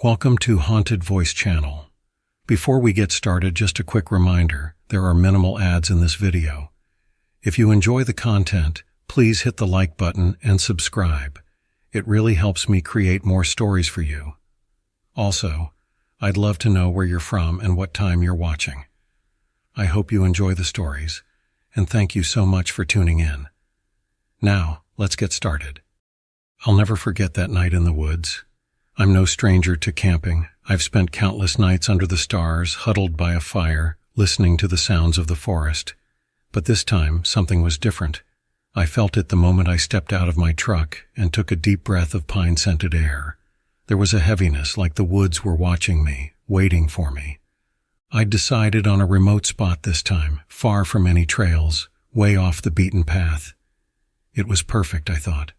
Welcome to Haunted Voice Channel. Before we get started, just a quick reminder, there are minimal ads in this video. If you enjoy the content, please hit the like button and subscribe. It really helps me create more stories for you. Also, I'd love to know where you're from and what time you're watching. I hope you enjoy the stories, and thank you so much for tuning in. Now, let's get started. I'll never forget that night in the woods. I'm no stranger to camping. I've spent countless nights under the stars, huddled by a fire, listening to the sounds of the forest. But this time, something was different. I felt it the moment I stepped out of my truck and took a deep breath of pine-scented air. There was a heaviness, like the woods were watching me, waiting for me. I'd decided on a remote spot this time, far from any trails, way off the beaten path. It was perfect, I thought.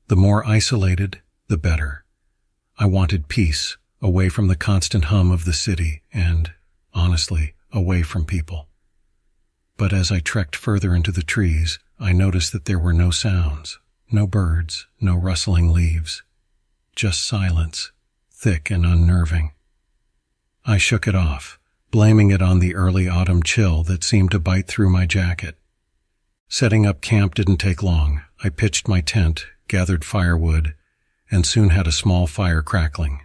The more isolated, the better. I wanted peace, away from the constant hum of the city and, honestly, away from people. But as I trekked further into the trees, I noticed that there were no sounds, no birds, no rustling leaves. Just silence, thick and unnerving. I shook it off, blaming it on the early autumn chill that seemed to bite through my jacket. Setting up camp didn't take long. I pitched my tent, gathered firewood, and soon had a small fire crackling.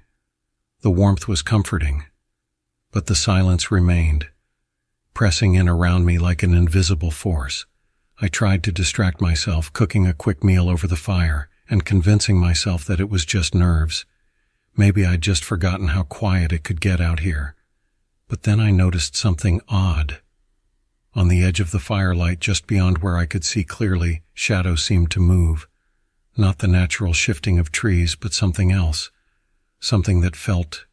The warmth was comforting, but the silence remained, pressing in around me like an invisible force. I tried to distract myself, cooking a quick meal over the fire and convincing myself that it was just nerves. Maybe I'd just forgotten how quiet it could get out here. But then I noticed something odd. On the edge of the firelight, just beyond where I could see clearly, shadows seemed to move. Not the natural shifting of trees, but something else. Something that felt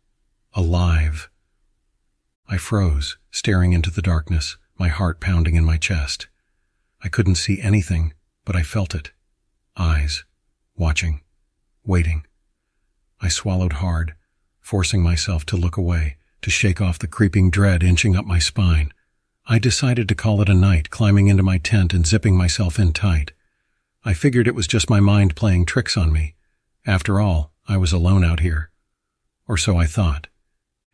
alive. I froze, staring into the darkness, my heart pounding in my chest. I couldn't see anything, but I felt it. Eyes, watching, waiting. I swallowed hard, forcing myself to look away, to shake off the creeping dread inching up my spine. I decided to call it a night, climbing into my tent and zipping myself in tight. I figured it was just my mind playing tricks on me. After all, I was alone out here. Or so I thought.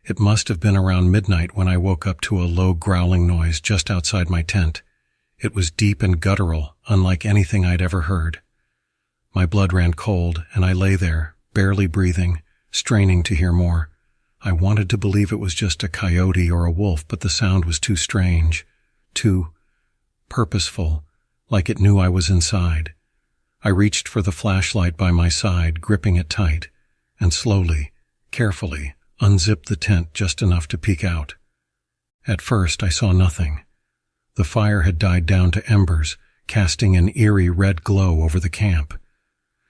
It must have been around midnight when I woke up to a low growling noise just outside my tent. It was deep and guttural, unlike anything I'd ever heard. My blood ran cold, and I lay there, barely breathing, straining to hear more. I wanted to believe it was just a coyote or a wolf, but the sound was too strange, too purposeful, like it knew I was inside. I reached for the flashlight by my side, gripping it tight, and slowly, carefully, unzipped the tent just enough to peek out. At first, I saw nothing. The fire had died down to embers, casting an eerie red glow over the camp.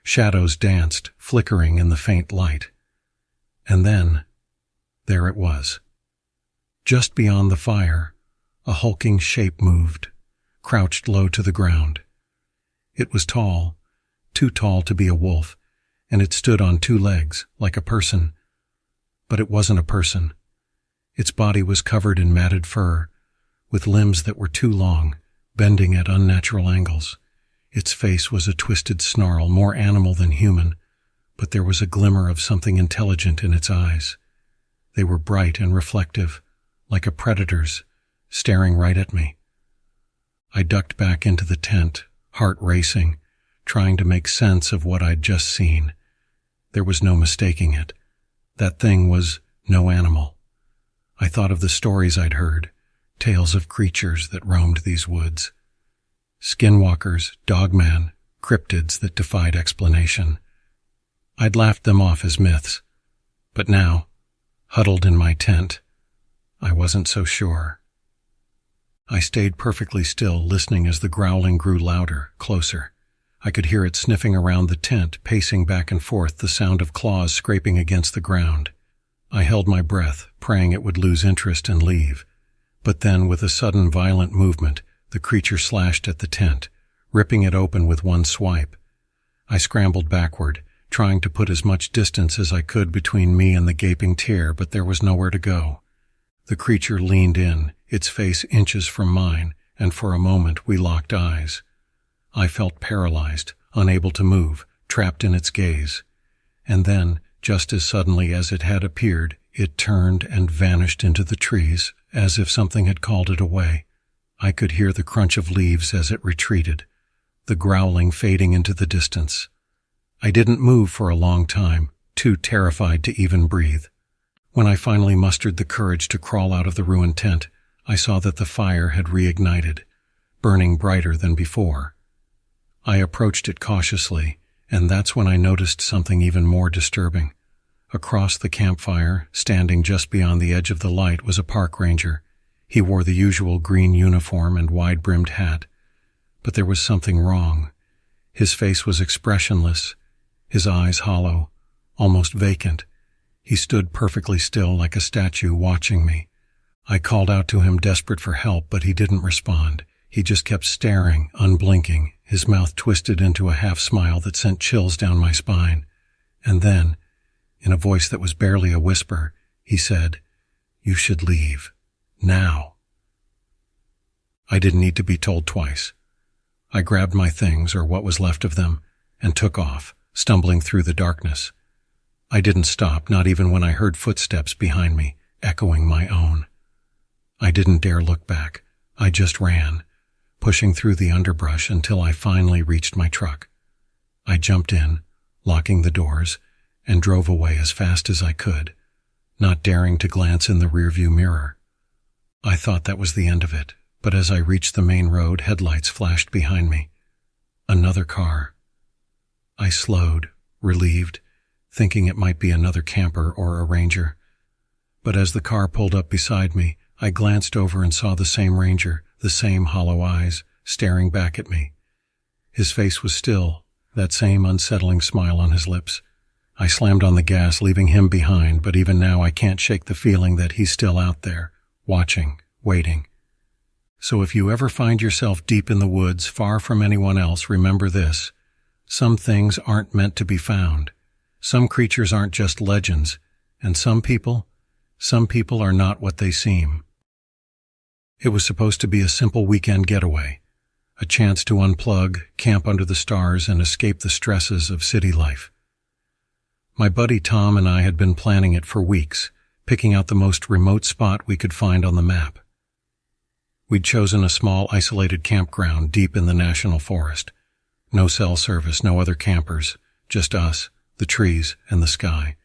Shadows danced, flickering in the faint light. And then, there it was. Just beyond the fire, a hulking shape moved, crouched low to the ground. It was tall, too tall to be a wolf, and it stood on two legs, like a person. But it wasn't a person. Its body was covered in matted fur, with limbs that were too long, bending at unnatural angles. Its face was a twisted snarl, more animal than human, but there was a glimmer of something intelligent in its eyes. They were bright and reflective, like a predator's, staring right at me. I ducked back into the tent, heart racing, trying to make sense of what I'd just seen. There was no mistaking it. That thing was no animal. I thought of the stories I'd heard, tales of creatures that roamed these woods. Skinwalkers, dogman, cryptids that defied explanation. I'd laughed them off as myths, but now, huddled in my tent, I wasn't so sure. I stayed perfectly still, listening as the growling grew louder, closer. I could hear it sniffing around the tent, pacing back and forth, the sound of claws scraping against the ground. I held my breath, praying it would lose interest and leave. But then, with a sudden violent movement, the creature slashed at the tent, ripping it open with one swipe. I scrambled backward, trying to put as much distance as I could between me and the gaping tear, but there was nowhere to go. The creature leaned in, its face inches from mine, and for a moment we locked eyes. I felt paralyzed, unable to move, trapped in its gaze. And then, Just as suddenly as it had appeared, it turned and vanished into the trees, as if something had called it away. I could hear the crunch of leaves as it retreated, the growling fading into the distance. I didn't move for a long time, too terrified to even breathe. When I finally mustered the courage to crawl out of the ruined tent, I saw that the fire had reignited, burning brighter than before. I approached it cautiously, and that's when I noticed something even more disturbing. Across the campfire, standing just beyond the edge of the light, was a park ranger. He wore the usual green uniform and wide-brimmed hat. But there was something wrong. His face was expressionless, his eyes hollow, almost vacant. He stood perfectly still like a statue watching me. I called out to him, desperate for help, but he didn't respond. He just kept staring, unblinking, his mouth twisted into a half-smile that sent chills down my spine. And then, in a voice that was barely a whisper, he said, "You should leave. Now." I didn't need to be told twice. I grabbed my things, or what was left of them, and took off, stumbling through the darkness. I didn't stop, not even when I heard footsteps behind me, echoing my own. I didn't dare look back. I just ran, pushing through the underbrush until I finally reached my truck. I jumped in, locking the doors, and drove away as fast as I could, not daring to glance in the rearview mirror. I thought that was the end of it, but as I reached the main road, headlights flashed behind me. Another car. I slowed, relieved, thinking it might be another camper or a ranger. But as the car pulled up beside me, I glanced over and saw the same ranger, the same hollow eyes, staring back at me. His face was still, that same unsettling smile on his lips. I slammed on the gas, leaving him behind, but even now I can't shake the feeling that he's still out there, watching, waiting. So if you ever find yourself deep in the woods, far from anyone else, remember this. Some things aren't meant to be found. Some creatures aren't just legends, and some people are not what they seem. It was supposed to be a simple weekend getaway, a chance to unplug, camp under the stars, and escape the stresses of city life. My buddy Tom and I had been planning it for weeks, picking out the most remote spot we could find on the map. We'd chosen a small, isolated campground deep in the national forest. No cell service, no other campers, just us, the trees, and the sky.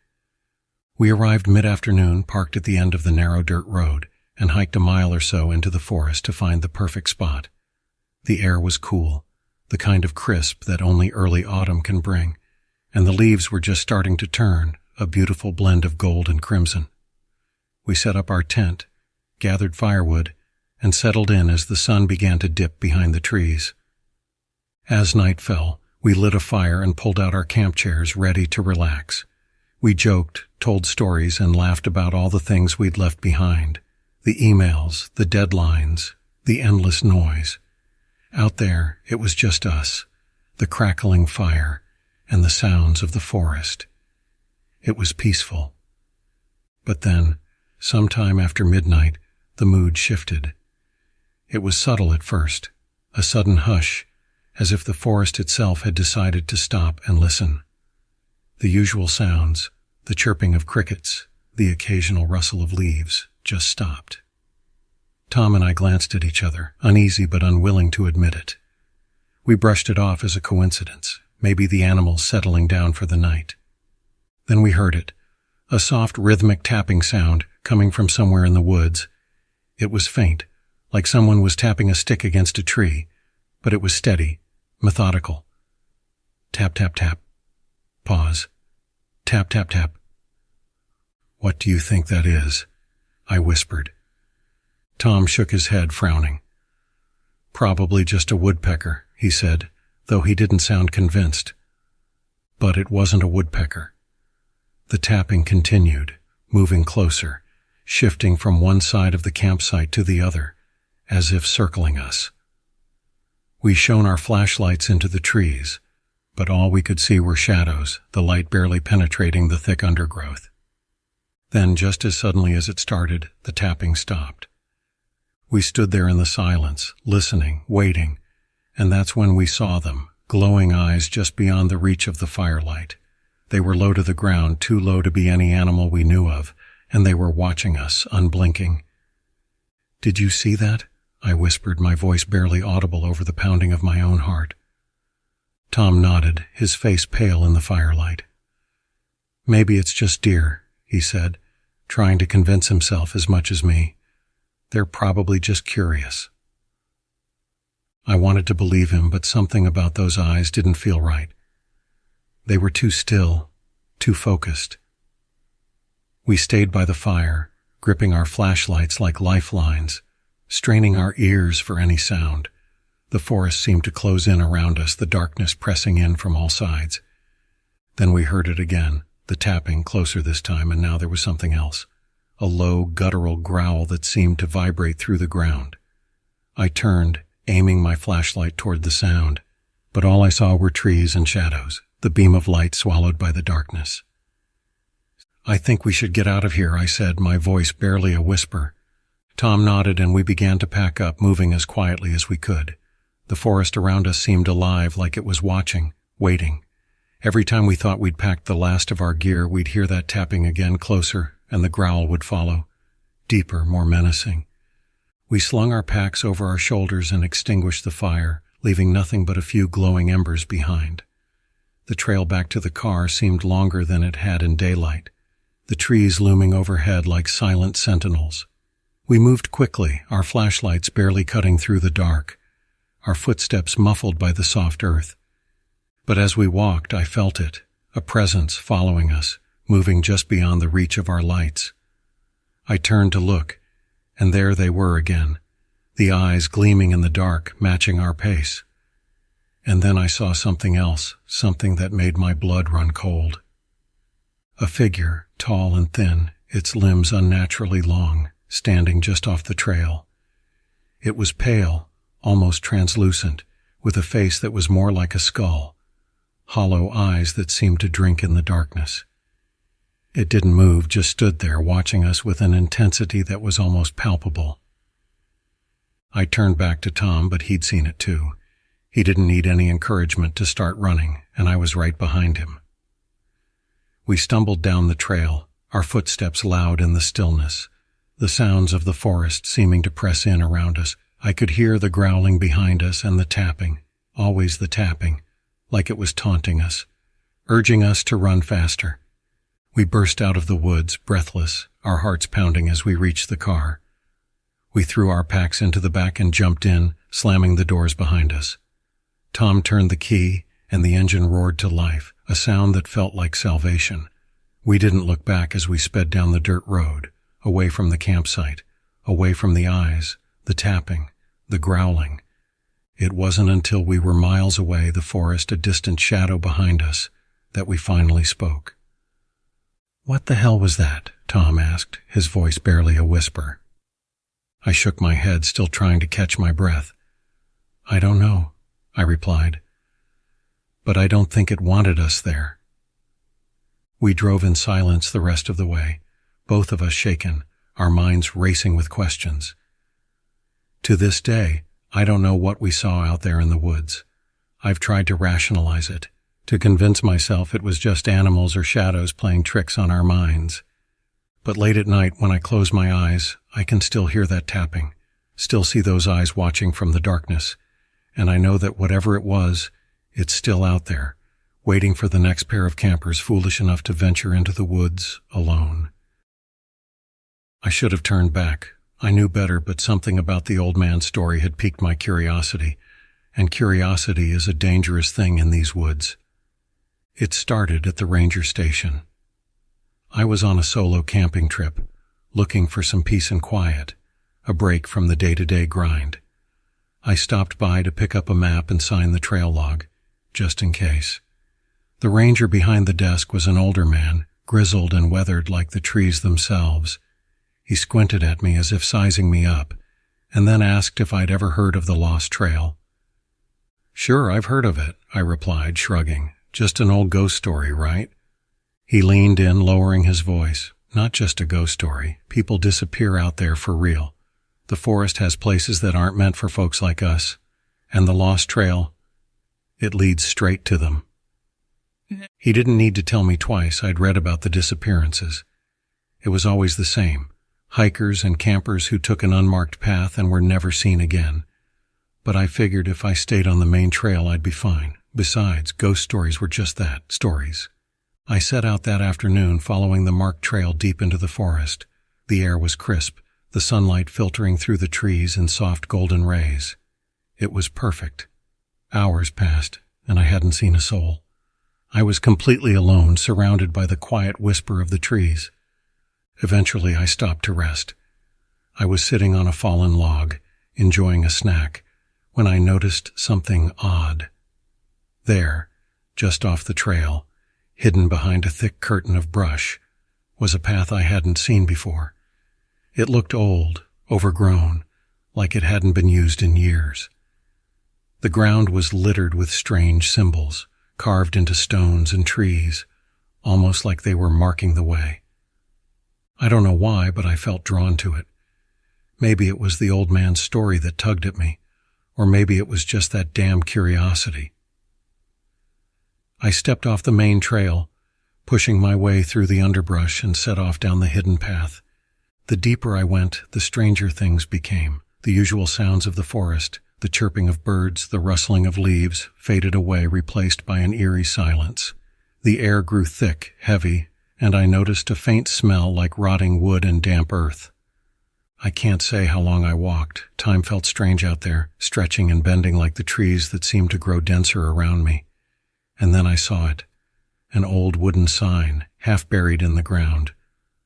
We arrived mid-afternoon, parked at the end of the narrow dirt road, and hiked a mile or so into the forest to find the perfect spot. The air was cool, the kind of crisp that only early autumn can bring, and the leaves were just starting to turn, a beautiful blend of gold and crimson. We set up our tent, gathered firewood, and settled in as the sun began to dip behind the trees. As night fell, we lit a fire and pulled out our camp chairs, ready to relax. We joked, told stories, and laughed about all the things we'd left behind. The emails, the deadlines, the endless noise. Out there, it was just us, the crackling fire, and the sounds of the forest. It was peaceful. But then, sometime after midnight, the mood shifted. It was subtle at first, a sudden hush, as if the forest itself had decided to stop and listen. The usual sounds, the chirping of crickets, the occasional rustle of leaves, just stopped. Tom and I glanced at each other, uneasy but unwilling to admit it. We brushed it off as a coincidence, maybe the animals settling down for the night. Then we heard it, a soft rhythmic tapping sound coming from somewhere in the woods. It was faint, like someone was tapping a stick against a tree, but it was steady, methodical. Tap, tap, tap. Pause. Tap, tap, tap. "What do you think that is?" I whispered. Tom shook his head, frowning. "Probably just a woodpecker," he said, though he didn't sound convinced. But it wasn't a woodpecker. The tapping continued, moving closer, shifting from one side of the campsite to the other, as if circling us. We shone our flashlights into the trees, but all we could see were shadows, the light barely penetrating the thick undergrowth. Then, just as suddenly as it started, the tapping stopped. We stood there in the silence, listening, waiting, and that's when we saw them, glowing eyes just beyond the reach of the firelight. They were low to the ground, too low to be any animal we knew of, and they were watching us, unblinking. "Did you see that?" I whispered, my voice barely audible over the pounding of my own heart. Tom nodded, his face pale in the firelight. "Maybe it's just deer," he said, trying to convince himself as much as me. "They're probably just curious." I wanted to believe him, but something about those eyes didn't feel right. They were too still, too focused. We stayed by the fire, gripping our flashlights like lifelines, straining our ears for any sound. The forest seemed to close in around us, the darkness pressing in from all sides. Then we heard it again, the tapping, closer this time, and now there was something else. A low, guttural growl that seemed to vibrate through the ground. I turned, aiming my flashlight toward the sound, but all I saw were trees and shadows, the beam of light swallowed by the darkness. "I think we should get out of here," I said, my voice barely a whisper. Tom nodded and we began to pack up, moving as quietly as we could. The forest around us seemed alive, like it was watching, waiting. Every time we thought we'd packed the last of our gear, we'd hear that tapping again, closer, and the growl would follow, deeper, more menacing. We slung our packs over our shoulders and extinguished the fire, leaving nothing but a few glowing embers behind. The trail back to the car seemed longer than it had in daylight, the trees looming overhead like silent sentinels. We moved quickly, our flashlights barely cutting through the dark, our footsteps muffled by the soft earth. But as we walked, I felt it, a presence following us, moving just beyond the reach of our lights. I turned to look, and there they were again, the eyes gleaming in the dark, matching our pace. And then I saw something else, something that made my blood run cold. A figure, tall and thin, its limbs unnaturally long, standing just off the trail. It was pale, almost translucent, with a face that was more like a skull, hollow eyes that seemed to drink in the darkness. It didn't move, just stood there watching us with an intensity that was almost palpable. I turned back to Tom, but he'd seen it too. He didn't need any encouragement to start running, and I was right behind him. We stumbled down the trail, our footsteps loud in the stillness, the sounds of the forest seeming to press in around us. I could hear the growling behind us and the tapping, always the tapping, like it was taunting us, urging us to run faster. We burst out of the woods, breathless, our hearts pounding as we reached the car. We threw our packs into the back and jumped in, slamming the doors behind us. Tom turned the key, and the engine roared to life, a sound that felt like salvation. We didn't look back as we sped down the dirt road, away from the campsite, away from the eyes, the tapping, the growling. It wasn't until we were miles away, the forest a distant shadow behind us, that we finally spoke. "What the hell was that?" Tom asked, his voice barely a whisper. I shook my head, still trying to catch my breath. "I don't know," I replied. "But I don't think it wanted us there." We drove in silence the rest of the way, both of us shaken, our minds racing with questions. To this day, I don't know what we saw out there in the woods. I've tried to rationalize it, to convince myself it was just animals or shadows playing tricks on our minds. But late at night, when I close my eyes, I can still hear that tapping, still see those eyes watching from the darkness, and I know that whatever it was, it's still out there, waiting for the next pair of campers foolish enough to venture into the woods alone. I should have turned back. I knew better, but something about the old man's story had piqued my curiosity, and curiosity is a dangerous thing in these woods. It started at the ranger station. I was on a solo camping trip, looking for some peace and quiet, a break from the day-to-day grind. I stopped by to pick up a map and sign the trail log, just in case. The ranger behind the desk was an older man, grizzled and weathered like the trees themselves. He squinted at me as if sizing me up, and then asked if I'd ever heard of the Lost Trail. "Sure, I've heard of it," I replied, shrugging. "Just an old ghost story, right?" He leaned in, lowering his voice. "Not just a ghost story. People disappear out there for real. The forest has places that aren't meant for folks like us, and the Lost Trail, it leads straight to them." He didn't need to tell me twice. I'd read about the disappearances. It was always the same. Hikers and campers who took an unmarked path and were never seen again. But I figured if I stayed on the main trail, I'd be fine. Besides, ghost stories were just that, stories. I set out that afternoon following the marked trail deep into the forest. The air was crisp, the sunlight filtering through the trees in soft golden rays. It was perfect. Hours passed, and I hadn't seen a soul. I was completely alone, surrounded by the quiet whisper of the trees. Eventually, I stopped to rest. I was sitting on a fallen log, enjoying a snack, when I noticed something odd. There, just off the trail, hidden behind a thick curtain of brush, was a path I hadn't seen before. It looked old, overgrown, like it hadn't been used in years. The ground was littered with strange symbols, carved into stones and trees, almost like they were marking the way. I don't know why, but I felt drawn to it. Maybe it was the old man's story that tugged at me, or maybe it was just that damn curiosity. I stepped off the main trail, pushing my way through the underbrush and set off down the hidden path. The deeper I went, the stranger things became. The usual sounds of the forest, the chirping of birds, the rustling of leaves, faded away, replaced by an eerie silence. The air grew thick, heavy, and I noticed a faint smell like rotting wood and damp earth. I can't say how long I walked. Time felt strange out there, stretching and bending like the trees that seemed to grow denser around me. And then I saw it. An old wooden sign, half buried in the ground.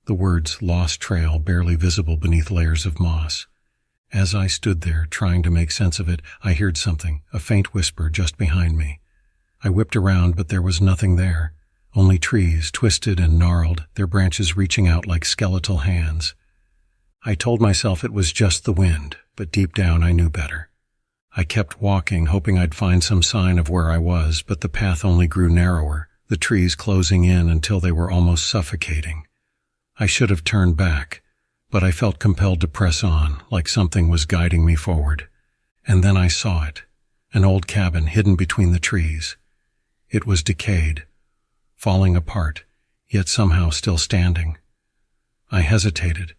The words "Lost Trail" barely visible beneath layers of moss. As I stood there, trying to make sense of it, I heard something, a faint whisper just behind me. I whipped around, but there was nothing there. Only trees, twisted and gnarled, their branches reaching out like skeletal hands. I told myself it was just the wind, but deep down I knew better. I kept walking, hoping I'd find some sign of where I was, but the path only grew narrower, the trees closing in until they were almost suffocating. I should have turned back, but I felt compelled to press on, like something was guiding me forward. And then I saw it, an old cabin hidden between the trees. It was decayed, falling apart, yet somehow still standing. I hesitated,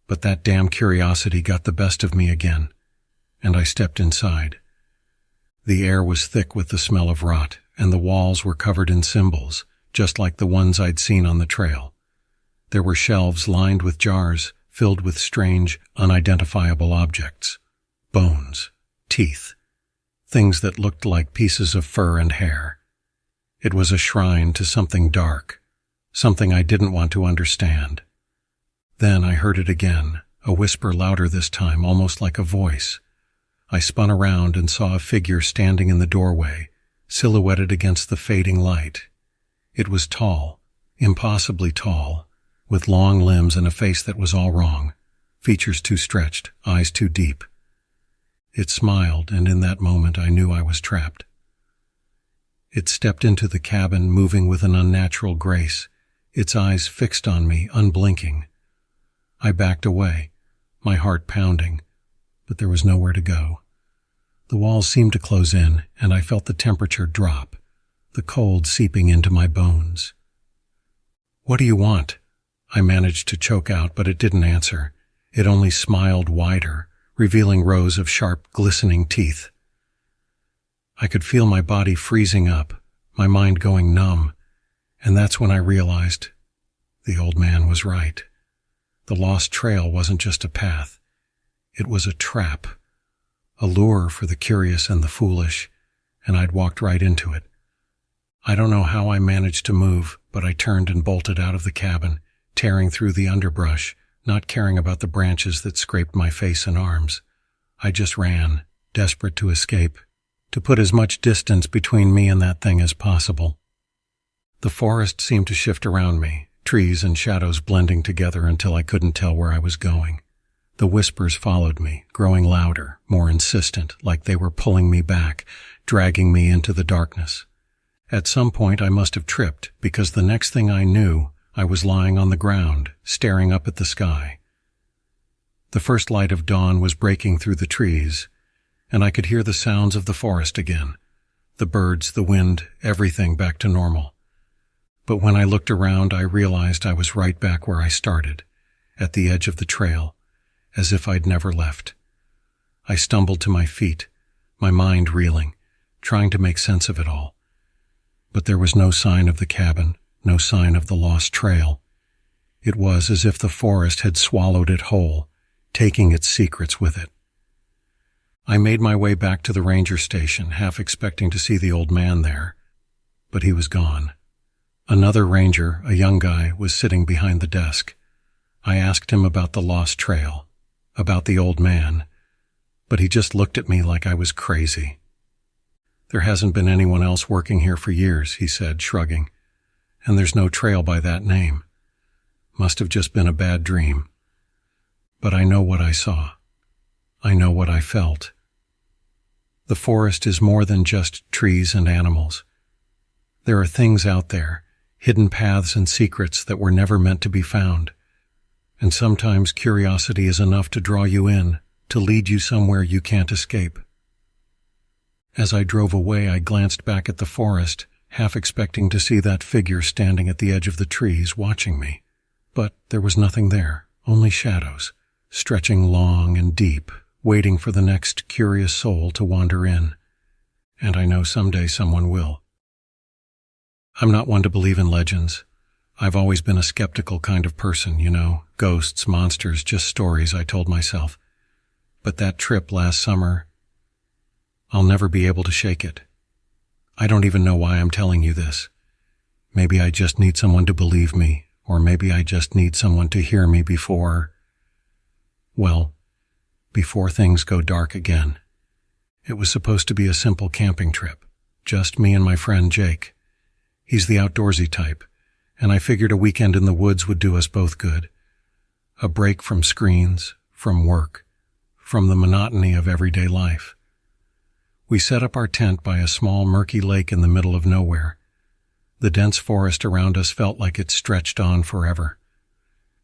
but that damn curiosity got the best of me again, and I stepped inside. The air was thick with the smell of rot, and the walls were covered in symbols, just like the ones I'd seen on the trail. There were shelves lined with jars, filled with strange, unidentifiable objects. Bones, teeth, things that looked like pieces of fur and hair. It was a shrine to something dark, something I didn't want to understand. Then I heard it again, a whisper louder this time, almost like a voice. I spun around and saw a figure standing in the doorway, silhouetted against the fading light. It was tall, impossibly tall, with long limbs and a face that was all wrong, features too stretched, eyes too deep. It smiled, and in that moment I knew I was trapped. It stepped into the cabin, moving with an unnatural grace, its eyes fixed on me, unblinking. I backed away, my heart pounding, but there was nowhere to go. The walls seemed to close in, and I felt the temperature drop, the cold seeping into my bones. "What do you want?" I managed to choke out, but it didn't answer. It only smiled wider, revealing rows of sharp, glistening teeth. I could feel my body freezing up, my mind going numb, and that's when I realized the old man was right. The lost trail wasn't just a path. It was a trap, a lure for the curious and the foolish, and I'd walked right into it. I don't know how I managed to move, but I turned and bolted out of the cabin, tearing through the underbrush, not caring about the branches that scraped my face and arms. I just ran, desperate to escape, to put as much distance between me and that thing as possible. The forest seemed to shift around me, trees and shadows blending together until I couldn't tell where I was going. The whispers followed me, growing louder, more insistent, like they were pulling me back, dragging me into the darkness. At some point I must have tripped, because the next thing I knew, I was lying on the ground, staring up at the sky. The first light of dawn was breaking through the trees, and I could hear the sounds of the forest again, The birds, the wind, everything back to normal. But when I looked around, I realized I was right back where I started, at the edge of the trail, as if I'd never left. I stumbled to my feet, my mind reeling, trying to make sense of it all. But there was no sign of the cabin, no sign of the lost trail. It was as if the forest had swallowed it whole, taking its secrets with it. I made my way back to the ranger station, half expecting to see the old man there, but he was gone. Another ranger, a young guy, was sitting behind the desk. I asked him about the lost trail, about the old man, but he just looked at me like I was crazy. "There hasn't been anyone else working here for years," he said, shrugging, "and there's no trail by that name. Must have just been a bad dream. But I know what I saw. I know what I felt. The forest is more than just trees and animals. There are things out there, hidden paths and secrets that were never meant to be found. And sometimes curiosity is enough to draw you in, to lead you somewhere you can't escape." As I drove away, I glanced back at the forest, half expecting to see that figure standing at the edge of the trees watching me. But there was nothing there, only shadows, stretching long and deep, waiting for the next curious soul to wander in. And I know someday someone will. I'm not one to believe in legends. I've always been a skeptical kind of person, ghosts, monsters, just stories, I told myself. But that trip last summer, I'll never be able to shake it. I don't even know why I'm telling you this. Maybe I just need someone to believe me, or maybe I just need someone to hear me before things go dark again. It was supposed to be a simple camping trip, just me and my friend Jake. He's the outdoorsy type, and I figured a weekend in the woods would do us both good. A break from screens, from work, from the monotony of everyday life. We set up our tent by a small, murky lake in the middle of nowhere. The dense forest around us felt like it stretched on forever.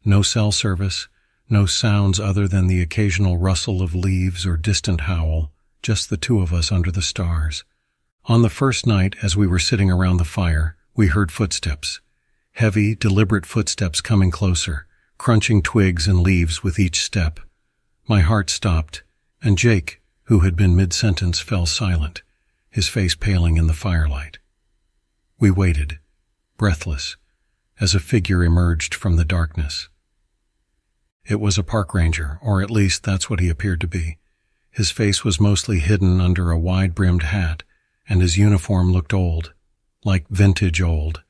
No cell service, no sounds other than the occasional rustle of leaves or distant howl, just the two of us under the stars. On the first night, as we were sitting around the fire, we heard footsteps. Heavy, deliberate footsteps coming closer, crunching twigs and leaves with each step. My heart stopped, and Jake, who had been mid-sentence, fell silent, his face paling in the firelight. We waited, breathless, as a figure emerged from the darkness. It was a park ranger, or at least that's what he appeared to be. His face was mostly hidden under a wide-brimmed hat, and his uniform looked old, like vintage old.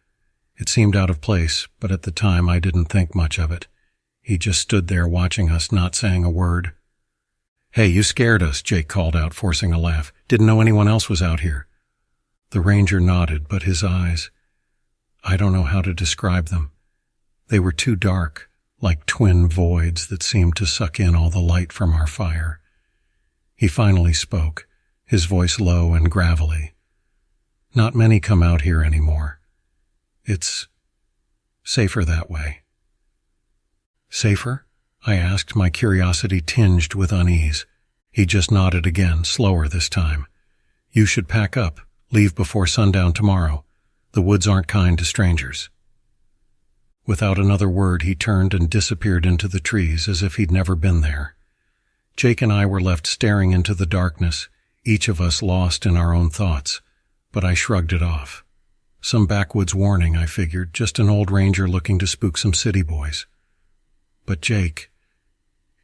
It seemed out of place, but at the time I didn't think much of it. He just stood there watching us, not saying a word. "Hey, you scared us," Jake called out, forcing a laugh. "Didn't know anyone else was out here." The ranger nodded, but his eyes, I don't know how to describe them. They were too dark, like twin voids that seemed to suck in all the light from our fire. He finally spoke, his voice low and gravelly. "Not many come out here anymore. It's safer that way." "Safer?" I asked, my curiosity tinged with unease. He just nodded again, slower this time. "You should pack up, leave before sundown tomorrow. The woods aren't kind to strangers." Without another word, he turned and disappeared into the trees as if he'd never been there. Jake and I were left staring into the darkness, each of us lost in our own thoughts, but I shrugged it off. Some backwoods warning, I figured, just an old ranger looking to spook some city boys. But Jake,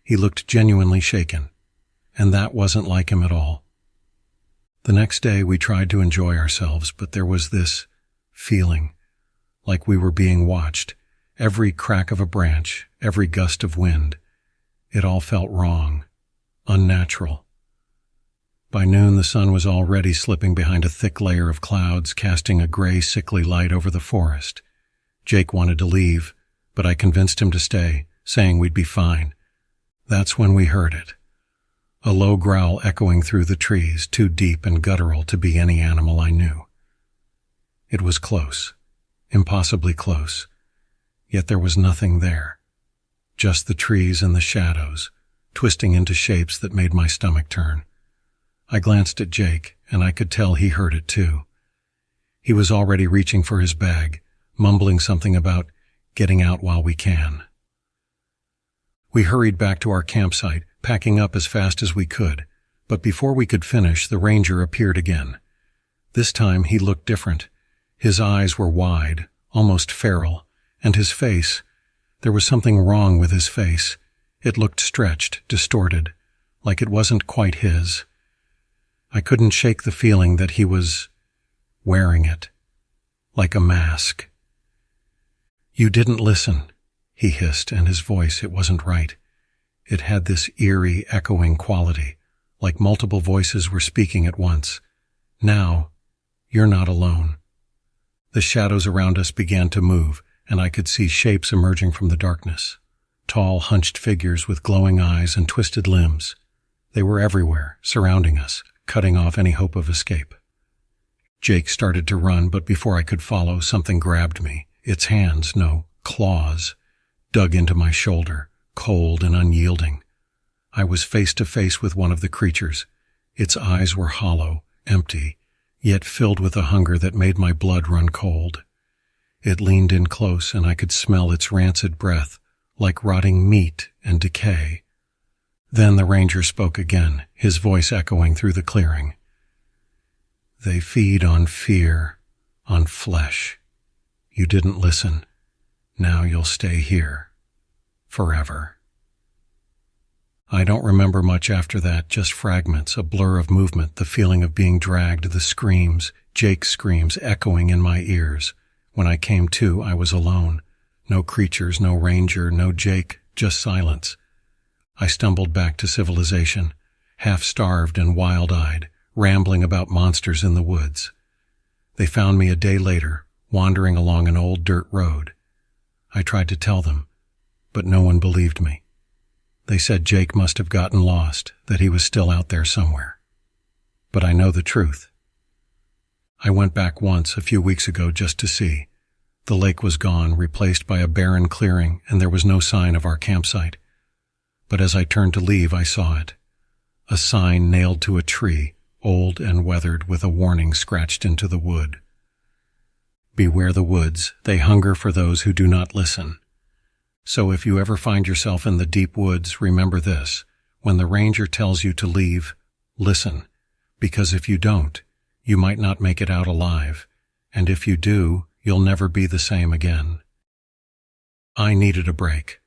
he looked genuinely shaken, and that wasn't like him at all. The next day we tried to enjoy ourselves, but there was this feeling, like we were being watched. Every crack of a branch, every gust of wind, it all felt wrong, unnatural. By noon the sun was already slipping behind a thick layer of clouds, casting a gray, sickly light over the forest. Jake wanted to leave, but I convinced him to stay, saying we'd be fine. That's when we heard it. A low growl echoing through the trees, too deep and guttural to be any animal I knew. It was close, impossibly close, yet there was nothing there. Just the trees and the shadows, twisting into shapes that made my stomach turn. I glanced at Jake, and I could tell he heard it too. He was already reaching for his bag, mumbling something about getting out while we can. We hurried back to our campsite, packing up as fast as we could, but before we could finish, the ranger appeared again. This time he looked different. His eyes were wide, almost feral, and his face, there was something wrong with his face. It looked stretched, distorted, like it wasn't quite his. I couldn't shake the feeling that he was wearing it, like a mask. "You didn't listen," he hissed, and his voice, it wasn't right. It had this eerie, echoing quality, like multiple voices were speaking at once. "Now, you're not alone." The shadows around us began to move, and I could see shapes emerging from the darkness. Tall, hunched figures with glowing eyes and twisted limbs. They were everywhere, surrounding us, cutting off any hope of escape. Jake started to run, but before I could follow, something grabbed me. Its hands, no, claws, dug into my shoulder, cold and unyielding. I was face to face with one of the creatures. Its eyes were hollow, empty, yet filled with a hunger that made my blood run cold. It leaned in close, and I could smell its rancid breath, like rotting meat and decay. Then the ranger spoke again, his voice echoing through the clearing. "They feed on fear, on flesh. You didn't listen. Now you'll stay here. Forever." I don't remember much after that, just fragments, a blur of movement, the feeling of being dragged, the screams, Jake's screams echoing in my ears. When I came to, I was alone. No creatures, no ranger, no Jake, just silence. I stumbled back to civilization, half-starved and wild-eyed, rambling about monsters in the woods. They found me a day later, wandering along an old dirt road. I tried to tell them, but no one believed me. They said Jake must have gotten lost, that he was still out there somewhere. But I know the truth. I went back once a few weeks ago just to see. The lake was gone, replaced by a barren clearing, and there was no sign of our campsite. But as I turned to leave, I saw it. A sign nailed to a tree, old and weathered, with a warning scratched into the wood. "Beware the woods, they hunger for those who do not listen." So if you ever find yourself in the deep woods, remember this. When the ranger tells you to leave, listen. Because if you don't, you might not make it out alive. And if you do, you'll never be the same again. I needed a break.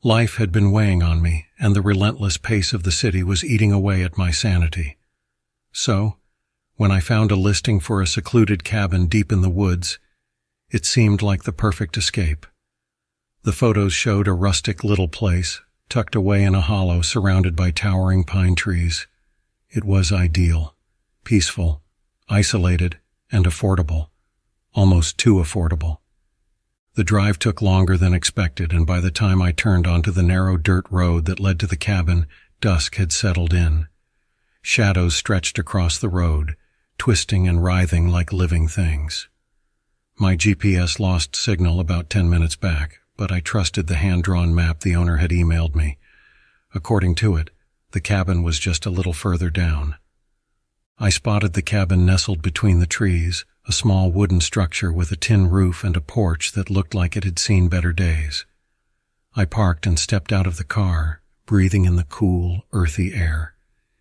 Life had been weighing on me, and the relentless pace of the city was eating away at my sanity. So, when I found a listing for a secluded cabin deep in the woods, it seemed like the perfect escape. The photos showed a rustic little place, tucked away in a hollow surrounded by towering pine trees. It was ideal, peaceful, isolated, and affordable. Almost too affordable. The drive took longer than expected, and by the time I turned onto the narrow dirt road that led to the cabin, dusk had settled in. Shadows stretched across the road, twisting and writhing like living things. My GPS lost signal about 10 minutes back, but I trusted the hand-drawn map the owner had emailed me. According to it, the cabin was just a little further down. I spotted the cabin nestled between the trees, a small wooden structure with a tin roof and a porch that looked like it had seen better days. I parked and stepped out of the car, breathing in the cool, earthy air.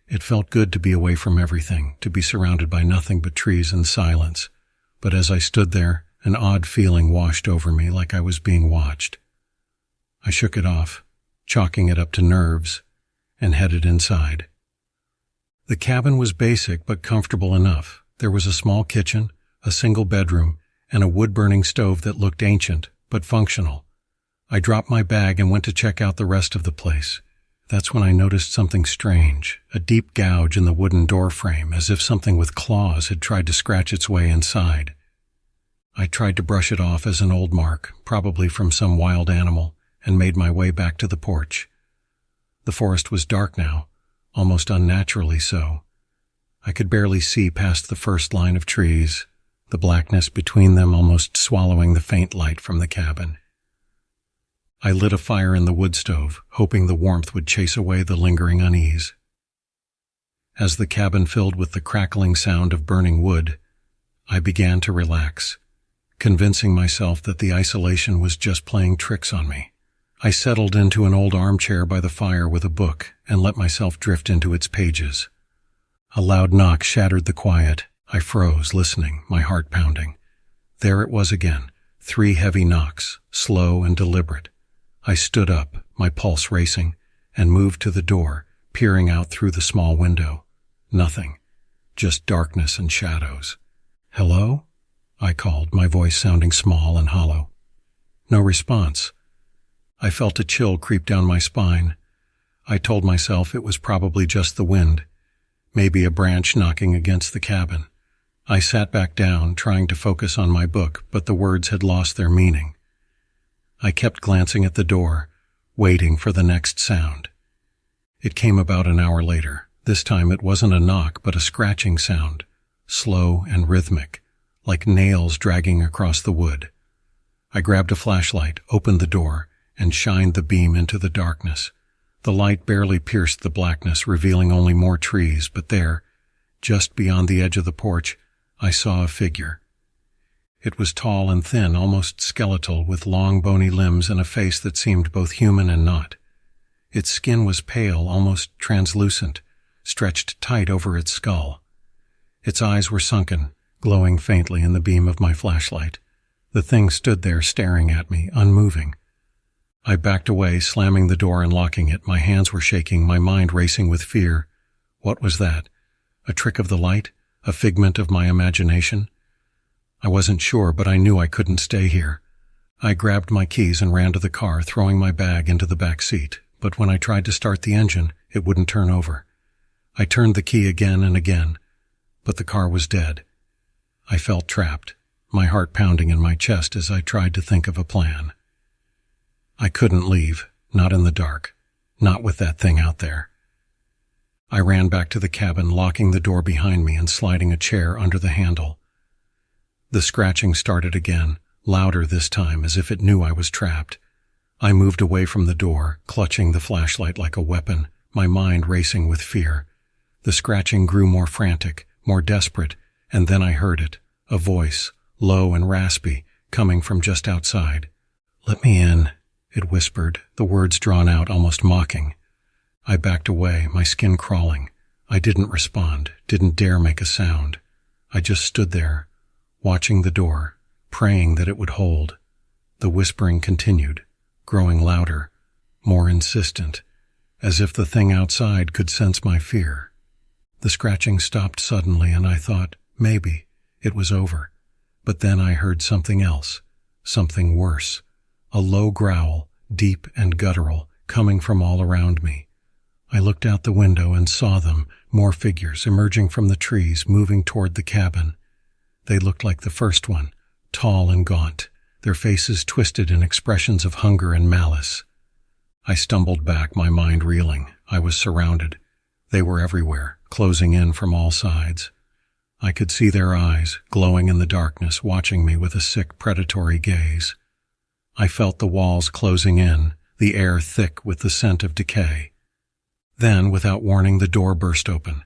It felt good to be away from everything, to be surrounded by nothing but trees and silence. But as I stood there, an odd feeling washed over me, like I was being watched. I shook it off, chalking it up to nerves, and headed inside. The cabin was basic but comfortable enough. There was a small kitchen, a single bedroom, and a wood-burning stove that looked ancient but functional. I dropped my bag and went to check out the rest of the place. That's when I noticed something strange, a deep gouge in the wooden door frame, as if something with claws had tried to scratch its way inside. I tried to brush it off as an old mark, probably from some wild animal, and made my way back to the porch. The forest was dark now, almost unnaturally so. I could barely see past the first line of trees, the blackness between them almost swallowing the faint light from the cabin. I lit a fire in the wood stove, hoping the warmth would chase away the lingering unease. As the cabin filled with the crackling sound of burning wood, I began to relax, convincing myself that the isolation was just playing tricks on me. I settled into an old armchair by the fire with a book and let myself drift into its pages. A loud knock shattered the quiet. I froze, listening, my heart pounding. There it was again, 3 heavy knocks, slow and deliberate. I stood up, my pulse racing, and moved to the door, peering out through the small window. Nothing, just darkness and shadows. "Hello?" I called, my voice sounding small and hollow. No response. I felt a chill creep down my spine. I told myself it was probably just the wind, maybe a branch knocking against the cabin. I sat back down, trying to focus on my book, but the words had lost their meaning. I kept glancing at the door, waiting for the next sound. It came about an hour later. This time it wasn't a knock, but a scratching sound, slow and rhythmic, like nails dragging across the wood. I grabbed a flashlight, opened the door, and shined the beam into the darkness. The light barely pierced the blackness, revealing only more trees, but there, just beyond the edge of the porch, I saw a figure. It was tall and thin, almost skeletal, with long bony limbs and a face that seemed both human and not. Its skin was pale, almost translucent, stretched tight over its skull. Its eyes were sunken, glowing faintly in the beam of my flashlight. The thing stood there staring at me, unmoving. I backed away, slamming the door and locking it. My hands were shaking, my mind racing with fear. What was that? A trick of the light? A figment of my imagination? I wasn't sure, but I knew I couldn't stay here. I grabbed my keys and ran to the car, throwing my bag into the back seat. But when I tried to start the engine, it wouldn't turn over. I turned the key again and again, but the car was dead. I felt trapped, my heart pounding in my chest as I tried to think of a plan. I couldn't leave, not in the dark, not with that thing out there. I ran back to the cabin, locking the door behind me and sliding a chair under the handle. The scratching started again, louder this time, as if it knew I was trapped. I moved away from the door, clutching the flashlight like a weapon, my mind racing with fear. The scratching grew more frantic, more desperate, and then I heard it, a voice, low and raspy, coming from just outside. "Let me in," it whispered, the words drawn out, almost mocking. I backed away, my skin crawling. I didn't respond, didn't dare make a sound. I just stood there, watching the door, praying that it would hold. The whispering continued, growing louder, more insistent, as if the thing outside could sense my fear. The scratching stopped suddenly, and I thought, maybe, it was over. But then I heard something else, something worse. A low growl, deep and guttural, coming from all around me. I looked out the window and saw them, more figures emerging from the trees, moving toward the cabin. They looked like the first one, tall and gaunt, their faces twisted in expressions of hunger and malice. I stumbled back, my mind reeling. I was surrounded. They were everywhere, closing in from all sides. I could see their eyes, glowing in the darkness, watching me with a sick, predatory gaze. I felt the walls closing in, the air thick with the scent of decay. Then, without warning, the door burst open.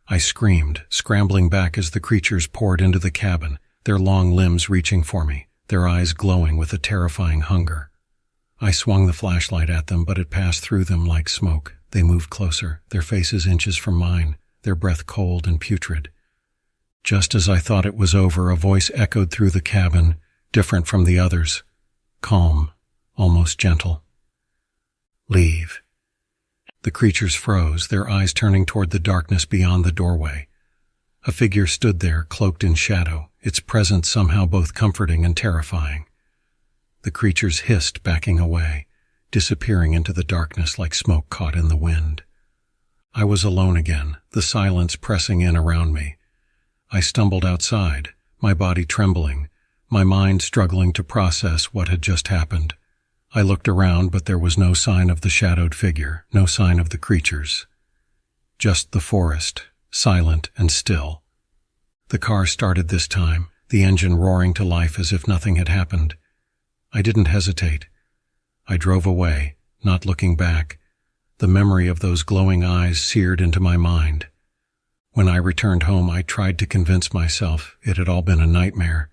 I screamed, scrambling back as the creatures poured into the cabin, their long limbs reaching for me, their eyes glowing with a terrifying hunger. I swung the flashlight at them, but it passed through them like smoke. They moved closer, their faces inches from mine, their breath cold and putrid. Just as I thought it was over, a voice echoed through the cabin, different from the others, calm, almost gentle. "Leave." The creatures froze, their eyes turning toward the darkness beyond the doorway. A figure stood there, cloaked in shadow, its presence somehow both comforting and terrifying. The creatures hissed, backing away, disappearing into the darkness like smoke caught in the wind. I was alone again, the silence pressing in around me. I stumbled outside, my body trembling, my mind struggling to process what had just happened. I looked around, but there was no sign of the shadowed figure, no sign of the creatures. Just the forest, silent and still. The car started this time, the engine roaring to life as if nothing had happened. I didn't hesitate. I drove away, not looking back. The memory of those glowing eyes seared into my mind. When I returned home, I tried to convince myself it had all been a nightmare,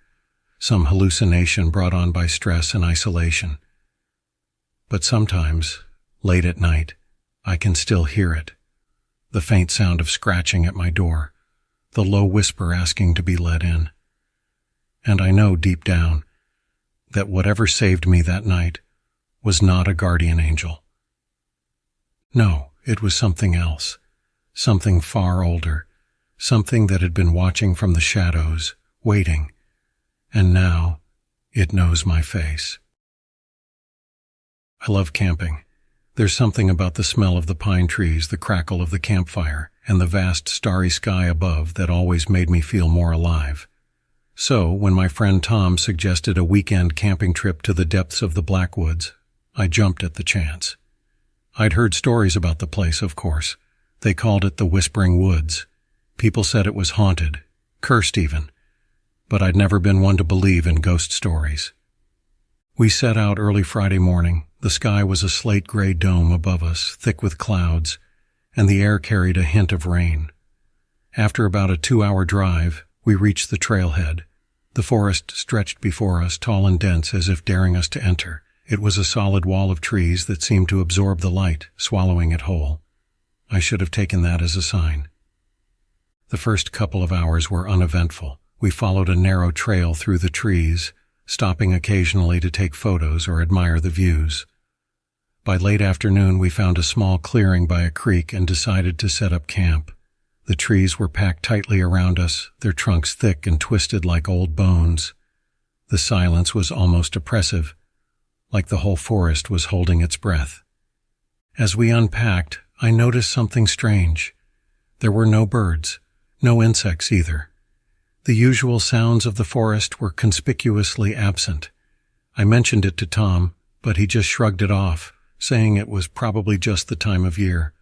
some hallucination brought on by stress and isolation. But sometimes, late at night, I can still hear it. The faint sound of scratching at my door, the low whisper asking to be let in. And I know deep down that whatever saved me that night was not a guardian angel. No, it was something else, something far older, something that had been watching from the shadows, waiting, and now it knows my face. I love camping. There's something about the smell of the pine trees, the crackle of the campfire, and the vast starry sky above that always made me feel more alive. So, when my friend Tom suggested a weekend camping trip to the depths of the Blackwoods, I jumped at the chance. I'd heard stories about the place, of course. They called it the Whispering Woods. People said it was haunted, cursed even. But I'd never been one to believe in ghost stories. We set out early Friday morning. The sky was a slate-gray dome above us, thick with clouds, and the air carried a hint of rain. After about a 2-hour drive, we reached the trailhead. The forest stretched before us, tall and dense, as if daring us to enter. It was a solid wall of trees that seemed to absorb the light, swallowing it whole. I should have taken that as a sign. The first couple of hours were uneventful. We followed a narrow trail through the trees, stopping occasionally to take photos or admire the views. By late afternoon, we found a small clearing by a creek and decided to set up camp. The trees were packed tightly around us, their trunks thick and twisted like old bones. The silence was almost oppressive, like the whole forest was holding its breath. As we unpacked, I noticed something strange. There were no birds, no insects either. The usual sounds of the forest were conspicuously absent. I mentioned it to Tom, but he just shrugged it off, saying it was probably just the time of year.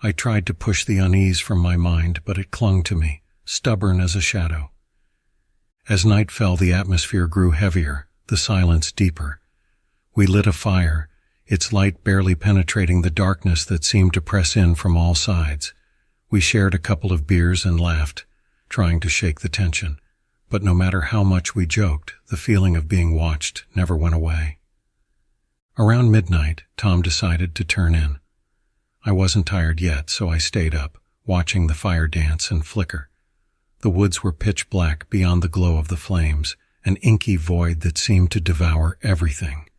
I tried to push the unease from my mind, but it clung to me, stubborn as a shadow. As night fell, the atmosphere grew heavier, the silence deeper. We lit a fire, its light barely penetrating the darkness that seemed to press in from all sides. We shared a couple of beers and laughed, trying to shake the tension. But no matter how much we joked, the feeling of being watched never went away. Around midnight, Tom decided to turn in. I wasn't tired yet, so I stayed up, watching the fire dance and flicker. The woods were pitch black beyond the glow of the flames, an inky void that seemed to devour everything.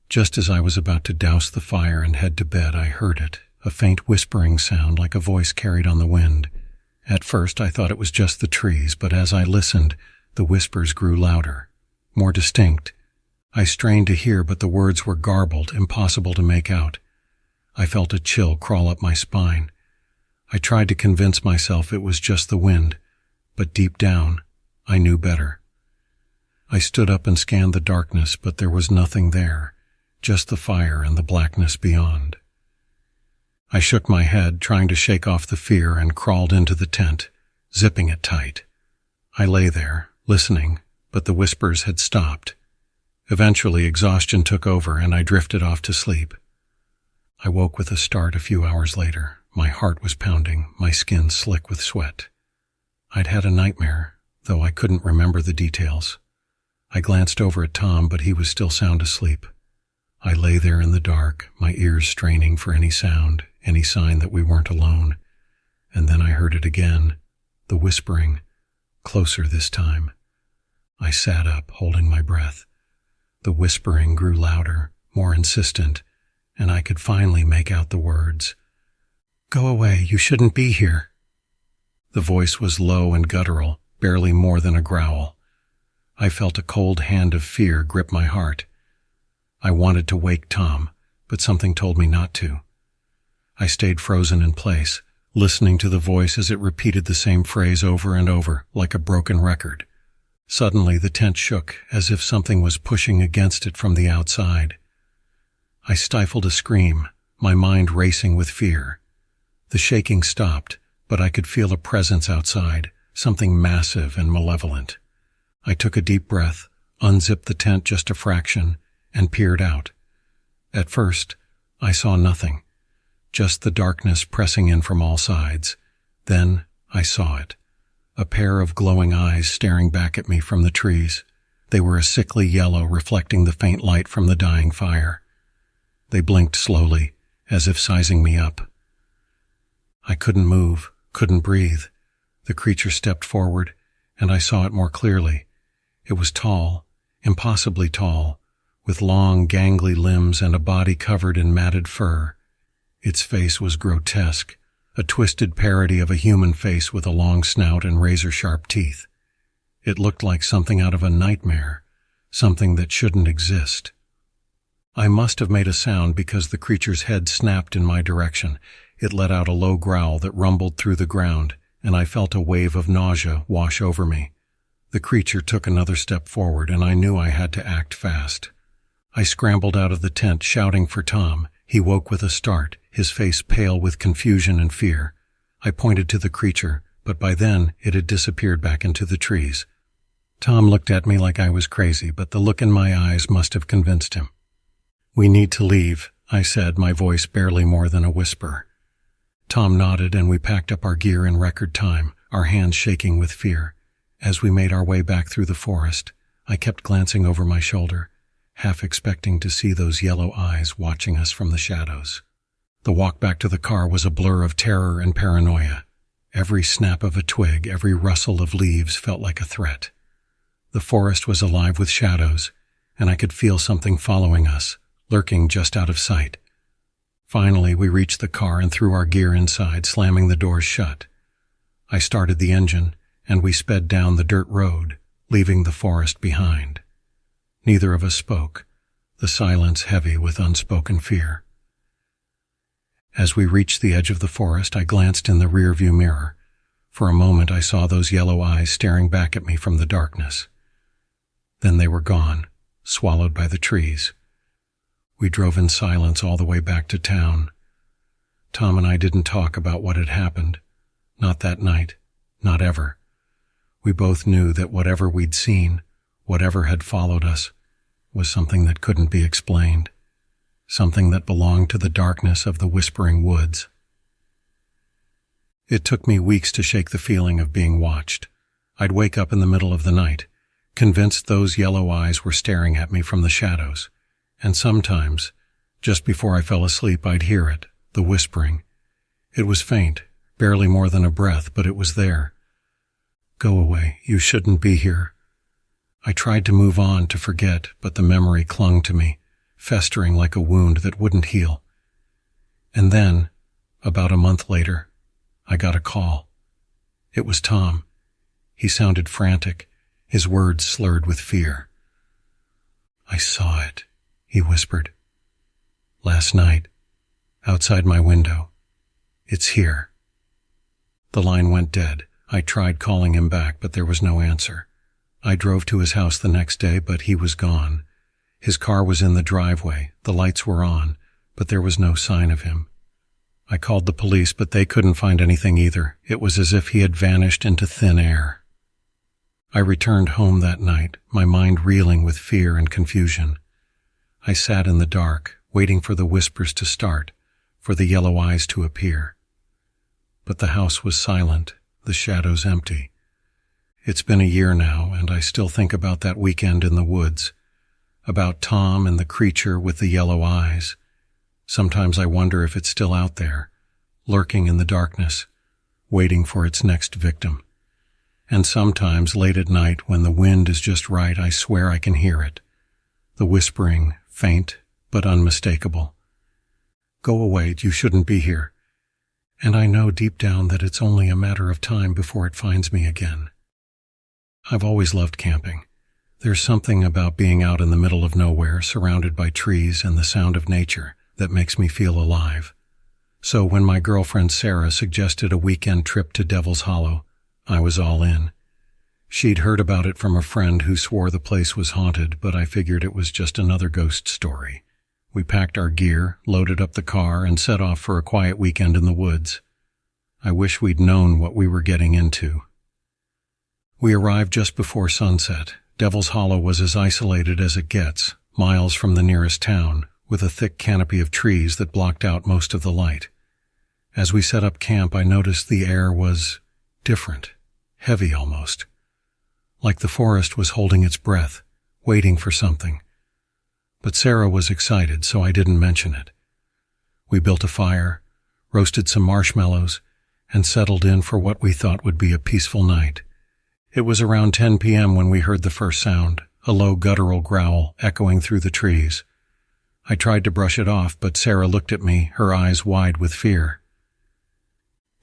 Just as I was about to douse the fire and head to bed, I heard it, a faint whispering sound like a voice carried on the wind. At first, I thought it was just the trees, but as I listened, the whispers grew louder, more distinct. I strained to hear, but the words were garbled, impossible to make out. I felt a chill crawl up my spine. I tried to convince myself it was just the wind, but deep down, I knew better. I stood up and scanned the darkness, but there was nothing there, just the fire and the blackness beyond. I shook my head, trying to shake off the fear, and crawled into the tent, zipping it tight. I lay there, listening, but the whispers had stopped. Eventually, exhaustion took over, and I drifted off to sleep. I woke with a start a few hours later. My heart was pounding, my skin slick with sweat. I'd had a nightmare, though I couldn't remember the details. I glanced over at Tom, but he was still sound asleep. I lay there in the dark, my ears straining for any sound, any sign that we weren't alone. And then I heard it again, the whispering, closer this time. I sat up, holding my breath. The whispering grew louder, more insistent, and I could finally make out the words. "Go away, you shouldn't be here." The voice was low and guttural, barely more than a growl. I felt a cold hand of fear grip my heart. I wanted to wake Tom, but something told me not to. I stayed frozen in place, listening to the voice as it repeated the same phrase over and over, like a broken record. Suddenly, the tent shook, as if something was pushing against it from the outside. I stifled a scream, my mind racing with fear. The shaking stopped, but I could feel a presence outside, something massive and malevolent. I took a deep breath, unzipped the tent just a fraction, and peered out. At first, I saw nothing, just the darkness pressing in from all sides. Then I saw it. A pair of glowing eyes staring back at me from the trees. They were a sickly yellow, reflecting the faint light from the dying fire. They blinked slowly, as if sizing me up. I couldn't move, couldn't breathe. The creature stepped forward, and I saw it more clearly. It was tall, impossibly tall, with long, gangly limbs and a body covered in matted fur. Its face was grotesque, a twisted parody of a human face with a long snout and razor-sharp teeth. It looked like something out of a nightmare, something that shouldn't exist. I must have made a sound because the creature's head snapped in my direction. It let out a low growl that rumbled through the ground, and I felt a wave of nausea wash over me. The creature took another step forward, and I knew I had to act fast. I scrambled out of the tent, shouting for Tom. He woke with a start, his face pale with confusion and fear. I pointed to the creature, but by then it had disappeared back into the trees. Tom looked at me like I was crazy, but the look in my eyes must have convinced him. "We need to leave," I said, my voice barely more than a whisper. Tom nodded, and we packed up our gear in record time, our hands shaking with fear. As we made our way back through the forest, I kept glancing over my shoulder, half expecting to see those yellow eyes watching us from the shadows. The walk back to the car was a blur of terror and paranoia. Every snap of a twig, every rustle of leaves felt like a threat. The forest was alive with shadows, and I could feel something following us, lurking just out of sight. Finally, we reached the car and threw our gear inside, slamming the doors shut. I started the engine, and we sped down the dirt road, leaving the forest behind. Neither of us spoke, the silence heavy with unspoken fear. As we reached the edge of the forest, I glanced in the rearview mirror. For a moment, I saw those yellow eyes staring back at me from the darkness. Then they were gone, swallowed by the trees. We drove in silence all the way back to town. Tom and I didn't talk about what had happened. Not that night. Not ever. We both knew that whatever we'd seen, whatever had followed us, was something that couldn't be explained. Something that belonged to the darkness of the whispering woods. It took me weeks to shake the feeling of being watched. I'd wake up in the middle of the night, convinced those yellow eyes were staring at me from the shadows. And sometimes, just before I fell asleep, I'd hear it, the whispering. It was faint, barely more than a breath, but it was there. "Go away, you shouldn't be here." I tried to move on, to forget, but the memory clung to me, festering like a wound that wouldn't heal. And then, about a month later, I got a call. It was Tom. He sounded frantic, his words slurred with fear. "I saw it," he whispered. "Last night, outside my window. It's here." The line went dead. I tried calling him back, but there was no answer. I drove to his house the next day, but he was gone. His car was in the driveway, the lights were on, but there was no sign of him. I called the police, but they couldn't find anything either. It was as if he had vanished into thin air. I returned home that night, my mind reeling with fear and confusion. I sat in the dark, waiting for the whispers to start, for the yellow eyes to appear. But the house was silent, the shadows empty. It's been a year now, and I still think about that weekend in the woods, about Tom and the creature with the yellow eyes. Sometimes I wonder if it's still out there, lurking in the darkness, waiting for its next victim. And sometimes, late at night, when the wind is just right, I swear I can hear it. The whispering, faint but unmistakable. "Go away, you shouldn't be here." And I know deep down that it's only a matter of time before it finds me again. I've always loved camping. There's something about being out in the middle of nowhere, surrounded by trees and the sound of nature, that makes me feel alive. So when my girlfriend Sarah suggested a weekend trip to Devil's Hollow, I was all in. She'd heard about it from a friend who swore the place was haunted, but I figured it was just another ghost story. We packed our gear, loaded up the car, and set off for a quiet weekend in the woods. I wish we'd known what we were getting into. We arrived just before sunset. Devil's Hollow was as isolated as it gets, miles from the nearest town, with a thick canopy of trees that blocked out most of the light. As we set up camp, I noticed the air was different, heavy almost, like the forest was holding its breath, waiting for something. But Sarah was excited, so I didn't mention it. We built a fire, roasted some marshmallows, and settled in for what we thought would be a peaceful night. It was around 10 p.m. when we heard the first sound, a low guttural growl echoing through the trees. I tried to brush it off, but Sarah looked at me, her eyes wide with fear.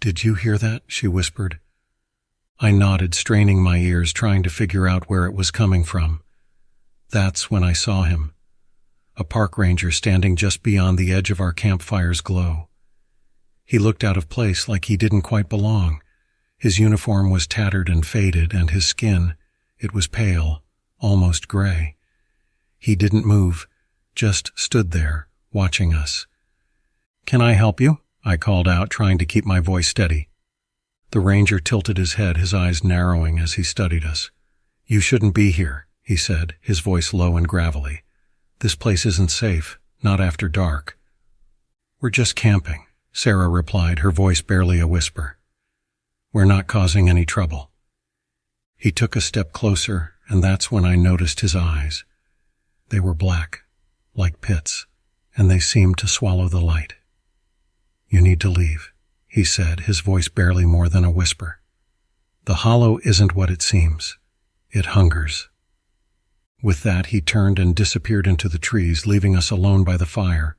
"Did you hear that?" she whispered. I nodded, straining my ears, trying to figure out where it was coming from. That's when I saw him, a park ranger standing just beyond the edge of our campfire's glow. He looked out of place, like he didn't quite belong. His uniform was tattered and faded, and his skin, it was pale, almost gray. He didn't move, just stood there, watching us. "Can I help you?" I called out, trying to keep my voice steady. The ranger tilted his head, his eyes narrowing as he studied us. "You shouldn't be here," he said, his voice low and gravelly. "This place isn't safe, not after dark." "We're just camping," Sarah replied, her voice barely a whisper. "We're not causing any trouble." He took a step closer, and that's when I noticed his eyes. They were black, like pits, and they seemed to swallow the light. "You need to leave," he said, his voice barely more than a whisper. "The hollow isn't what it seems. It hungers." With that, he turned and disappeared into the trees, leaving us alone by the fire.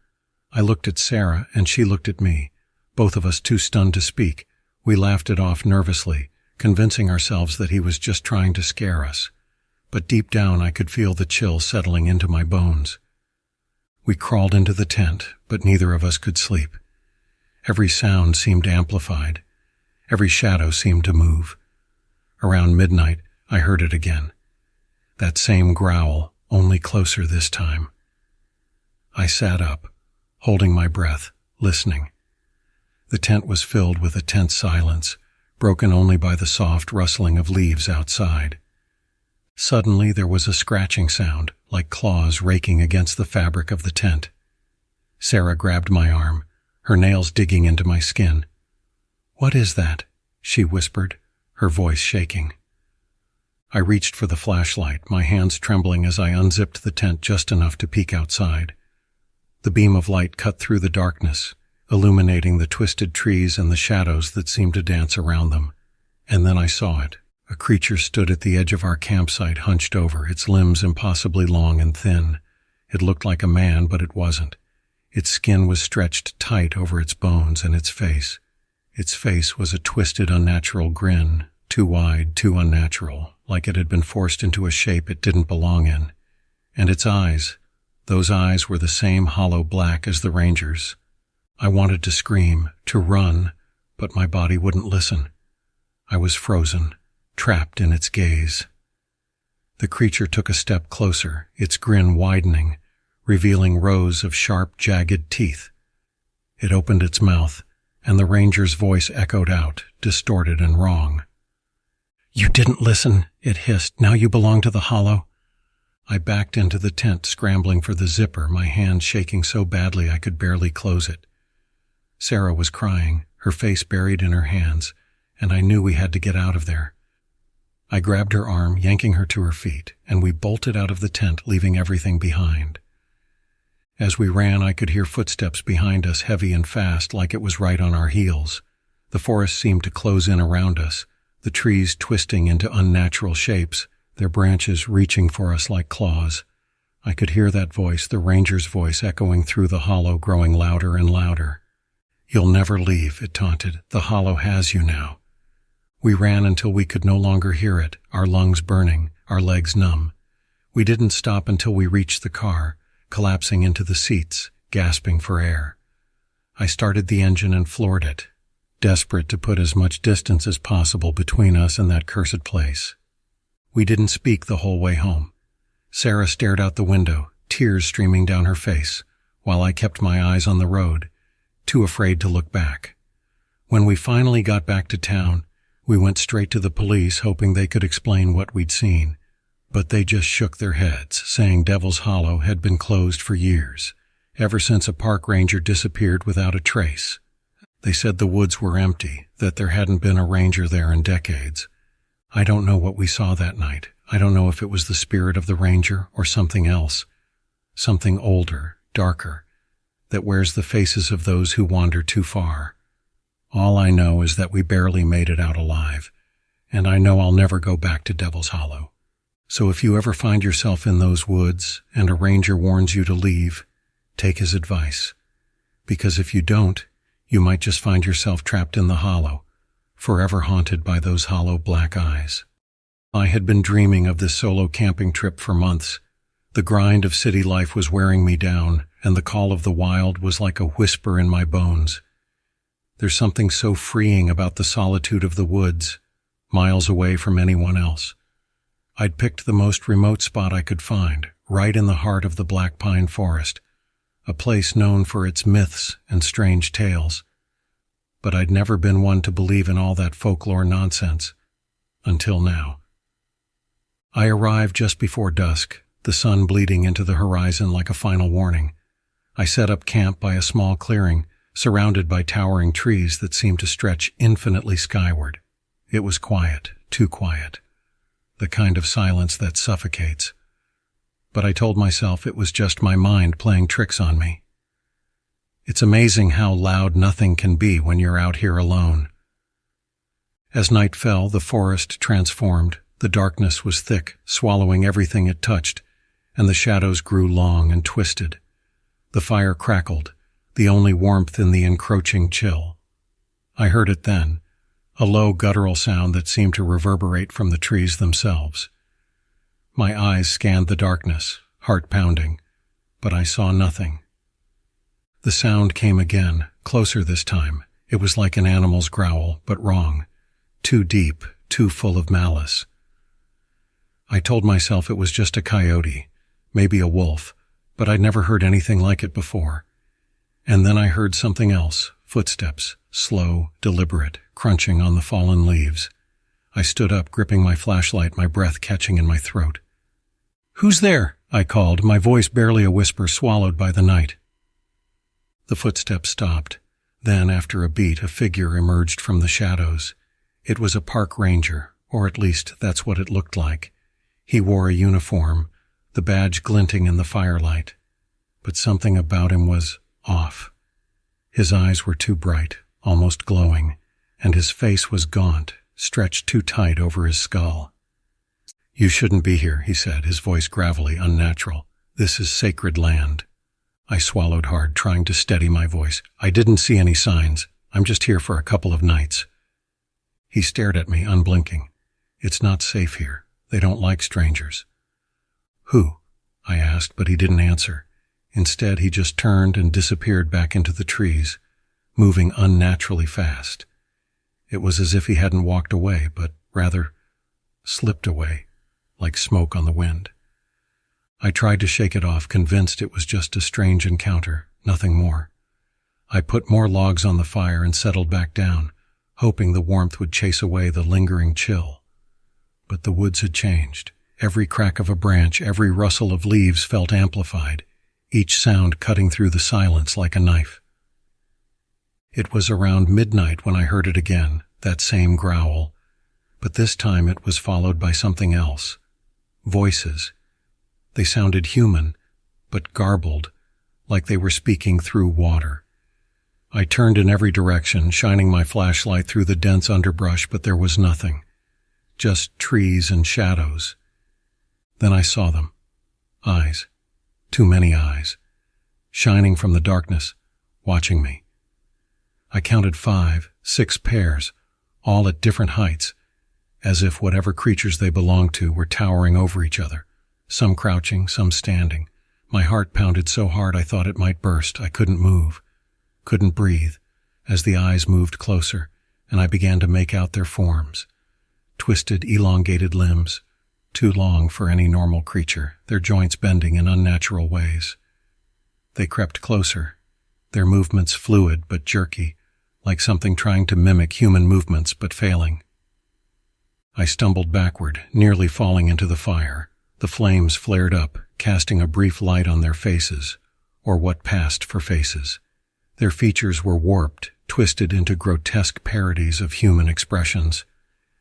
I looked at Sarah, and she looked at me, both of us too stunned to speak. We laughed it off nervously, convincing ourselves that he was just trying to scare us. But deep down I could feel the chill settling into my bones. We crawled into the tent, but neither of us could sleep. Every sound seemed amplified. Every shadow seemed to move. Around midnight, I heard it again. That same growl, only closer this time. I sat up, holding my breath, listening. The tent was filled with a tense silence, broken only by the soft rustling of leaves outside. Suddenly there was a scratching sound, like claws raking against the fabric of the tent. Sarah grabbed my arm, her nails digging into my skin. "What is that?" she whispered, her voice shaking. I reached for the flashlight, my hands trembling as I unzipped the tent just enough to peek outside. The beam of light cut through the darkness, illuminating the twisted trees and the shadows that seemed to dance around them. And then I saw it. A creature stood at the edge of our campsite, hunched over, its limbs impossibly long and thin. It looked like a man, but it wasn't. Its skin was stretched tight over its bones, and its face was a twisted, unnatural grin, too wide, too unnatural, like it had been forced into a shape it didn't belong in. And its eyes, those eyes were the same hollow black as the ranger's. I wanted to scream, to run, but my body wouldn't listen. I was frozen, trapped in its gaze. The creature took a step closer, its grin widening, revealing rows of sharp, jagged teeth. It opened its mouth, and the ranger's voice echoed out, distorted and wrong. "You didn't listen," it hissed. "Now you belong to the hollow." I backed into the tent, scrambling for the zipper, my hand shaking so badly I could barely close it. Sarah was crying, her face buried in her hands, and I knew we had to get out of there. I grabbed her arm, yanking her to her feet, and we bolted out of the tent, leaving everything behind. As we ran, I could hear footsteps behind us, heavy and fast, like it was right on our heels. The forest seemed to close in around us, the trees twisting into unnatural shapes, their branches reaching for us like claws. I could hear that voice, the ranger's voice, echoing through the hollow, growing louder and louder. "You'll never leave," it taunted. "The hollow has you now." We ran until we could no longer hear it, our lungs burning, our legs numb. We didn't stop until we reached the car, collapsing into the seats, gasping for air. I started the engine and floored it, desperate to put as much distance as possible between us and that cursed place. We didn't speak the whole way home. Sarah stared out the window, tears streaming down her face, while I kept my eyes on the road, too afraid to look back. When we finally got back to town, we went straight to the police, hoping they could explain what we'd seen. But they just shook their heads, saying Devil's Hollow had been closed for years, ever since a park ranger disappeared without a trace. They said the woods were empty, that there hadn't been a ranger there in decades. I don't know what we saw that night. I don't know if it was the spirit of the ranger or something else, something older, darker, that wears the faces of those who wander too far. All I know is that we barely made it out alive, and I know I'll never go back to Devil's Hollow. So if you ever find yourself in those woods and a ranger warns you to leave, take his advice. Because if you don't, you might just find yourself trapped in the hollow, forever haunted by those hollow black eyes. I had been dreaming of this solo camping trip for months. The grind of city life was wearing me down, and the call of the wild was like a whisper in my bones. There's something so freeing about the solitude of the woods, miles away from anyone else. I'd picked the most remote spot I could find, right in the heart of the Black Pine Forest, a place known for its myths and strange tales. But I'd never been one to believe in all that folklore nonsense, until now. I arrived just before dusk, the sun bleeding into the horizon like a final warning. I set up camp by a small clearing, surrounded by towering trees that seemed to stretch infinitely skyward. It was quiet, too quiet. The kind of silence that suffocates. But I told myself it was just my mind playing tricks on me. It's amazing how loud nothing can be when you're out here alone. As night fell, the forest transformed. The darkness was thick, swallowing everything it touched, and the shadows grew long and twisted. The fire crackled, the only warmth in the encroaching chill. I heard it then, a low guttural sound that seemed to reverberate from the trees themselves. My eyes scanned the darkness, heart pounding, but I saw nothing. The sound came again, closer this time. It was like an animal's growl, but wrong. Too deep, too full of malice. I told myself it was just a coyote, maybe a wolf, but I'd never heard anything like it before. And then I heard something else, footsteps, slow, deliberate, crunching on the fallen leaves. I stood up, gripping my flashlight, my breath catching in my throat. "Who's there?" I called, my voice barely a whisper, swallowed by the night. The footsteps stopped. Then, after a beat, a figure emerged from the shadows. It was a park ranger, or at least that's what it looked like. He wore a uniform, the badge glinting in the firelight. But something about him was off. His eyes were too bright, almost glowing, and his face was gaunt, stretched too tight over his skull. "You shouldn't be here," he said, his voice gravelly, unnatural. "This is sacred land." I swallowed hard, trying to steady my voice. "I didn't see any signs. I'm just here for a couple of nights." He stared at me, unblinking. "It's not safe here. They don't like strangers." "Who?" I asked, but he didn't answer. Instead, he just turned and disappeared back into the trees, moving unnaturally fast. It was as if he hadn't walked away, but rather slipped away, like smoke on the wind. I tried to shake it off, convinced it was just a strange encounter, nothing more. I put more logs on the fire and settled back down, hoping the warmth would chase away the lingering chill. But the woods had changed. Every crack of a branch, every rustle of leaves felt amplified, each sound cutting through the silence like a knife. It was around midnight when I heard it again, that same growl, but this time it was followed by something else. Voices. They sounded human, but garbled, like they were speaking through water. I turned in every direction, shining my flashlight through the dense underbrush, but there was nothing. Just trees and shadows. Then I saw them. Eyes. Too many eyes. Shining from the darkness, watching me. I counted 5, 6 pairs, all at different heights, as if whatever creatures they belonged to were towering over each other, some crouching, some standing. My heart pounded so hard I thought it might burst. I couldn't move, couldn't breathe, as the eyes moved closer, and I began to make out their forms. Twisted, elongated limbs, too long for any normal creature, their joints bending in unnatural ways. They crept closer, their movements fluid but jerky, like something trying to mimic human movements but failing. I stumbled backward, nearly falling into the fire. The flames flared up, casting a brief light on their faces, or what passed for faces. Their features were warped, twisted into grotesque parodies of human expressions,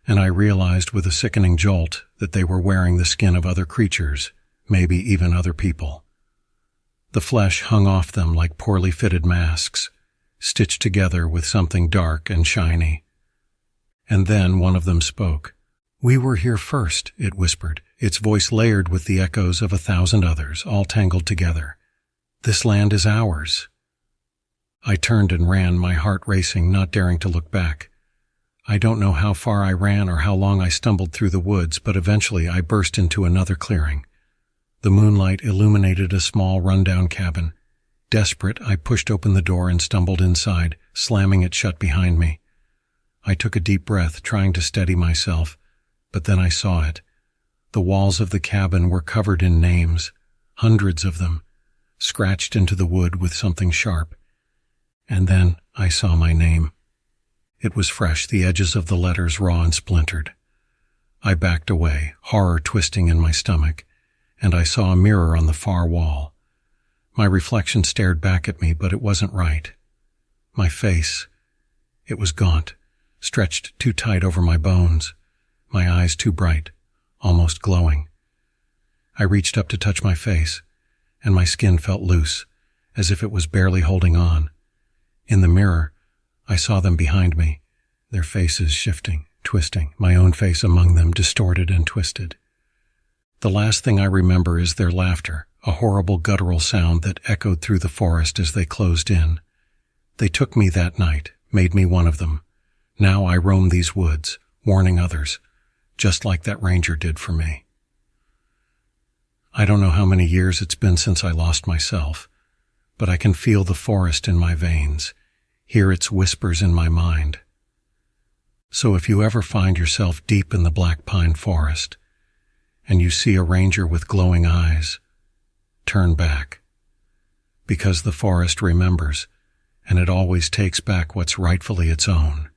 and I realized with a sickening jolt that they were wearing the skin of other creatures, maybe even other people. The flesh hung off them like poorly fitted masks, stitched together with something dark and shiny. And then one of them spoke. "We were here first," it whispered, its voice layered with the echoes of 1,000 others, all tangled together. "This land is ours." I turned and ran, my heart racing, not daring to look back. I don't know how far I ran or how long I stumbled through the woods, but eventually I burst into another clearing. The moonlight illuminated a small, rundown cabin. Desperate, I pushed open the door and stumbled inside, slamming it shut behind me. I took a deep breath, trying to steady myself, but then I saw it. The walls of the cabin were covered in names, hundreds of them, scratched into the wood with something sharp. And then I saw my name. It was fresh, the edges of the letters raw and splintered. I backed away, horror twisting in my stomach, and I saw a mirror on the far wall. My reflection stared back at me, but it wasn't right. My face, it was gaunt, stretched too tight over my bones, my eyes too bright, almost glowing. I reached up to touch my face, and my skin felt loose, as if it was barely holding on. In the mirror, I saw them behind me, their faces shifting, twisting, my own face among them, distorted and twisted. The last thing I remember is their laughter, a horrible guttural sound that echoed through the forest as they closed in. They took me that night, made me one of them. Now I roam these woods, warning others, just like that ranger did for me. I don't know how many years it's been since I lost myself, but I can feel the forest in my veins, hear its whispers in my mind. So if you ever find yourself deep in the black pine forest, and you see a ranger with glowing eyes, turn back, because the forest remembers, and it always takes back what's rightfully its own.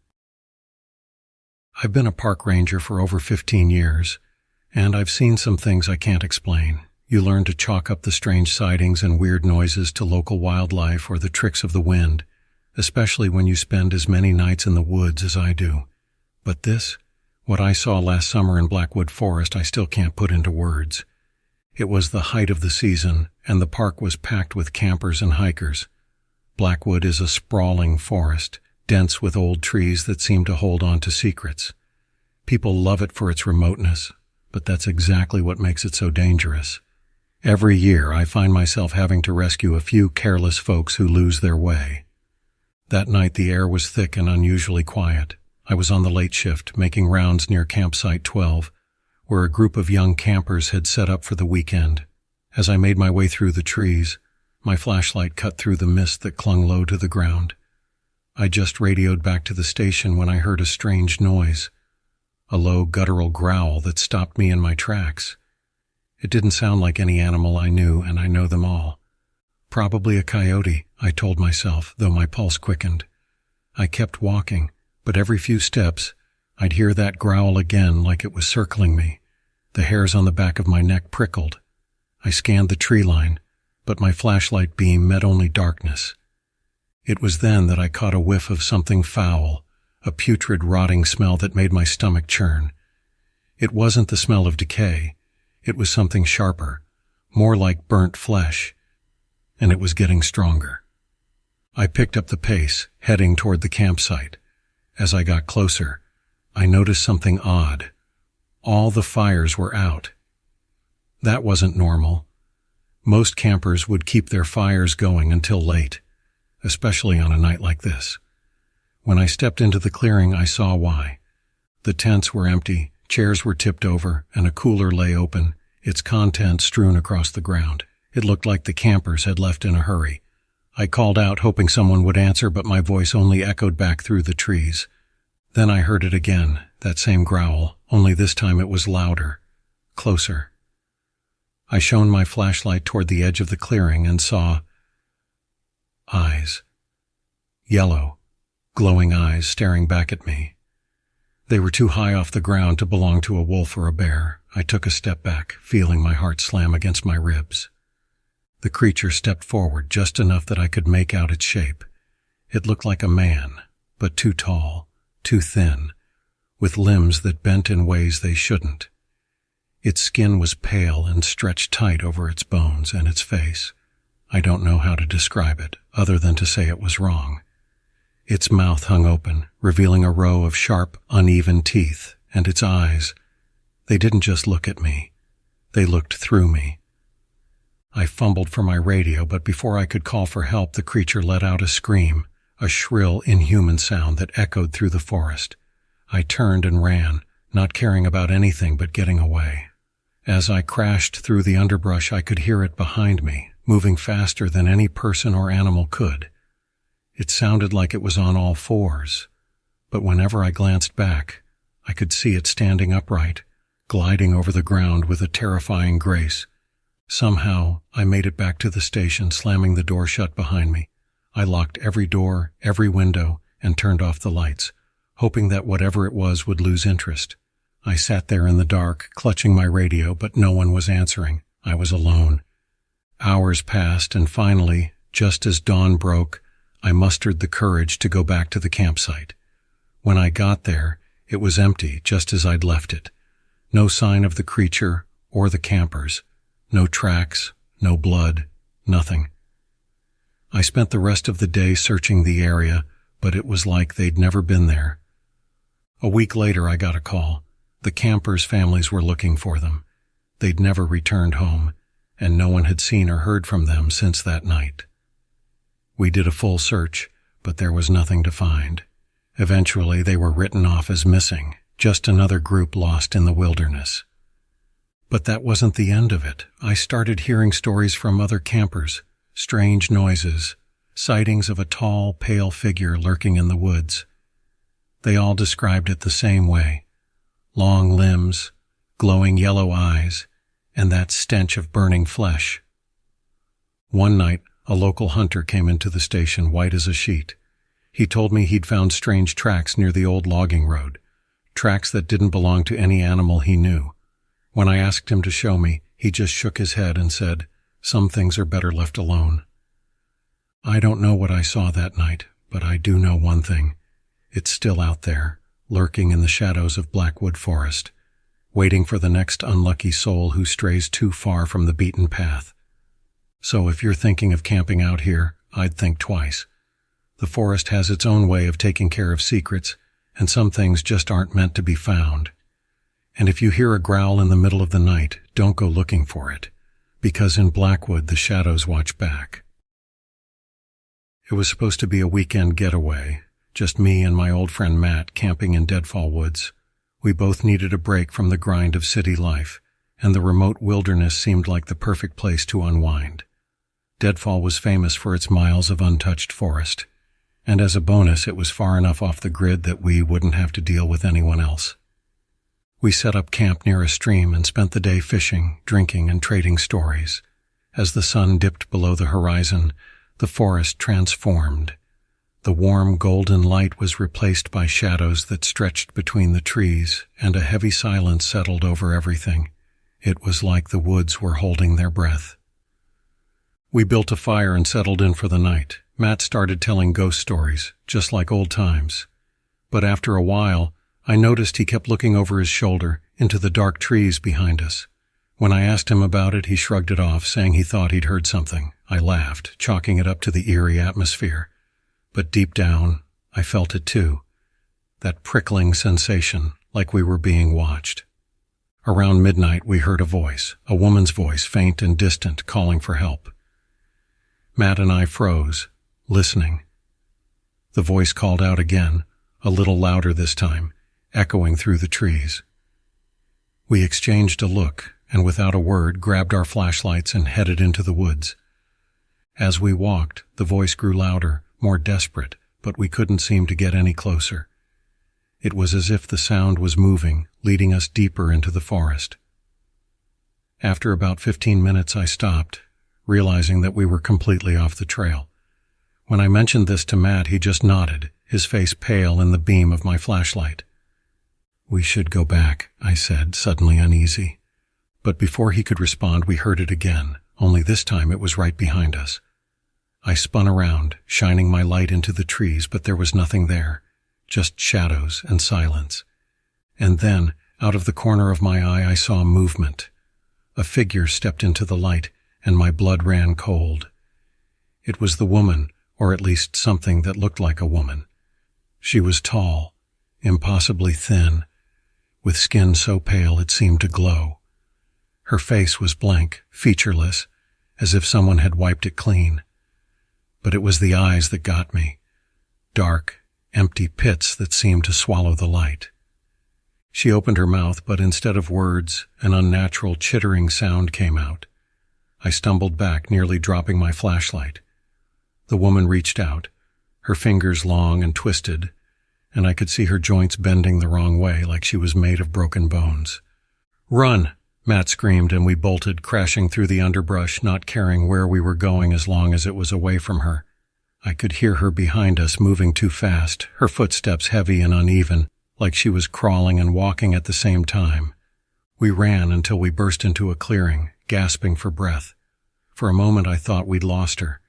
I've been a park ranger for over 15 years, and I've seen some things I can't explain. You learn to chalk up the strange sightings and weird noises to local wildlife or the tricks of the wind, especially when you spend as many nights in the woods as I do. But this, what I saw last summer in Blackwood Forest, I still can't put into words. It was the height of the season, and the park was packed with campers and hikers. Blackwood is a sprawling forest, dense with old trees that seem to hold on to secrets. People love it for its remoteness, but that's exactly what makes it so dangerous. Every year I find myself having to rescue a few careless folks who lose their way. That night the air was thick and unusually quiet. I was on the late shift, making rounds near campsite 12, where a group of young campers had set up for the weekend. As I made my way through the trees, my flashlight cut through the mist that clung low to the ground. I just radioed back to the station when I heard a strange noise, a low guttural growl that stopped me in my tracks. It didn't sound like any animal I knew, and I know them all. Probably a coyote, I told myself, though my pulse quickened. I kept walking, but every few steps, I'd hear that growl again like it was circling me. The hairs on the back of my neck prickled. I scanned the tree line, but my flashlight beam met only darkness. It was then that I caught a whiff of something foul, a putrid, rotting smell that made my stomach churn. It wasn't the smell of decay. It was something sharper, more like burnt flesh, and it was getting stronger. I picked up the pace, heading toward the campsite. As I got closer, I noticed something odd. All the fires were out. That wasn't normal. Most campers would keep their fires going until late, especially on a night like this. When I stepped into the clearing, I saw why. The tents were empty, chairs were tipped over, and a cooler lay open, its contents strewn across the ground. It looked like the campers had left in a hurry. I called out, hoping someone would answer, but my voice only echoed back through the trees. Then I heard it again, that same growl, only this time it was louder, closer. I shone my flashlight toward the edge of the clearing and saw eyes. Yellow, glowing eyes staring back at me. They were too high off the ground to belong to a wolf or a bear. I took a step back, feeling my heart slam against my ribs. The creature stepped forward just enough that I could make out its shape. It looked like a man, but too tall, too thin, with limbs that bent in ways they shouldn't. Its skin was pale and stretched tight over its bones and its face. I don't know how to describe it, other than to say it was wrong. Its mouth hung open, revealing a row of sharp, uneven teeth, and its eyes, they didn't just look at me. They looked through me. I fumbled for my radio, but before I could call for help, the creature let out a scream, a shrill, inhuman sound that echoed through the forest. I turned and ran, not caring about anything but getting away. As I crashed through the underbrush, I could hear it behind me, moving faster than any person or animal could. It sounded like it was on all fours, but whenever I glanced back, I could see it standing upright, gliding over the ground with a terrifying grace. Somehow, I made it back to the station, slamming the door shut behind me. I locked every door, every window, and turned off the lights, hoping that whatever it was would lose interest. I sat there in the dark, clutching my radio, but no one was answering. I was alone. Hours passed, and finally, just as dawn broke, I mustered the courage to go back to the campsite. When I got there, it was empty, just as I'd left it. No sign of the creature or the campers. No tracks, no blood, nothing. I spent the rest of the day searching the area, but it was like they'd never been there. A week later, I got a call. The campers' families were looking for them. They'd never returned home, and no one had seen or heard from them since that night. We did a full search, but there was nothing to find. Eventually, they were written off as missing, just another group lost in the wilderness. But that wasn't the end of it. I started hearing stories from other campers, strange noises, sightings of a tall, pale figure lurking in the woods. They all described it the same way. Long limbs, glowing yellow eyes, and that stench of burning flesh. One night, a local hunter came into the station white as a sheet. He told me he'd found strange tracks near the old logging road, tracks that didn't belong to any animal he knew. When I asked him to show me, he just shook his head and said, "Some things are better left alone." I don't know what I saw that night, but I do know one thing. It's still out there, lurking in the shadows of Blackwood Forest, waiting for the next unlucky soul who strays too far from the beaten path. So if you're thinking of camping out here, I'd think twice. The forest has its own way of taking care of secrets, and some things just aren't meant to be found. And if you hear a growl in the middle of the night, don't go looking for it, because in Blackwood the shadows watch back. It was supposed to be a weekend getaway, just me and my old friend Matt camping in Deadfall Woods. We both needed a break from the grind of city life, and the remote wilderness seemed like the perfect place to unwind. Deadfall was famous for its miles of untouched forest, and as a bonus it was far enough off the grid that we wouldn't have to deal with anyone else. We set up camp near a stream and spent the day fishing, drinking, and trading stories. As the sun dipped below the horizon, the forest transformed. The warm golden light was replaced by shadows that stretched between the trees, and a heavy silence settled over everything. It was like the woods were holding their breath. We built a fire and settled in for the night. Matt started telling ghost stories, just like old times. But after a while, I noticed he kept looking over his shoulder into the dark trees behind us. When I asked him about it, he shrugged it off, saying he thought he'd heard something. I laughed, chalking it up to the eerie atmosphere. But deep down, I felt it too. That prickling sensation, like we were being watched. Around midnight, we heard a woman's voice, faint and distant, calling for help. Matt and I froze, listening. The voice called out again, a little louder this time, echoing through the trees. We exchanged a look, and without a word grabbed our flashlights and headed into the woods. As we walked, the voice grew louder, more desperate, but we couldn't seem to get any closer. It was as if the sound was moving, leading us deeper into the forest. After about 15 minutes I stopped, realizing that we were completely off the trail. When I mentioned this to Matt, he just nodded, his face pale in the beam of my flashlight. "We should go back," I said, suddenly uneasy. But before he could respond, we heard it again, only this time it was right behind us. I spun around, shining my light into the trees, but there was nothing there, just shadows and silence. And then, out of the corner of my eye, I saw movement. A figure stepped into the light, and my blood ran cold. It was the woman, or at least something that looked like a woman. She was tall, impossibly thin, with skin so pale it seemed to glow. Her face was blank, featureless, as if someone had wiped it clean. But it was the eyes that got me, dark, empty pits that seemed to swallow the light. She opened her mouth, but instead of words, an unnatural chittering sound came out. I stumbled back, nearly dropping my flashlight. The woman reached out, her fingers long and twisted, and I could see her joints bending the wrong way like she was made of broken bones. "Run!" Matt screamed, and we bolted, crashing through the underbrush, not caring where we were going as long as it was away from her. I could hear her behind us, moving too fast, her footsteps heavy and uneven, like she was crawling and walking at the same time. We ran until we burst into a clearing, gasping for breath. For a moment I thought we'd lost her.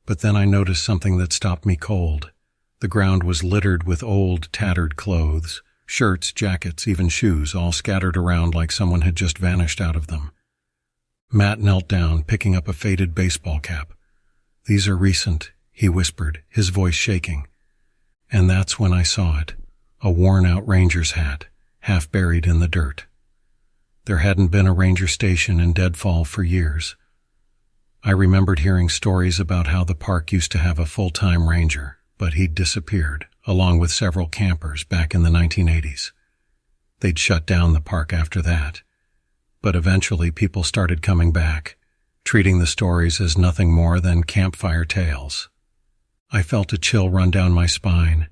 But then I noticed something that stopped me cold. The ground was littered with old, tattered clothes. Shirts, jackets, even shoes, all scattered around like someone had just vanished out of them. Matt knelt down, picking up a faded baseball cap. "These are recent," he whispered, his voice shaking. And that's when I saw it, a worn-out ranger's hat, half buried in the dirt. There hadn't been a ranger station in Deadfall for years. I remembered hearing stories about how the park used to have a full-time ranger, but he'd disappeared, along with several campers back in the 1980s. They'd shut down the park after that. But eventually people started coming back, treating the stories as nothing more than campfire tales. I felt a chill run down my spine.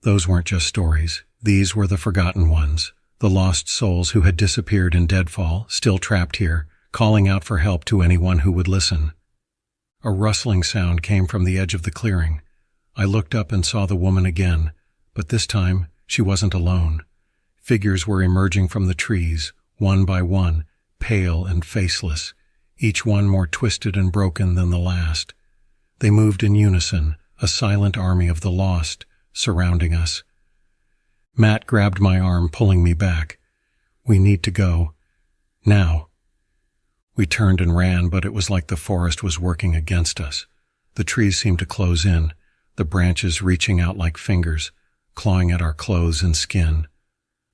Those weren't just stories. These were the forgotten ones, the lost souls who had disappeared in Deadfall, still trapped here, calling out for help to anyone who would listen. A rustling sound came from the edge of the clearing. I looked up and saw the woman again, but this time she wasn't alone. Figures were emerging from the trees, one by one, pale and faceless, each one more twisted and broken than the last. They moved in unison, a silent army of the lost, surrounding us. Matt grabbed my arm, pulling me back. "We need to go. Now." We turned and ran, but it was like the forest was working against us. The trees seemed to close in, the branches reaching out like fingers, clawing at our clothes and skin.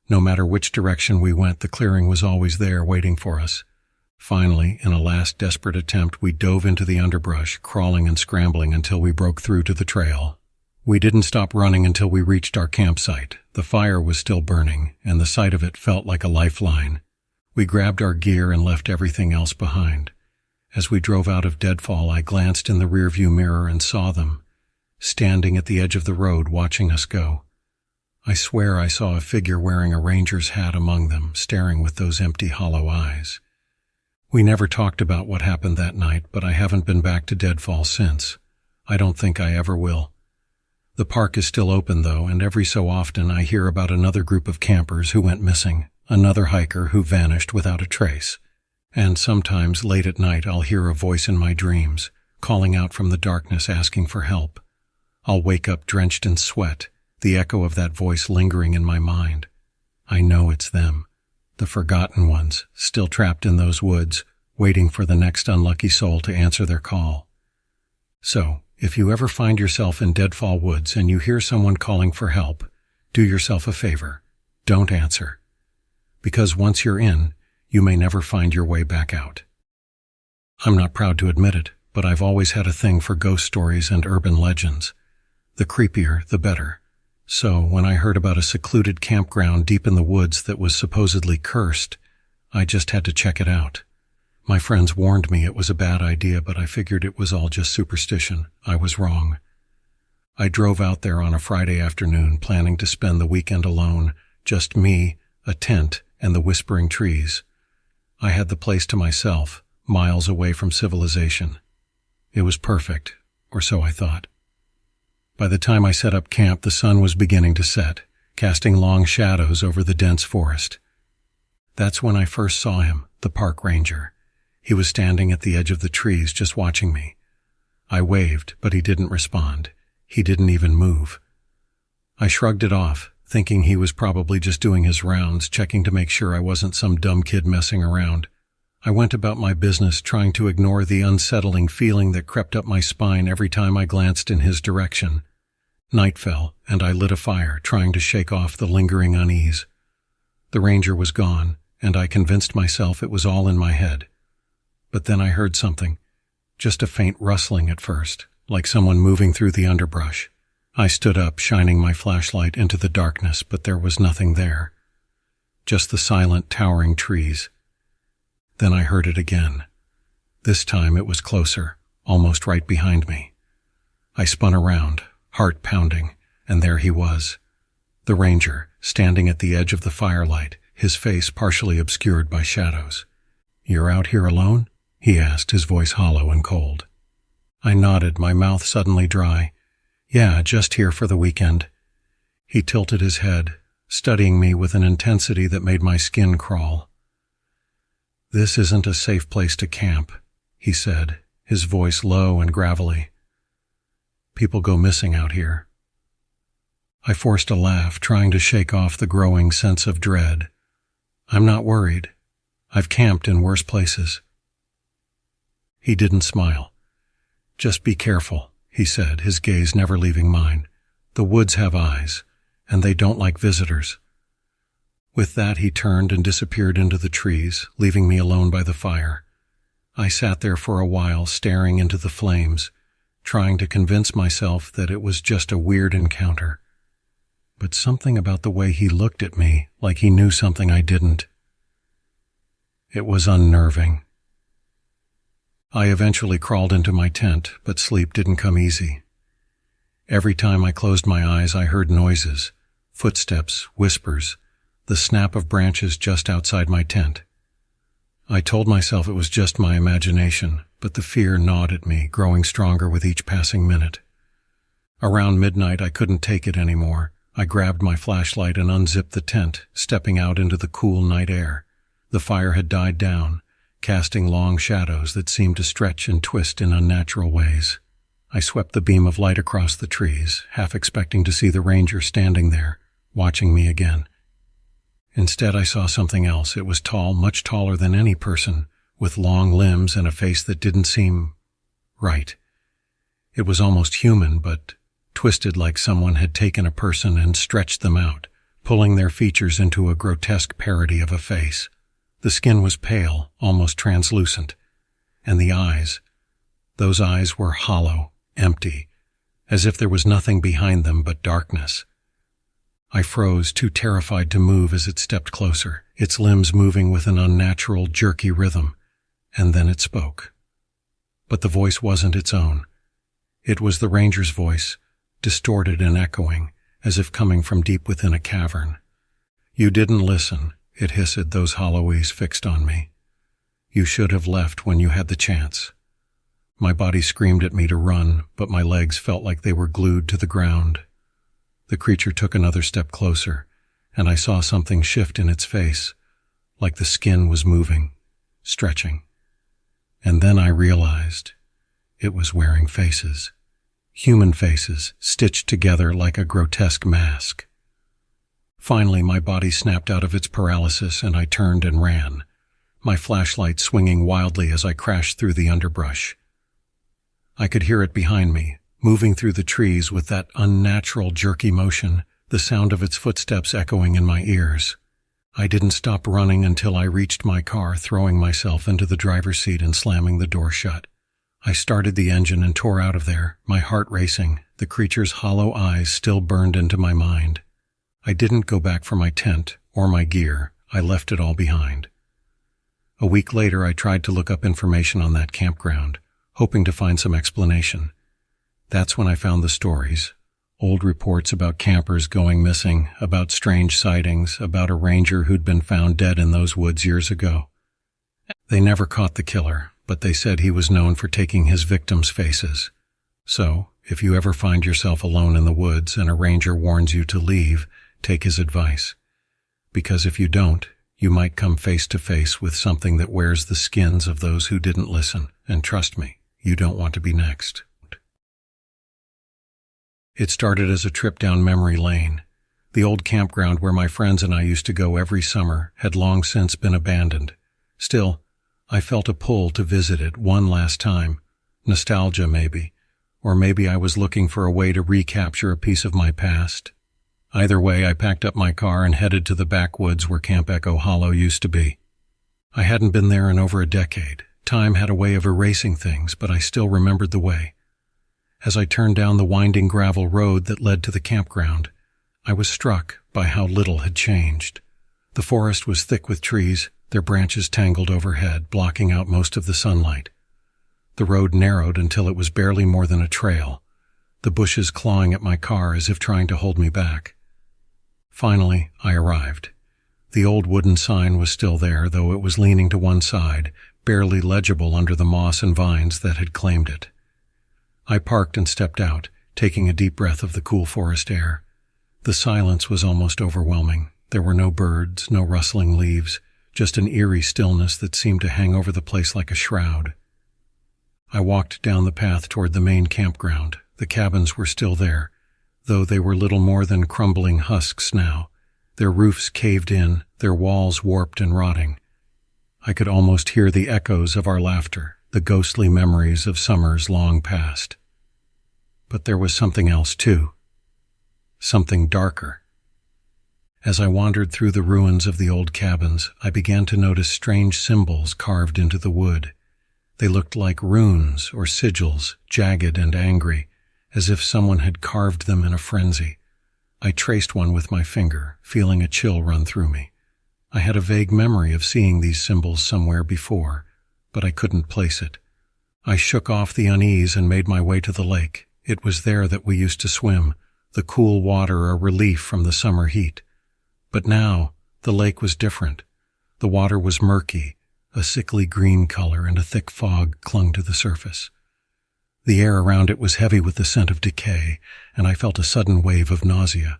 No matter which direction we went, the clearing was always there, waiting for us. Finally, in a last desperate attempt, we dove into the underbrush, crawling and scrambling until we broke through to the trail. We didn't stop running until we reached our campsite. The fire was still burning, and the sight of it felt like a lifeline. We grabbed our gear and left everything else behind. As we drove out of Deadfall, I glanced in the rearview mirror and saw them, standing at the edge of the road watching us go. I swear I saw a figure wearing a ranger's hat among them, staring with those empty, hollow eyes. We never talked about what happened that night, but I haven't been back to Deadfall since. I don't think I ever will. The park is still open, though, and every so often I hear about another group of campers who went missing, another hiker who vanished without a trace. And sometimes late at night I'll hear a voice in my dreams, calling out from the darkness asking for help. I'll wake up drenched in sweat, the echo of that voice lingering in my mind. I know it's them, the forgotten ones, still trapped in those woods, waiting for the next unlucky soul to answer their call. So, if you ever find yourself in Deadfall Woods and you hear someone calling for help, do yourself a favor. Don't answer. Because once you're in, you may never find your way back out. I'm not proud to admit it, but I've always had a thing for ghost stories and urban legends. The creepier, the better. So, when I heard about a secluded campground deep in the woods that was supposedly cursed, I just had to check it out. My friends warned me it was a bad idea, but I figured it was all just superstition. I was wrong. I drove out there on a Friday afternoon, planning to spend the weekend alone, just me, a tent, and the whispering trees. I had the place to myself, miles away from civilization. It was perfect, or so I thought. By the time I set up camp, the sun was beginning to set, casting long shadows over the dense forest. That's when I first saw him, the park ranger. He was standing at the edge of the trees, just watching me. I waved, but he didn't respond. He didn't even move. I shrugged it off, thinking he was probably just doing his rounds, checking to make sure I wasn't some dumb kid messing around. I went about my business, trying to ignore the unsettling feeling that crept up my spine every time I glanced in his direction. Night fell, and I lit a fire, trying to shake off the lingering unease. The ranger was gone, and I convinced myself it was all in my head. But then I heard something, just a faint rustling at first, like someone moving through the underbrush. I stood up, shining my flashlight into the darkness, but there was nothing there. Just the silent, towering trees. Then I heard it again. This time it was closer, almost right behind me. I spun around, heart pounding, and there he was. The ranger, standing at the edge of the firelight, his face partially obscured by shadows. "You're out here alone?" he asked, his voice hollow and cold. I nodded, my mouth suddenly dry. "Yeah, just here for the weekend." He tilted his head, studying me with an intensity that made my skin crawl. "This isn't a safe place to camp," he said, his voice low and gravelly. "People go missing out here." I forced a laugh, trying to shake off the growing sense of dread. "I'm not worried. I've camped in worse places." He didn't smile. "Just be careful," he said, his gaze never leaving mine. "The woods have eyes, and they don't like visitors." With that, he turned and disappeared into the trees, leaving me alone by the fire. I sat there for a while, staring into the flames, trying to convince myself that it was just a weird encounter. But something about the way he looked at me, like he knew something I didn't. It was unnerving. I eventually crawled into my tent, but sleep didn't come easy. Every time I closed my eyes, I heard noises, footsteps, whispers, the snap of branches just outside my tent. I told myself it was just my imagination, but the fear gnawed at me, growing stronger with each passing minute. Around midnight, I couldn't take it anymore. I grabbed my flashlight and unzipped the tent, stepping out into the cool night air. The fire had died down, casting long shadows that seemed to stretch and twist in unnatural ways. I swept the beam of light across the trees, half expecting to see the ranger standing there, watching me again. Instead, I saw something else. It was tall, much taller than any person, with long limbs and a face that didn't seem right. It was almost human, but twisted like someone had taken a person and stretched them out, pulling their features into a grotesque parody of a face. The skin was pale, almost translucent, and the eyes, those eyes were hollow, empty, as if there was nothing behind them but darkness. I froze, too terrified to move as it stepped closer, its limbs moving with an unnatural, jerky rhythm, and then it spoke. But the voice wasn't its own. It was the ranger's voice, distorted and echoing, as if coming from deep within a cavern. "You didn't listen," it hissed, those hollow eyes fixed on me. "You should have left when you had the chance." My body screamed at me to run, but my legs felt like they were glued to the ground. The creature took another step closer, and I saw something shift in its face, like the skin was moving, stretching. And then I realized it was wearing faces. Human faces, stitched together like a grotesque mask. Finally, my body snapped out of its paralysis, and I turned and ran, my flashlight swinging wildly as I crashed through the underbrush. I could hear it behind me, moving through the trees with that unnatural, jerky motion, the sound of its footsteps echoing in my ears. I didn't stop running until I reached my car, throwing myself into the driver's seat and slamming the door shut. I started the engine and tore out of there, my heart racing, the creature's hollow eyes still burned into my mind. I didn't go back for my tent or my gear. I left it all behind. A week later, I tried to look up information on that campground, hoping to find some explanation. That's when I found the stories. Old reports about campers going missing, about strange sightings, about a ranger who'd been found dead in those woods years ago. They never caught the killer, but they said he was known for taking his victims' faces. So, if you ever find yourself alone in the woods and a ranger warns you to leave, take his advice. Because if you don't, you might come face to face with something that wears the skins of those who didn't listen. And trust me, you don't want to be next. It started as a trip down memory lane. The old campground where my friends and I used to go every summer had long since been abandoned. Still, I felt a pull to visit it one last time. Nostalgia, maybe. Or maybe I was looking for a way to recapture a piece of my past. Either way, I packed up my car and headed to the backwoods where Camp Echo Hollow used to be. I hadn't been there in over a decade. Time had a way of erasing things, but I still remembered the way. As I turned down the winding gravel road that led to the campground, I was struck by how little had changed. The forest was thick with trees, their branches tangled overhead, blocking out most of the sunlight. The road narrowed until it was barely more than a trail, the bushes clawing at my car as if trying to hold me back. Finally, I arrived. The old wooden sign was still there, though it was leaning to one side, barely legible under the moss and vines that had claimed it. I parked and stepped out, taking a deep breath of the cool forest air. The silence was almost overwhelming. There were no birds, no rustling leaves, just an eerie stillness that seemed to hang over the place like a shroud. I walked down the path toward the main campground. The cabins were still there, though they were little more than crumbling husks now, their roofs caved in, their walls warped and rotting. I could almost hear the echoes of our laughter, the ghostly memories of summers long past. But there was something else too. Something darker. As I wandered through the ruins of the old cabins, I began to notice strange symbols carved into the wood. They looked like runes or sigils, jagged and angry, as if someone had carved them in a frenzy. I traced one with my finger, feeling a chill run through me. I had a vague memory of seeing these symbols somewhere before, but I couldn't place it. I shook off the unease and made my way to the lake. It was there that we used to swim, the cool water a relief from the summer heat. But now, the lake was different. The water was murky, a sickly green color, and a thick fog clung to the surface. The air around it was heavy with the scent of decay, and I felt a sudden wave of nausea.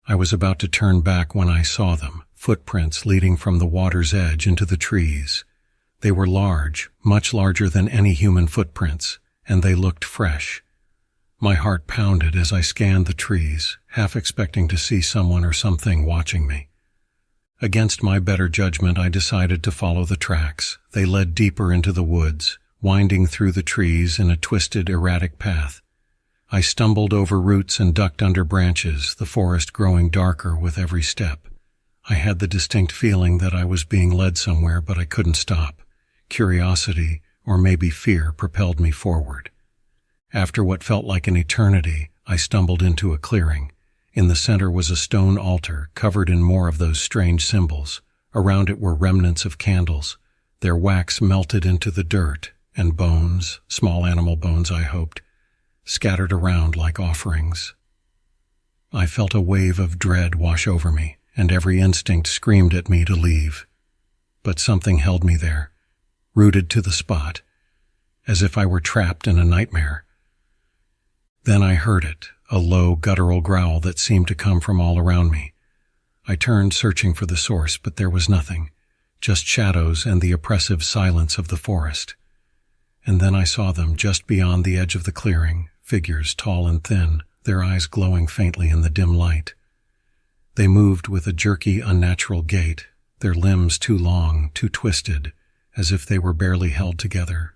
I was about to turn back when I saw them, footprints leading from the water's edge into the trees. They were large, much larger than any human footprints, and they looked fresh. My heart pounded as I scanned the trees, half expecting to see someone or something watching me. Against my better judgment, I decided to follow the tracks. They led deeper into the woods, winding through the trees in a twisted, erratic path. I stumbled over roots and ducked under branches, the forest growing darker with every step. I had the distinct feeling that I was being led somewhere, but I couldn't stop. Curiosity, or maybe fear, propelled me forward. After what felt like an eternity, I stumbled into a clearing. In the center was a stone altar, covered in more of those strange symbols. Around it were remnants of candles, their wax melted into the dirt, and bones, small animal bones I hoped, scattered around like offerings. I felt a wave of dread wash over me, and every instinct screamed at me to leave. But something held me there, rooted to the spot, as if I were trapped in a nightmare. Then I heard it, a low, guttural growl that seemed to come from all around me. I turned, searching for the source, but there was nothing, just shadows and the oppressive silence of the forest. And then I saw them just beyond the edge of the clearing, figures tall and thin, their eyes glowing faintly in the dim light. They moved with a jerky, unnatural gait, their limbs too long, too twisted, as if they were barely held together.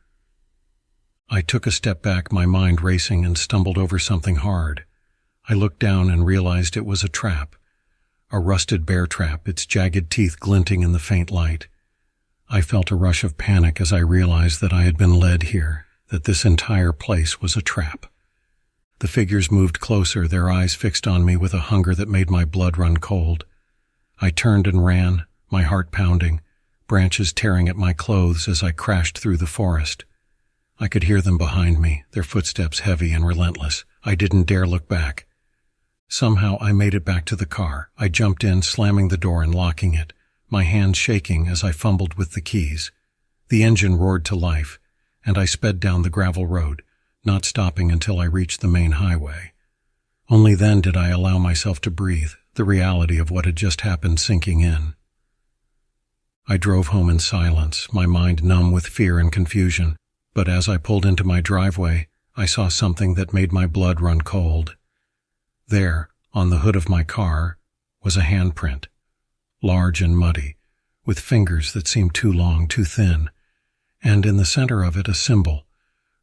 I took a step back, my mind racing, and stumbled over something hard. I looked down and realized it was a trap, a rusted bear trap, its jagged teeth glinting in the faint light. I felt a rush of panic as I realized that I had been led here, that this entire place was a trap. The figures moved closer, their eyes fixed on me with a hunger that made my blood run cold. I turned and ran, my heart pounding, branches tearing at my clothes as I crashed through the forest. I could hear them behind me, their footsteps heavy and relentless. I didn't dare look back. Somehow I made it back to the car. I jumped in, slamming the door and locking it, my hands shaking as I fumbled with the keys. The engine roared to life, and I sped down the gravel road, not stopping until I reached the main highway. Only then did I allow myself to breathe, the reality of what had just happened sinking in. I drove home in silence, my mind numb with fear and confusion, but as I pulled into my driveway, I saw something that made my blood run cold. There, on the hood of my car, was a handprint, large and muddy, with fingers that seemed too long, too thin, and in the center of it a symbol,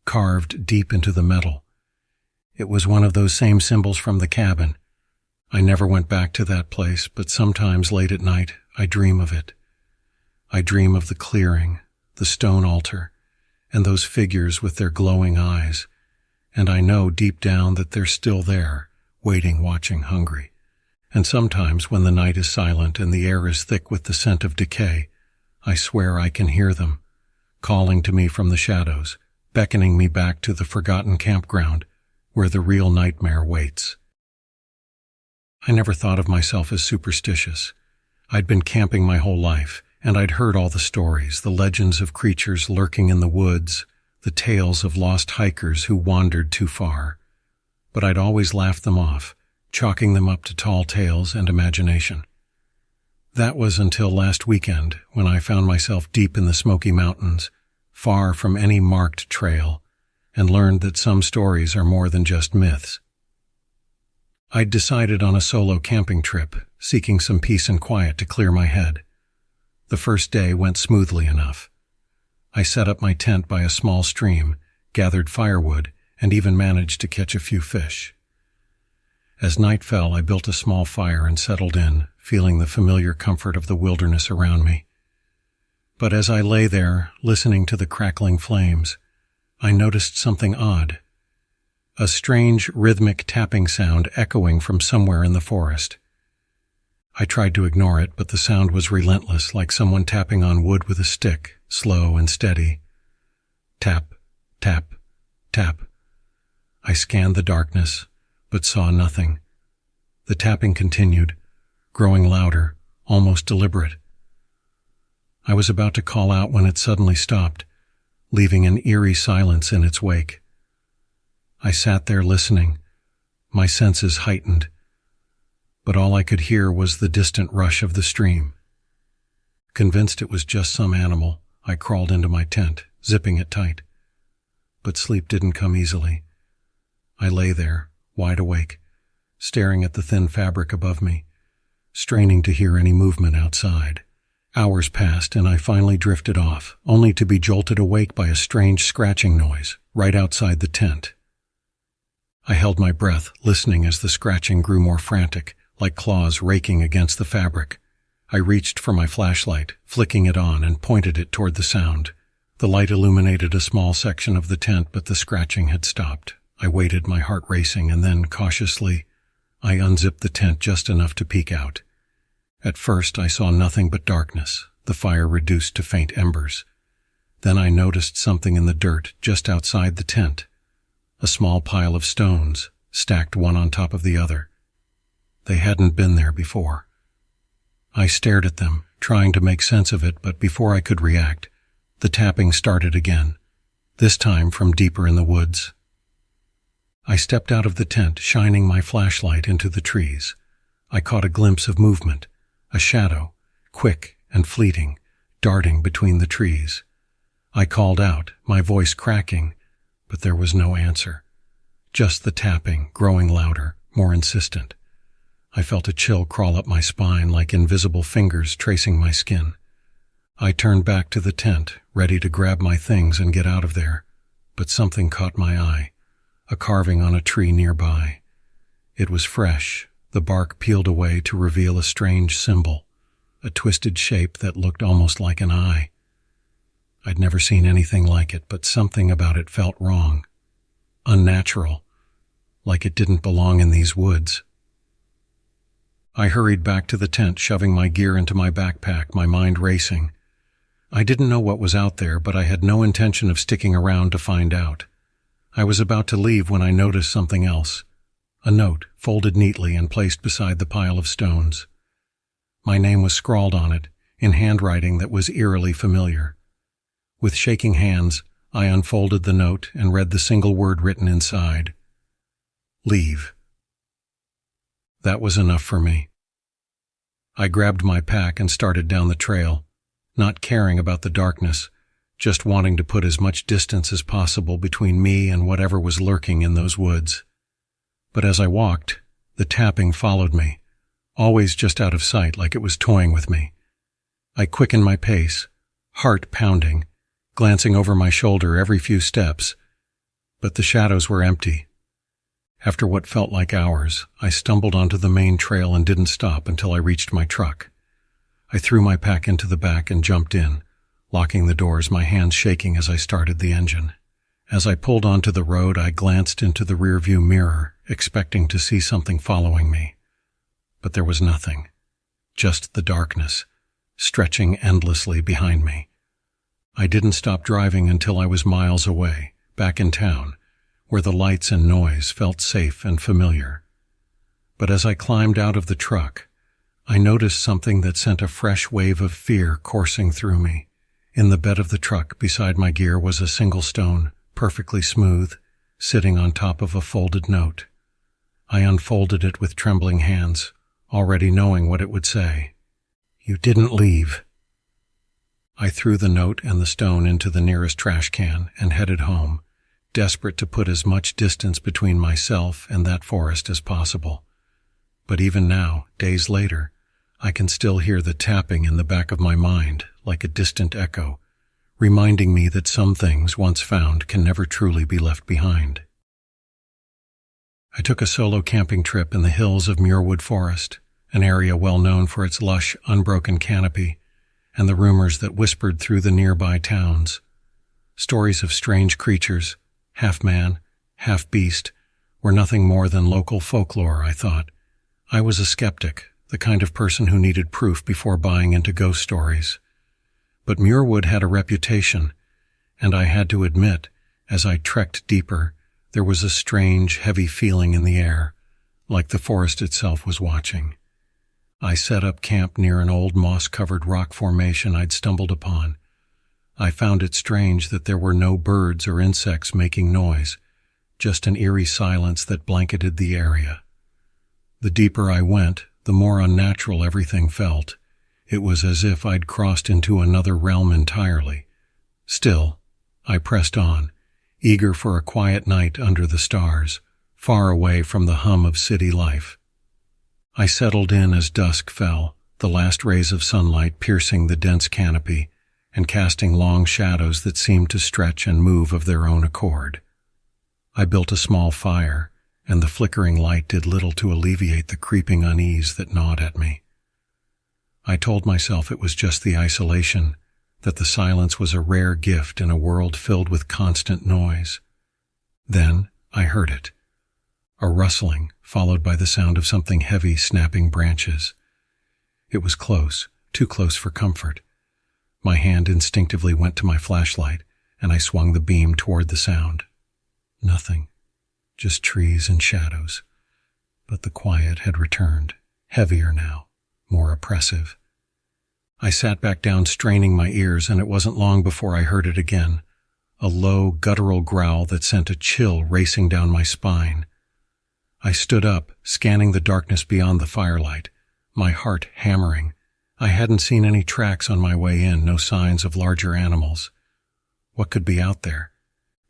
carved deep into the metal. It was one of those same symbols from the cabin. I never went back to that place, but sometimes late at night I dream of it. I dream of the clearing, the stone altar, and those figures with their glowing eyes, and I know deep down that they're still there, waiting, watching, hungry. And sometimes when the night is silent and the air is thick with the scent of decay, I swear I can hear them, calling to me from the shadows, beckoning me back to the forgotten campground where the real nightmare waits. I never thought of myself as superstitious. I'd been camping my whole life, and I'd heard all the stories, the legends of creatures lurking in the woods, the tales of lost hikers who wandered too far. But I'd always laughed them off, chalking them up to tall tales and imagination. That was until last weekend, when I found myself deep in the Smoky Mountains, far from any marked trail, and learned that some stories are more than just myths. I'd decided on a solo camping trip, seeking some peace and quiet to clear my head. The first day went smoothly enough. I set up my tent by a small stream, gathered firewood, and even managed to catch a few fish. As night fell, I built a small fire and settled in, feeling the familiar comfort of the wilderness around me. But as I lay there, listening to the crackling flames, I noticed something odd. A strange, rhythmic tapping sound echoing from somewhere in the forest. I tried to ignore it, but the sound was relentless, like someone tapping on wood with a stick, slow and steady. Tap, tap, tap. I scanned the darkness, but saw nothing. The tapping continued, growing louder, almost deliberate. I was about to call out when it suddenly stopped, leaving an eerie silence in its wake. I sat there listening, my senses heightened, but all I could hear was the distant rush of the stream. Convinced it was just some animal, I crawled into my tent, zipping it tight. But sleep didn't come easily. I lay there, wide awake, staring at the thin fabric above me, straining to hear any movement outside. Hours passed and I finally drifted off, only to be jolted awake by a strange scratching noise right outside the tent. I held my breath, listening as the scratching grew more frantic, like claws raking against the fabric. I reached for my flashlight, flicking it on, and pointed it toward the sound. The light illuminated a small section of the tent, but the scratching had stopped. I waited, my heart racing, and then, cautiously, I unzipped the tent just enough to peek out. At first, I saw nothing but darkness, the fire reduced to faint embers. Then I noticed something in the dirt just outside the tent. A small pile of stones, stacked one on top of the other. They hadn't been there before. I stared at them, trying to make sense of it, but before I could react, the tapping started again, this time from deeper in the woods. I stepped out of the tent, shining my flashlight into the trees. I caught a glimpse of movement, a shadow, quick and fleeting, darting between the trees. I called out, my voice cracking, but there was no answer. Just the tapping, growing louder, more insistent. I felt a chill crawl up my spine like invisible fingers tracing my skin. I turned back to the tent, ready to grab my things and get out of there, but something caught my eye, a carving on a tree nearby. It was fresh, the bark peeled away to reveal a strange symbol, a twisted shape that looked almost like an eye. I'd never seen anything like it, but something about it felt wrong, unnatural, like it didn't belong in these woods. I hurried back to the tent, shoving my gear into my backpack, my mind racing. I didn't know what was out there, but I had no intention of sticking around to find out. I was about to leave when I noticed something else, a note folded neatly and placed beside the pile of stones. My name was scrawled on it, in handwriting that was eerily familiar. With shaking hands, I unfolded the note and read the single word written inside. Leave. That was enough for me. I grabbed my pack and started down the trail, not caring about the darkness, just wanting to put as much distance as possible between me and whatever was lurking in those woods. But as I walked, the tapping followed me, always just out of sight like it was toying with me. I quickened my pace, heart pounding, glancing over my shoulder every few steps, but the shadows were empty. After what felt like hours, I stumbled onto the main trail and didn't stop until I reached my truck. I threw my pack into the back and jumped in, locking the doors, my hands shaking as I started the engine. As I pulled onto the road, I glanced into the rearview mirror, expecting to see something following me. But there was nothing, just the darkness, stretching endlessly behind me. I didn't stop driving until I was miles away, back in town, where the lights and noise felt safe and familiar. But as I climbed out of the truck, I noticed something that sent a fresh wave of fear coursing through me. In the bed of the truck beside my gear was a single stone, perfectly smooth, sitting on top of a folded note. I unfolded it with trembling hands, already knowing what it would say. "You didn't leave." I threw the note and the stone into the nearest trash can and headed home, desperate to put as much distance between myself and that forest as possible. But even now, days later, I can still hear the tapping in the back of my mind like a distant echo, reminding me that some things once found can never truly be left behind. I took a solo camping trip in the hills of Muirwood Forest, an area well known for its lush, unbroken canopy, and the rumors that whispered through the nearby towns. Stories of strange creatures, half man, half beast, were nothing more than local folklore, I thought. I was a skeptic, the kind of person who needed proof before buying into ghost stories. But Muirwood had a reputation, and I had to admit, as I trekked deeper, there was a strange, heavy feeling in the air, like the forest itself was watching. I set up camp near an old moss-covered rock formation I'd stumbled upon. I found it strange that there were no birds or insects making noise, just an eerie silence that blanketed the area. The deeper I went, the more unnatural everything felt. It was as if I'd crossed into another realm entirely. Still, I pressed on, eager for a quiet night under the stars, far away from the hum of city life. I settled in as dusk fell, the last rays of sunlight piercing the dense canopy and casting long shadows that seemed to stretch and move of their own accord. I built a small fire, and the flickering light did little to alleviate the creeping unease that gnawed at me. I told myself it was just the isolation, that the silence was a rare gift in a world filled with constant noise. Then I heard it. A rustling, followed by the sound of something heavy snapping branches. It was close, too close for comfort. My hand instinctively went to my flashlight, and I swung the beam toward the sound. Nothing, just trees and shadows. But the quiet had returned, heavier now, more oppressive. I sat back down, straining my ears, and it wasn't long before I heard it again, a low, guttural growl that sent a chill racing down my spine. I stood up, scanning the darkness beyond the firelight, my heart hammering. I hadn't seen any tracks on my way in, no signs of larger animals. What could be out there?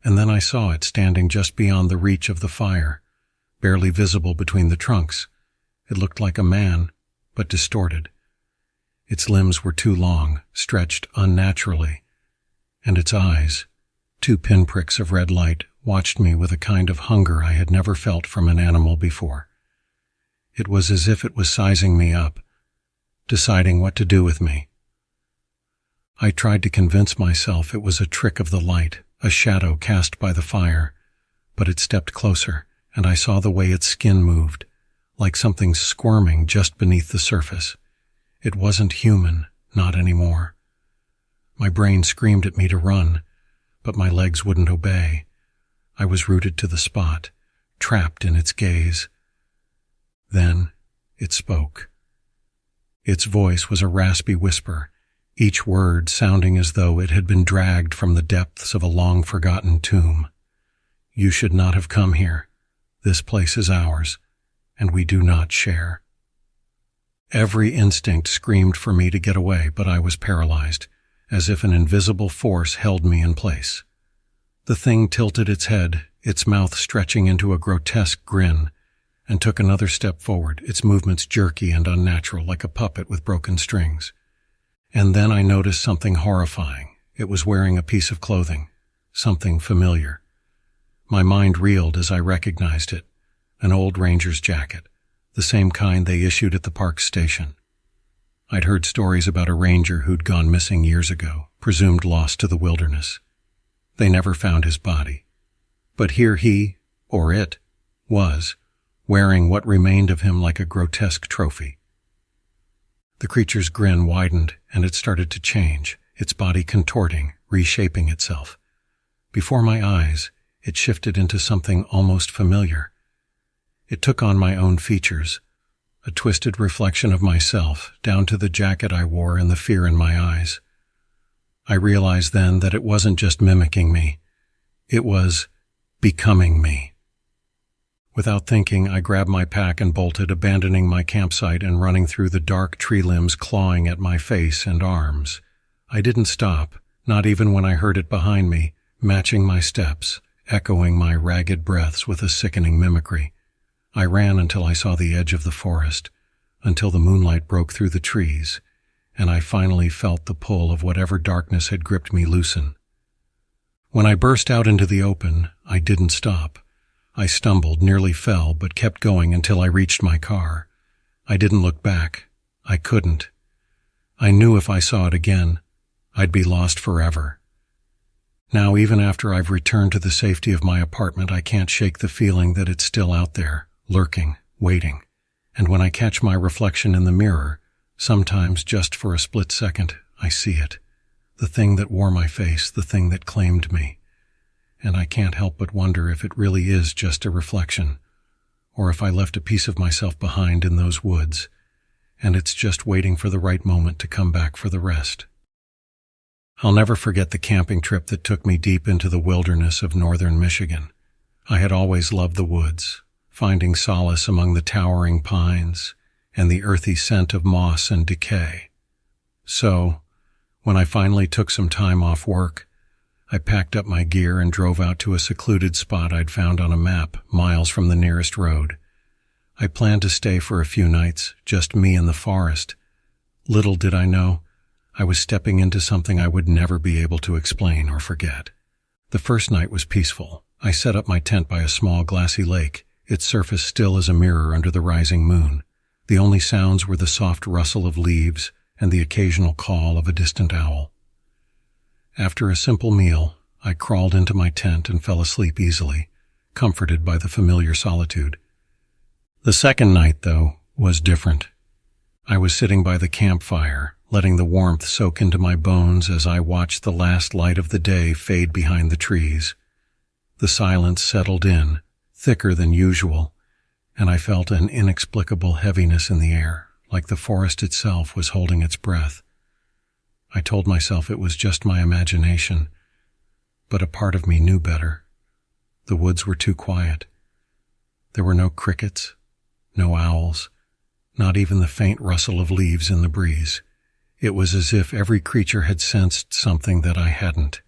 And then I saw it standing just beyond the reach of the fire, barely visible between the trunks. It looked like a man, but distorted. Its limbs were too long, stretched unnaturally, and its eyes, two pinpricks of red light, watched me with a kind of hunger I had never felt from an animal before. It was as if it was sizing me up, deciding what to do with me. I tried to convince myself it was a trick of the light, a shadow cast by the fire, but it stepped closer, and I saw the way its skin moved, like something squirming just beneath the surface. It wasn't human, not anymore. My brain screamed at me to run, but my legs wouldn't obey. I was rooted to the spot, trapped in its gaze. Then it spoke. Its voice was a raspy whisper, each word sounding as though it had been dragged from the depths of a long-forgotten tomb. "You should not have come here. This place is ours, and we do not share." Every instinct screamed for me to get away, but I was paralyzed. as if an invisible force held me in place. The thing tilted its head, its mouth stretching into a grotesque grin, and took another step forward, its movements jerky and unnatural like a puppet with broken strings. And then I noticed something horrifying. It was wearing a piece of clothing, something familiar. My mind reeled as I recognized it, an old ranger's jacket, the same kind they issued at the park station. I'd heard stories about a ranger who'd gone missing years ago, presumed lost to the wilderness. They never found his body. But here he, or it, was, wearing what remained of him like a grotesque trophy. The creature's grin widened, and it started to change, its body contorting, reshaping itself. Before my eyes, it shifted into something almost familiar. It took on my own features, a twisted reflection of myself, down to the jacket I wore and the fear in my eyes. I realized then that it wasn't just mimicking me. It was becoming me. Without thinking, I grabbed my pack and bolted, abandoning my campsite and running through the dark tree limbs clawing at my face and arms. I didn't stop, not even when I heard it behind me, matching my steps, echoing my ragged breaths with a sickening mimicry. I ran until I saw the edge of the forest, until the moonlight broke through the trees, and I finally felt the pull of whatever darkness had gripped me loosen. When I burst out into the open, I didn't stop. I stumbled, nearly fell, but kept going until I reached my car. I didn't look back. I couldn't. I knew if I saw it again, I'd be lost forever. Now, even after I've returned to the safety of my apartment, I can't shake the feeling that it's still out there, lurking, waiting. And when I catch my reflection in the mirror, sometimes just for a split second, I see it. The thing that wore my face, the thing that claimed me. And I can't help but wonder if it really is just a reflection, or if I left a piece of myself behind in those woods, and it's just waiting for the right moment to come back for the rest. I'll never forget the camping trip that took me deep into the wilderness of northern Michigan. I had always loved the woods, finding solace among the towering pines and the earthy scent of moss and decay. So, when I finally took some time off work, I packed up my gear and drove out to a secluded spot I'd found on a map, miles from the nearest road. I planned to stay for a few nights, just me and the forest. Little did I know, I was stepping into something I would never be able to explain or forget. The first night was peaceful. I set up my tent by a small glassy lake, its surface still as a mirror under the rising moon. The only sounds were the soft rustle of leaves and the occasional call of a distant owl. After a simple meal, I crawled into my tent and fell asleep easily, comforted by the familiar solitude. The second night, though, was different. I was sitting by the campfire, letting the warmth soak into my bones as I watched the last light of the day fade behind the trees. The silence settled in, thicker than usual, and I felt an inexplicable heaviness in the air, like the forest itself was holding its breath. I told myself it was just my imagination, but a part of me knew better. The woods were too quiet. There were no crickets, no owls, not even the faint rustle of leaves in the breeze. It was as if every creature had sensed something that I hadn't.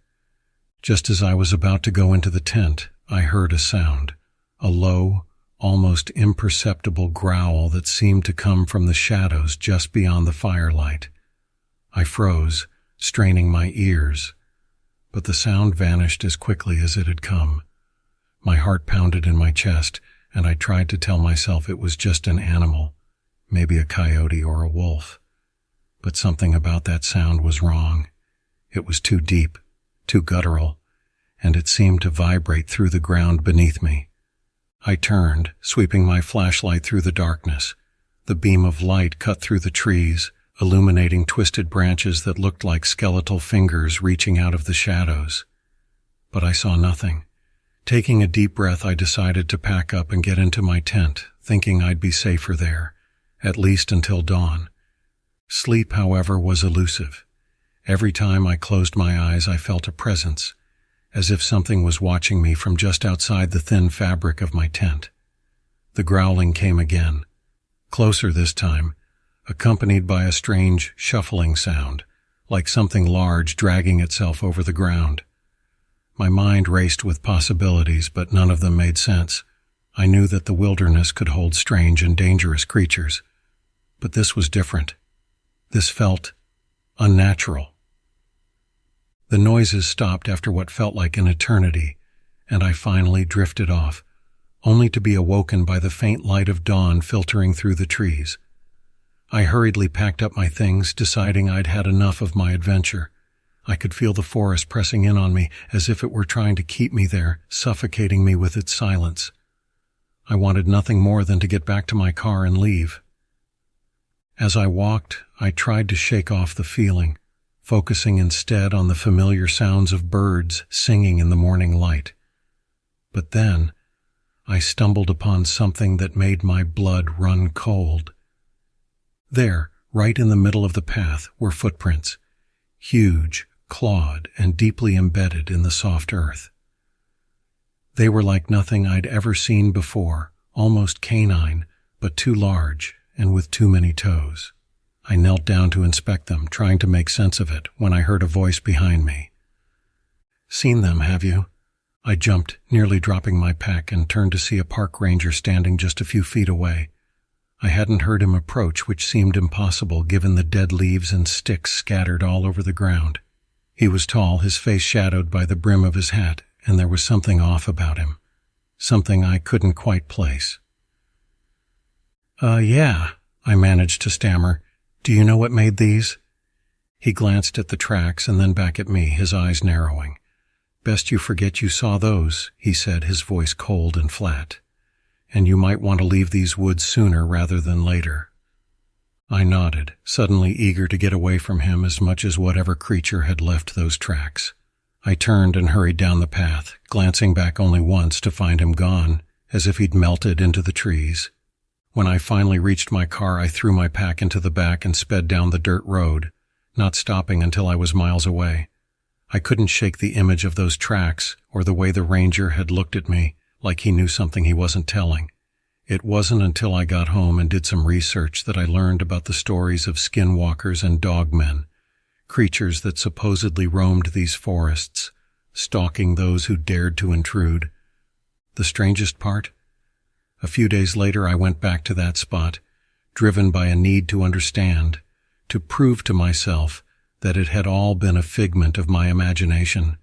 Just as I was about to go into the tent, I heard a sound, a low, almost imperceptible growl that seemed to come from the shadows just beyond the firelight. I froze, straining my ears, but the sound vanished as quickly as it had come. My heart pounded in my chest, and I tried to tell myself it was just an animal, maybe a coyote or a wolf. But something about that sound was wrong. It was too deep, too guttural, and it seemed to vibrate through the ground beneath me. I turned, sweeping my flashlight through the darkness. The beam of light cut through the trees, illuminating twisted branches that looked like skeletal fingers reaching out of the shadows. But I saw nothing. Taking a deep breath, I decided to pack up and get into my tent, thinking I'd be safer there, at least until dawn. Sleep, however, was elusive. Every time I closed my eyes, I felt a presence, as if something was watching me from just outside the thin fabric of my tent. The growling came again, closer this time, accompanied by a strange shuffling sound, like something large dragging itself over the ground. My mind raced with possibilities, but none of them made sense. I knew that the wilderness could hold strange and dangerous creatures, but this was different. This felt unnatural. The noises stopped after what felt like an eternity, and I finally drifted off, only to be awoken by the faint light of dawn filtering through the trees. I hurriedly packed up my things, deciding I'd had enough of my adventure. I could feel the forest pressing in on me as if it were trying to keep me there, suffocating me with its silence. I wanted nothing more than to get back to my car and leave. As I walked, I tried to shake off the feeling, focusing instead on the familiar sounds of birds singing in the morning light. But then, I stumbled upon something that made my blood run cold. There, right in the middle of the path, were footprints, huge, clawed, and deeply embedded in the soft earth. They were like nothing I'd ever seen before, almost canine, but too large and with too many toes. I knelt down to inspect them, trying to make sense of it, when I heard a voice behind me. "Seen them, have you?" I jumped, nearly dropping my pack, and turned to see a park ranger standing just a few feet away. I hadn't heard him approach, which seemed impossible given the dead leaves and sticks scattered all over the ground. He was tall, his face shadowed by the brim of his hat, and there was something off about him, something I couldn't quite place. Yeah, I managed to stammer. "Do you know what made these?" He glanced at the tracks and then back at me, his eyes narrowing. "Best you forget you saw those," he said, his voice cold and flat. "And you might want to leave these woods sooner rather than later." I nodded, suddenly eager to get away from him as much as whatever creature had left those tracks. I turned and hurried down the path, glancing back only once to find him gone, as if he'd melted into the trees. When I finally reached my car, I threw my pack into the back and sped down the dirt road, not stopping until I was miles away. I couldn't shake the image of those tracks or the way the ranger had looked at me, like he knew something he wasn't telling. It wasn't until I got home and did some research that I learned about the stories of skinwalkers and dogmen, creatures that supposedly roamed these forests, stalking those who dared to intrude. The strangest part? A few days later, I went back to that spot, driven by a need to understand, to prove to myself that it had all been a figment of my imagination.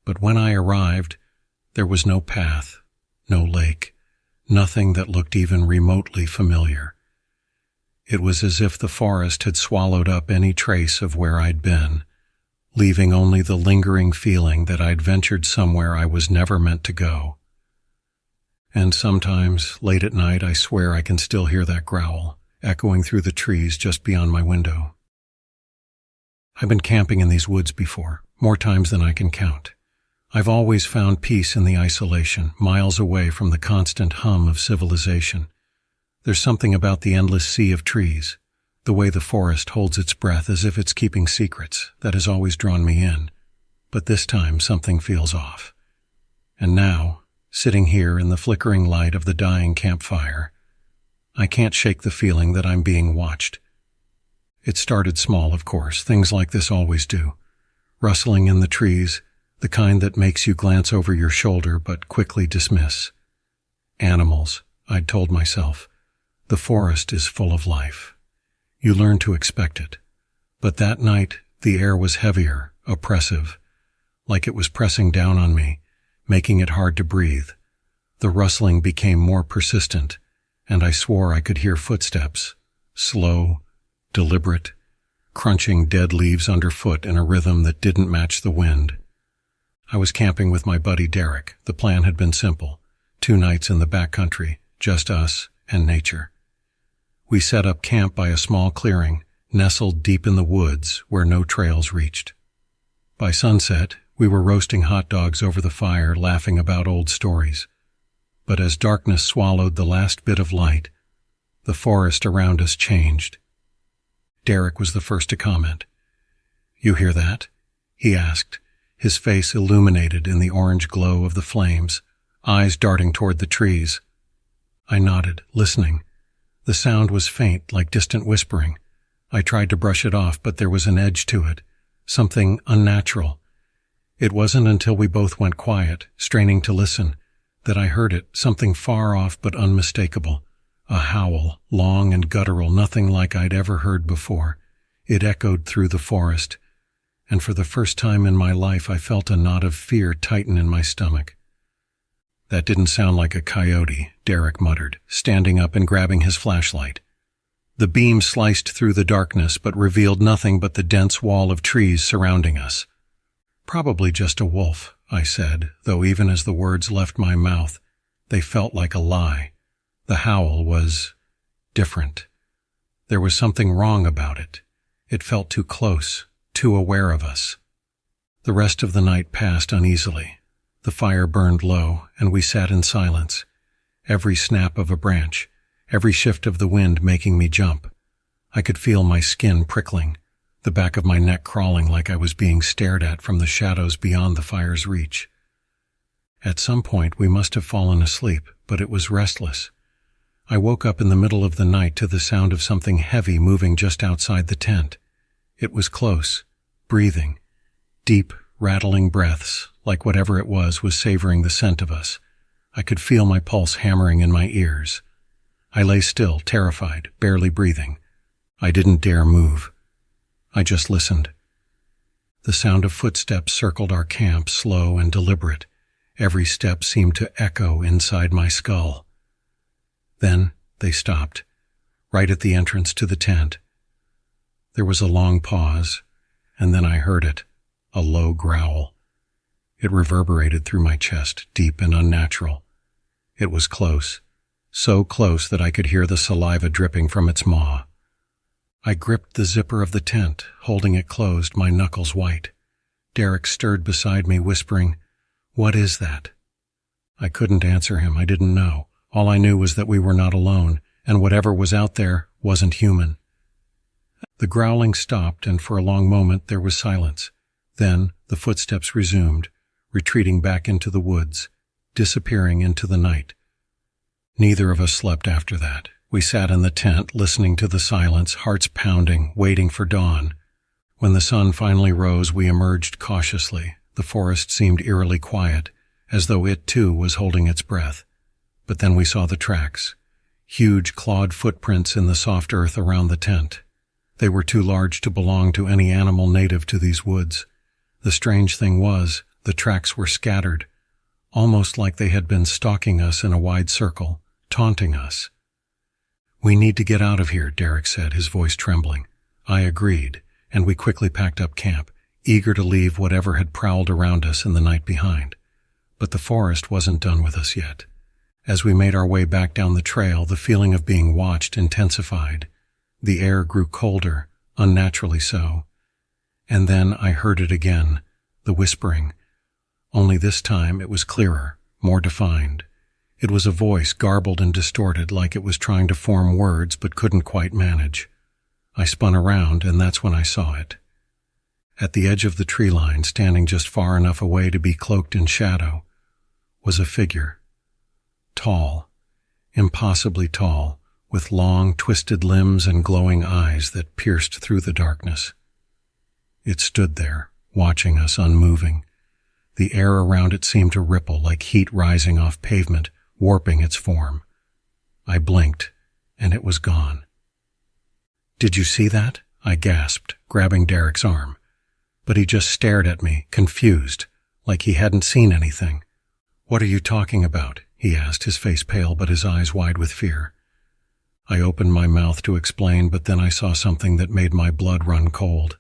But when I arrived, there was no path, no lake, nothing that looked even remotely familiar. It was as if the forest had swallowed up any trace of where I'd been, leaving only the lingering feeling that I'd ventured somewhere I was never meant to go. And sometimes, late at night, I swear I can still hear that growl, echoing through the trees just beyond my window. I've been camping in these woods before, more times than I can count. I've always found peace in the isolation, miles away from the constant hum of civilization. There's something about the endless sea of trees, the way the forest holds its breath as if it's keeping secrets, that has always drawn me in. But this time something feels off. And now, sitting here in the flickering light of the dying campfire, I can't shake the feeling that I'm being watched. It started small, of course, things like this always do. Rustling in the trees, the kind that makes you glance over your shoulder but quickly dismiss. Animals, I'd told myself. The forest is full of life. You learn to expect it. But that night, the air was heavier, oppressive, like it was pressing down on me, making it hard to breathe. The rustling became more persistent, and I swore I could hear footsteps, slow, deliberate, crunching dead leaves underfoot in a rhythm that didn't match the wind. I was camping with my buddy Derek. The plan had been simple. 2 nights in the backcountry, just us and nature. We set up camp by a small clearing, nestled deep in the woods where no trails reached. By sunset, we were roasting hot dogs over the fire, laughing about old stories. But as darkness swallowed the last bit of light, the forest around us changed. Derek was the first to comment. "You hear that?" he asked, his face illuminated in the orange glow of the flames, eyes darting toward the trees. I nodded, listening. The sound was faint, like distant whispering, I tried to brush it off, but there was an edge to it, something unnatural. It wasn't until we both went quiet, straining to listen, that I heard it, something far off but unmistakable. A howl, long and guttural, nothing like I'd ever heard before. It echoed through the forest, and for the first time in my life I felt a knot of fear tighten in my stomach. "That didn't sound like a coyote," Derek muttered, standing up and grabbing his flashlight. The beam sliced through the darkness but revealed nothing but the dense wall of trees surrounding us. "Probably just a wolf," I said, though even as the words left my mouth, they felt like a lie. The howl was different. There was something wrong about it. It felt too close, too aware of us. The rest of the night passed uneasily. The fire burned low, and we sat in silence, every snap of a branch, every shift of the wind making me jump. I could feel my skin prickling, the back of my neck crawling like I was being stared at from the shadows beyond the fire's reach. At some point we must have fallen asleep, but it was restless. I woke up in the middle of the night to the sound of something heavy moving just outside the tent. It was close, breathing, deep, rattling breaths, like whatever it was savoring the scent of us. I could feel my pulse hammering in my ears. I lay still, terrified, barely breathing. I didn't dare move. I just listened. The sound of footsteps circled our camp, slow and deliberate. Every step seemed to echo inside my skull. Then they stopped, right at the entrance to the tent. There was a long pause, and then I heard it, a low growl. It reverberated through my chest, deep and unnatural. It was close, so close that I could hear the saliva dripping from its maw. I gripped the zipper of the tent, holding it closed, my knuckles white. Derek stirred beside me, whispering, "What is that?" I couldn't answer him. I didn't know. All I knew was that we were not alone, and whatever was out there wasn't human. The growling stopped, and for a long moment there was silence. Then the footsteps resumed, retreating back into the woods, disappearing into the night. Neither of us slept after that. We sat in the tent, listening to the silence, hearts pounding, waiting for dawn. When the sun finally rose, we emerged cautiously. The forest seemed eerily quiet, as though it too was holding its breath. But then we saw the tracks, huge clawed footprints in the soft earth around the tent. They were too large to belong to any animal native to these woods. The strange thing was, the tracks were scattered, almost like they had been stalking us in a wide circle, taunting us. "We need to get out of here," Derek said, his voice trembling. I agreed, and we quickly packed up camp, eager to leave whatever had prowled around us in the night behind. But the forest wasn't done with us yet. As we made our way back down the trail, the feeling of being watched intensified. The air grew colder, unnaturally so. And then I heard it again, the whispering. Only this time it was clearer, more defined. It was a voice garbled and distorted, like it was trying to form words but couldn't quite manage. I spun around, and that's when I saw it. At the edge of the tree line, standing just far enough away to be cloaked in shadow, was a figure. Tall, impossibly tall, with long, twisted limbs and glowing eyes that pierced through the darkness. It stood there, watching us, unmoving. The air around it seemed to ripple like heat rising off pavement, warping its form. I blinked, and it was gone. "Did you see that?" I gasped, grabbing Derek's arm. But he just stared at me, confused, like he hadn't seen anything. "What are you talking about?" he asked, his face pale but his eyes wide with fear. I opened my mouth to explain, but then I saw something that made my blood run cold.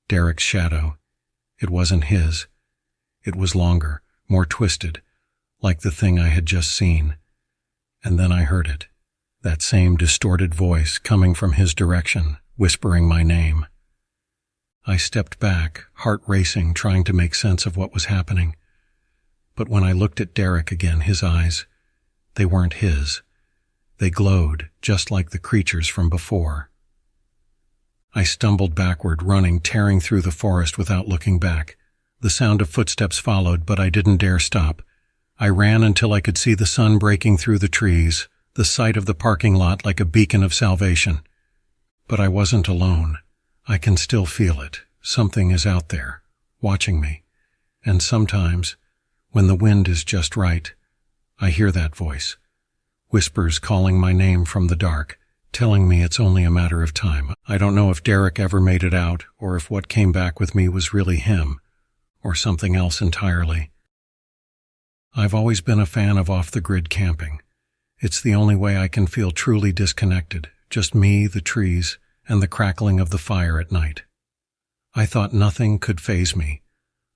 Derek's shadow. It wasn't his. It was longer, more twisted, like the thing I had just seen. And then I heard it, that same distorted voice coming from his direction, whispering my name. I stepped back, heart racing, trying to make sense of what was happening. But when I looked at Derek again, his eyes, they weren't his. They glowed, just like the creatures from before. I stumbled backward, running, tearing through the forest without looking back. The sound of footsteps followed, but I didn't dare stop. I ran until I could see the sun breaking through the trees, the sight of the parking lot like a beacon of salvation. But I wasn't alone. I can still feel it. Something is out there, watching me. And sometimes, when the wind is just right, I hear that voice. Whispers calling my name from the dark, telling me it's only a matter of time. I don't know if Derek ever made it out, or if what came back with me was really him, or something else entirely. I've always been a fan of off-the-grid camping. It's the only way I can feel truly disconnected, just me, the trees, and the crackling of the fire at night. I thought nothing could faze me,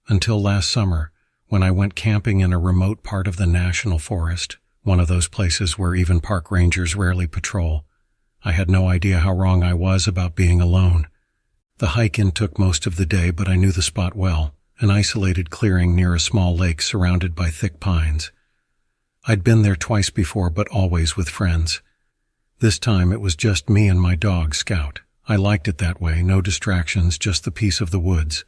until last summer, when I went camping in a remote part of the national forest, one of those places where even park rangers rarely patrol. I had no idea how wrong I was about being alone. The hike-in took most of the day, but I knew the spot well, an isolated clearing near a small lake surrounded by thick pines. I'd been there twice before, but always with friends. This time it was just me and my dog, Scout. I liked it that way, no distractions, just the peace of the woods.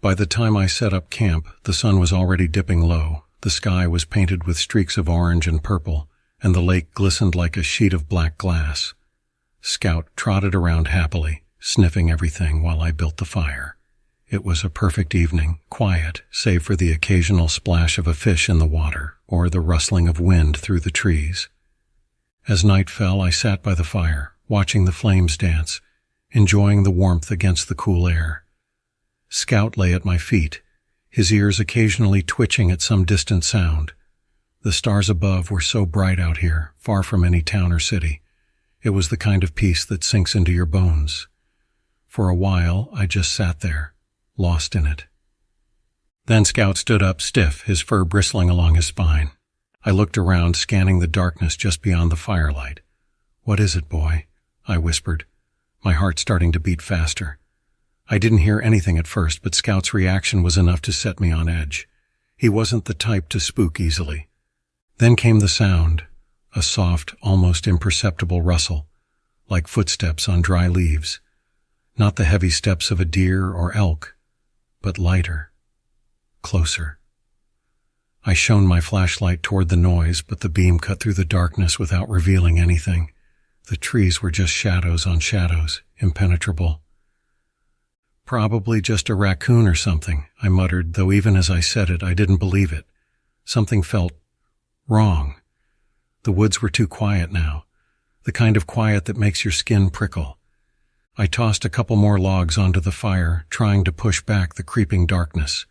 By the time I set up camp, the sun was already dipping low. The sky was painted with streaks of orange and purple, and the lake glistened like a sheet of black glass. Scout trotted around happily, sniffing everything while I built the fire. It was a perfect evening, quiet, save for the occasional splash of a fish in the water or the rustling of wind through the trees. As night fell, I sat by the fire, watching the flames dance, enjoying the warmth against the cool air. Scout lay at my feet, his ears occasionally twitching at some distant sound. The stars above were so bright out here, far from any town or city. It was the kind of peace that sinks into your bones. For a while, I just sat there, lost in it. Then Scout stood up stiff, his fur bristling along his spine. I looked around, scanning the darkness just beyond the firelight. "What is it, boy?" I whispered, my heart starting to beat faster. I didn't hear anything at first, but Scout's reaction was enough to set me on edge. He wasn't the type to spook easily. Then came the sound, a soft, almost imperceptible rustle, like footsteps on dry leaves. Not the heavy steps of a deer or elk, but lighter, closer. I shone my flashlight toward the noise, but the beam cut through the darkness without revealing anything. The trees were just shadows on shadows, impenetrable. "Probably just a raccoon or something," I muttered, though even as I said it, I didn't believe it. Something felt wrong. The woods were too quiet now, the kind of quiet that makes your skin prickle. I tossed a couple more logs onto the fire, trying to push back the creeping darkness.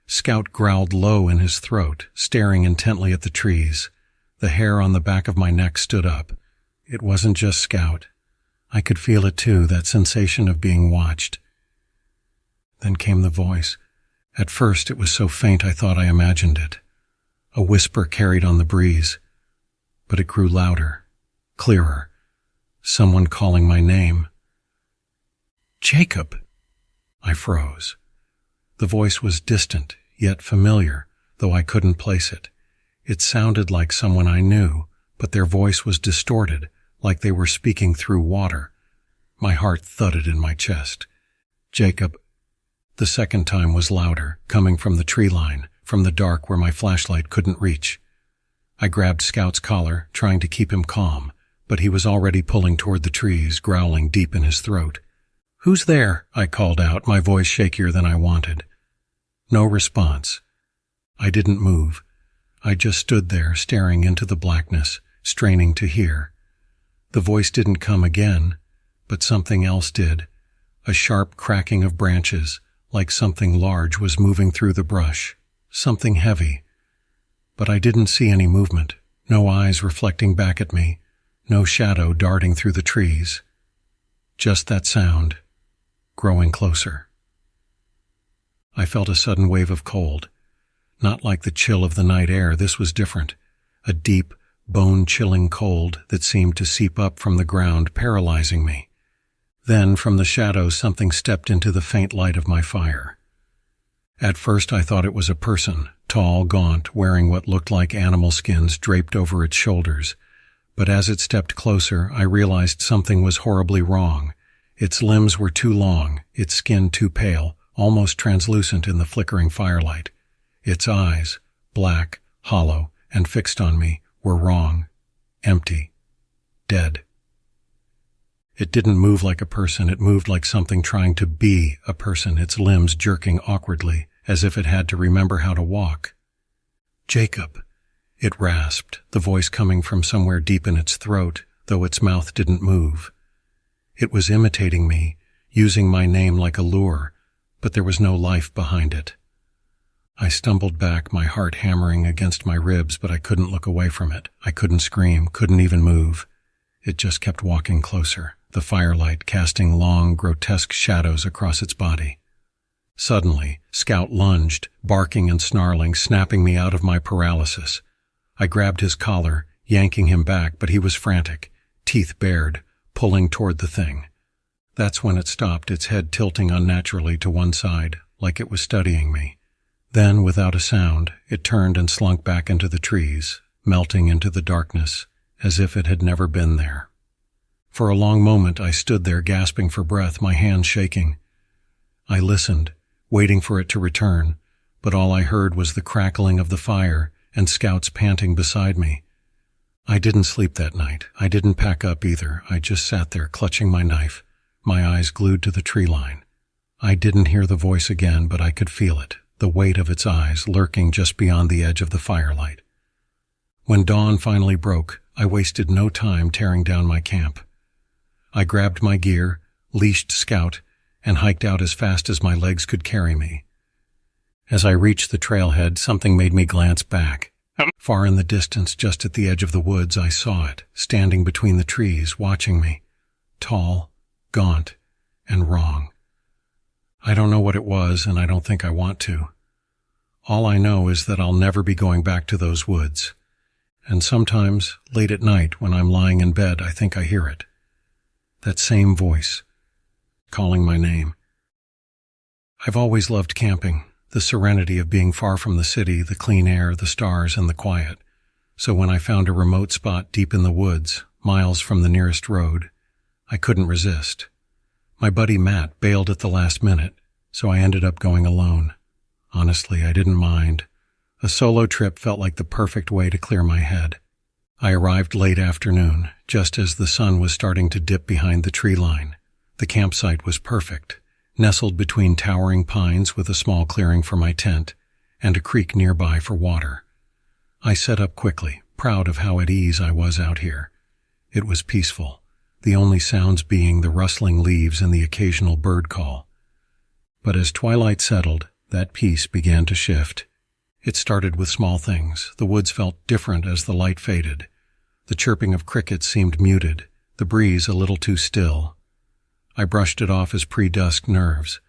Scout growled low in his throat, staring intently at the trees. The hair on the back of my neck stood up. It wasn't just Scout. I could feel it too, that sensation of being watched. Then came the voice. At first it was so faint I thought I imagined it. A whisper carried on the breeze. But it grew louder, clearer. Someone calling my name. "Jacob!" I froze. The voice was distant, yet familiar, though I couldn't place it. It sounded like someone I knew, but their voice was distorted, like they were speaking through water. My heart thudded in my chest. "Jacob." The second time was louder, coming from the tree line, from the dark where my flashlight couldn't reach. I grabbed Scout's collar, trying to keep him calm, but he was already pulling toward the trees, growling deep in his throat. "Who's there?" I called out, my voice shakier than I wanted. No response. I didn't move. I just stood there, staring into the blackness, straining to hear. The voice didn't come again, but something else did. A sharp cracking of branches, like something large was moving through the brush. Something heavy. But I didn't see any movement, no eyes reflecting back at me, no shadow darting through the trees. Just that sound, growing closer. I felt a sudden wave of cold. Not like the chill of the night air, this was different. A deep, bone-chilling cold that seemed to seep up from the ground, paralyzing me. Then, from the shadows, something stepped into the faint light of my fire. At first I thought it was a person, tall, gaunt, wearing what looked like animal skins draped over its shoulders. But as it stepped closer, I realized something was horribly wrong. Its limbs were too long, its skin too pale, almost translucent in the flickering firelight. Its eyes, black, hollow, and fixed on me, were wrong, empty, dead. It didn't move like a person, it moved like something trying to be a person, its limbs jerking awkwardly, as if it had to remember how to walk. "Jacob," it rasped, the voice coming from somewhere deep in its throat, though its mouth didn't move. It was imitating me, using my name like a lure, but there was no life behind it. I stumbled back, my heart hammering against my ribs, but I couldn't look away from it. I couldn't scream, couldn't even move. It just kept walking closer, the firelight casting long, grotesque shadows across its body. Suddenly, Scout lunged, barking and snarling, snapping me out of my paralysis. I grabbed his collar, yanking him back, but he was frantic, teeth bared, pulling toward the thing. That's when it stopped, its head tilting unnaturally to one side, like it was studying me. Then, without a sound, it turned and slunk back into the trees, melting into the darkness, as if it had never been there. For a long moment I stood there gasping for breath, my hands shaking. I listened, waiting for it to return, but all I heard was the crackling of the fire and Scout's panting beside me. I didn't sleep that night. I didn't pack up either. I just sat there clutching my knife, my eyes glued to the tree line. I didn't hear the voice again, but I could feel it, the weight of its eyes lurking just beyond the edge of the firelight. When dawn finally broke, I wasted no time tearing down my camp. I grabbed my gear, leashed Scout, and hiked out as fast as my legs could carry me. As I reached the trailhead, something made me glance back. Far in the distance, just at the edge of the woods, I saw it, standing between the trees, watching me. Tall, gaunt, and wrong. I don't know what it was, and I don't think I want to. All I know is that I'll never be going back to those woods. And sometimes, late at night, when I'm lying in bed, I think I hear it. That same voice, calling my name. I've always loved camping, the serenity of being far from the city, the clean air, the stars, and the quiet. So when I found a remote spot deep in the woods, miles from the nearest road, I couldn't resist. My buddy Matt bailed at the last minute, so I ended up going alone. Honestly, I didn't mind. A solo trip felt like the perfect way to clear my head. I arrived late afternoon, just as the sun was starting to dip behind the tree line. The campsite was perfect, nestled between towering pines with a small clearing for my tent and a creek nearby for water. I set up quickly, proud of how at ease I was out here. It was peaceful, the only sounds being the rustling leaves and the occasional bird call. But as twilight settled, that peace began to shift. It started with small things. The woods felt different as the light faded. The chirping of crickets seemed muted, the breeze a little too still. I brushed it off as pre-dusk nerves,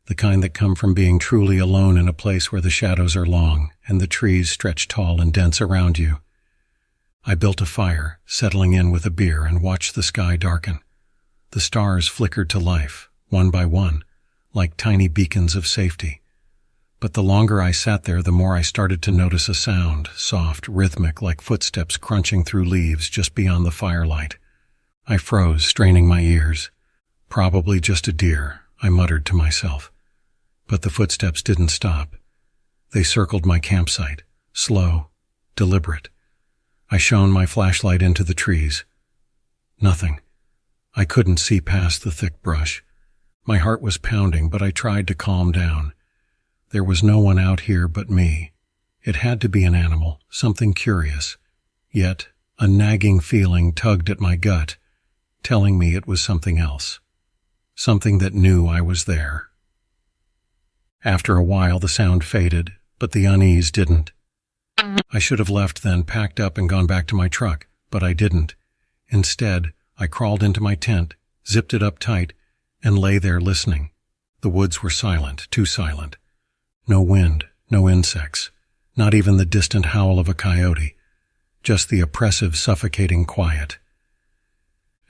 the kind that come from being truly alone in a place where the shadows are long and the trees stretch tall and dense around you. I built a fire, settling in with a beer, and watched the sky darken. The stars flickered to life, one by one, like tiny beacons of safety. But the longer I sat there, the more I started to notice a sound, soft, rhythmic, like footsteps crunching through leaves just beyond the firelight. I froze, straining my ears. Probably just a deer, I muttered to myself. But the footsteps didn't stop. They circled my campsite, slow, deliberate. I shone my flashlight into the trees. Nothing. I couldn't see past the thick brush. My heart was pounding, but I tried to calm down. There was no one out here but me. It had to be an animal, something curious. Yet, a nagging feeling tugged at my gut, telling me it was something else. Something that knew I was there. After a while, the sound faded, but the unease didn't. I should have left then, packed up and gone back to my truck, but I didn't. Instead, I crawled into my tent, zipped it up tight, and lay there listening. The woods were silent, too silent. No wind, no insects, not even the distant howl of a coyote, just the oppressive, suffocating quiet.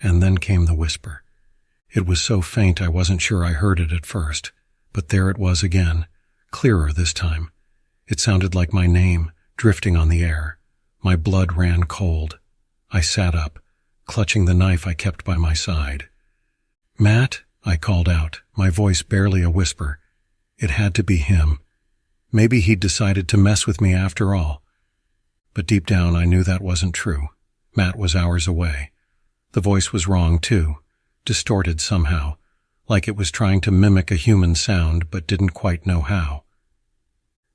And then came the whisper. It was so faint I wasn't sure I heard it at first, but there it was again, clearer this time. It sounded like my name, drifting on the air. My blood ran cold. I sat up, clutching the knife I kept by my side. "Matt," I called out, my voice barely a whisper. It had to be him. Maybe he'd decided to mess with me after all. But deep down I knew that wasn't true. Matt was hours away. The voice was wrong, too. distorted somehow, like it was trying to mimic a human sound but didn't quite know how.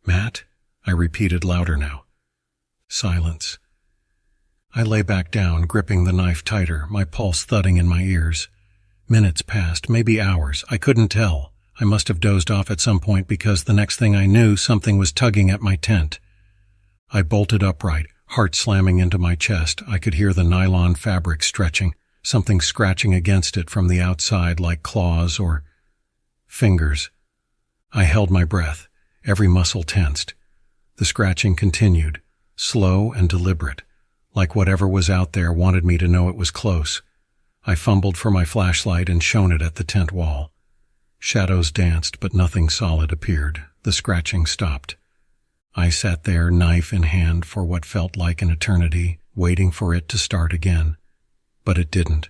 "Matt?" I repeated louder now. Silence. I lay back down, gripping the knife tighter, my pulse thudding in my ears. Minutes passed, maybe hours. I couldn't tell. I must have dozed off at some point because the next thing I knew, something was tugging at my tent. I bolted upright, heart slamming into my chest. I could hear the nylon fabric stretching, something scratching against it from the outside like claws or fingers. I held my breath, every muscle tensed. The scratching continued, slow and deliberate, like whatever was out there wanted me to know it was close. I fumbled for my flashlight and shone it at the tent wall. Shadows danced, but nothing solid appeared. The scratching stopped. I sat there, knife in hand, for what felt like an eternity, waiting for it to start again. But it didn't.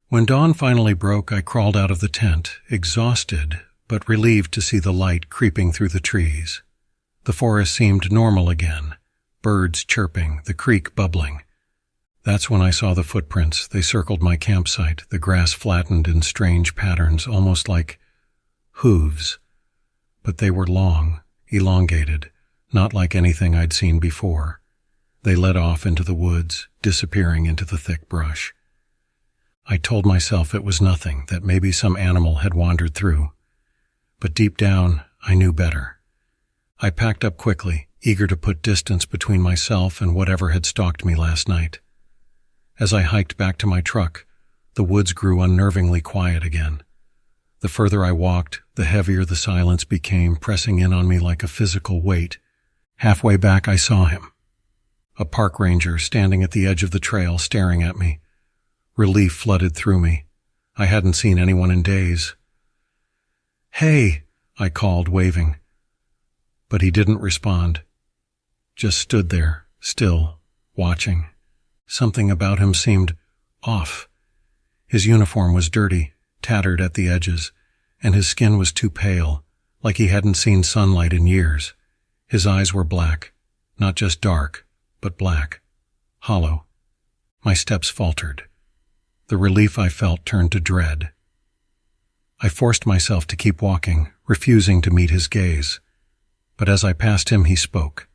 When dawn finally broke, I crawled out of the tent, exhausted, but relieved to see the light creeping through the trees. The forest seemed normal again, birds chirping, the creek bubbling. That's when I saw the footprints. They circled my campsite, the grass flattened in strange patterns, almost like hooves. But they were long, elongated, not like anything I'd seen before. They led off into the woods, disappearing into the thick brush. I told myself it was nothing, that maybe some animal had wandered through. But deep down, I knew better. I packed up quickly, eager to put distance between myself and whatever had stalked me last night. As I hiked back to my truck, the woods grew unnervingly quiet again. The further I walked, the heavier the silence became, pressing in on me like a physical weight. Halfway back, I saw him. A park ranger standing at the edge of the trail, staring at me. Relief flooded through me. I hadn't seen anyone in days. "Hey," I called, waving. But he didn't respond. Just stood there, still, watching. Something about him seemed off. His uniform was dirty, tattered at the edges, and his skin was too pale, like he hadn't seen sunlight in years. His eyes were black, not just dark, but black, hollow. My steps faltered. The relief I felt turned to dread. I forced myself to keep walking, refusing to meet his gaze. But as I passed him, he spoke.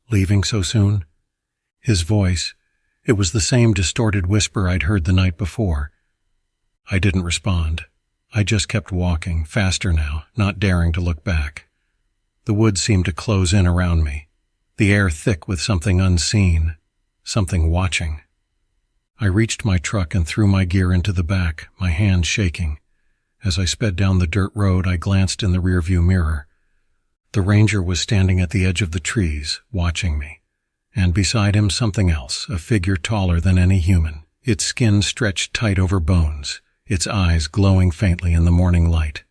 "Leaving so soon?" His voice, it was the same distorted whisper I'd heard the night before. I didn't respond. I just kept walking, faster now, not daring to look back. The woods seemed to close in around me, the air thick with something unseen, something watching. I reached my truck and threw my gear into the back, my hands shaking. As I sped down the dirt road, I glanced in the rearview mirror. The ranger was standing at the edge of the trees, watching me. And beside him something else, a figure taller than any human, its skin stretched tight over bones, its eyes glowing faintly in the morning light.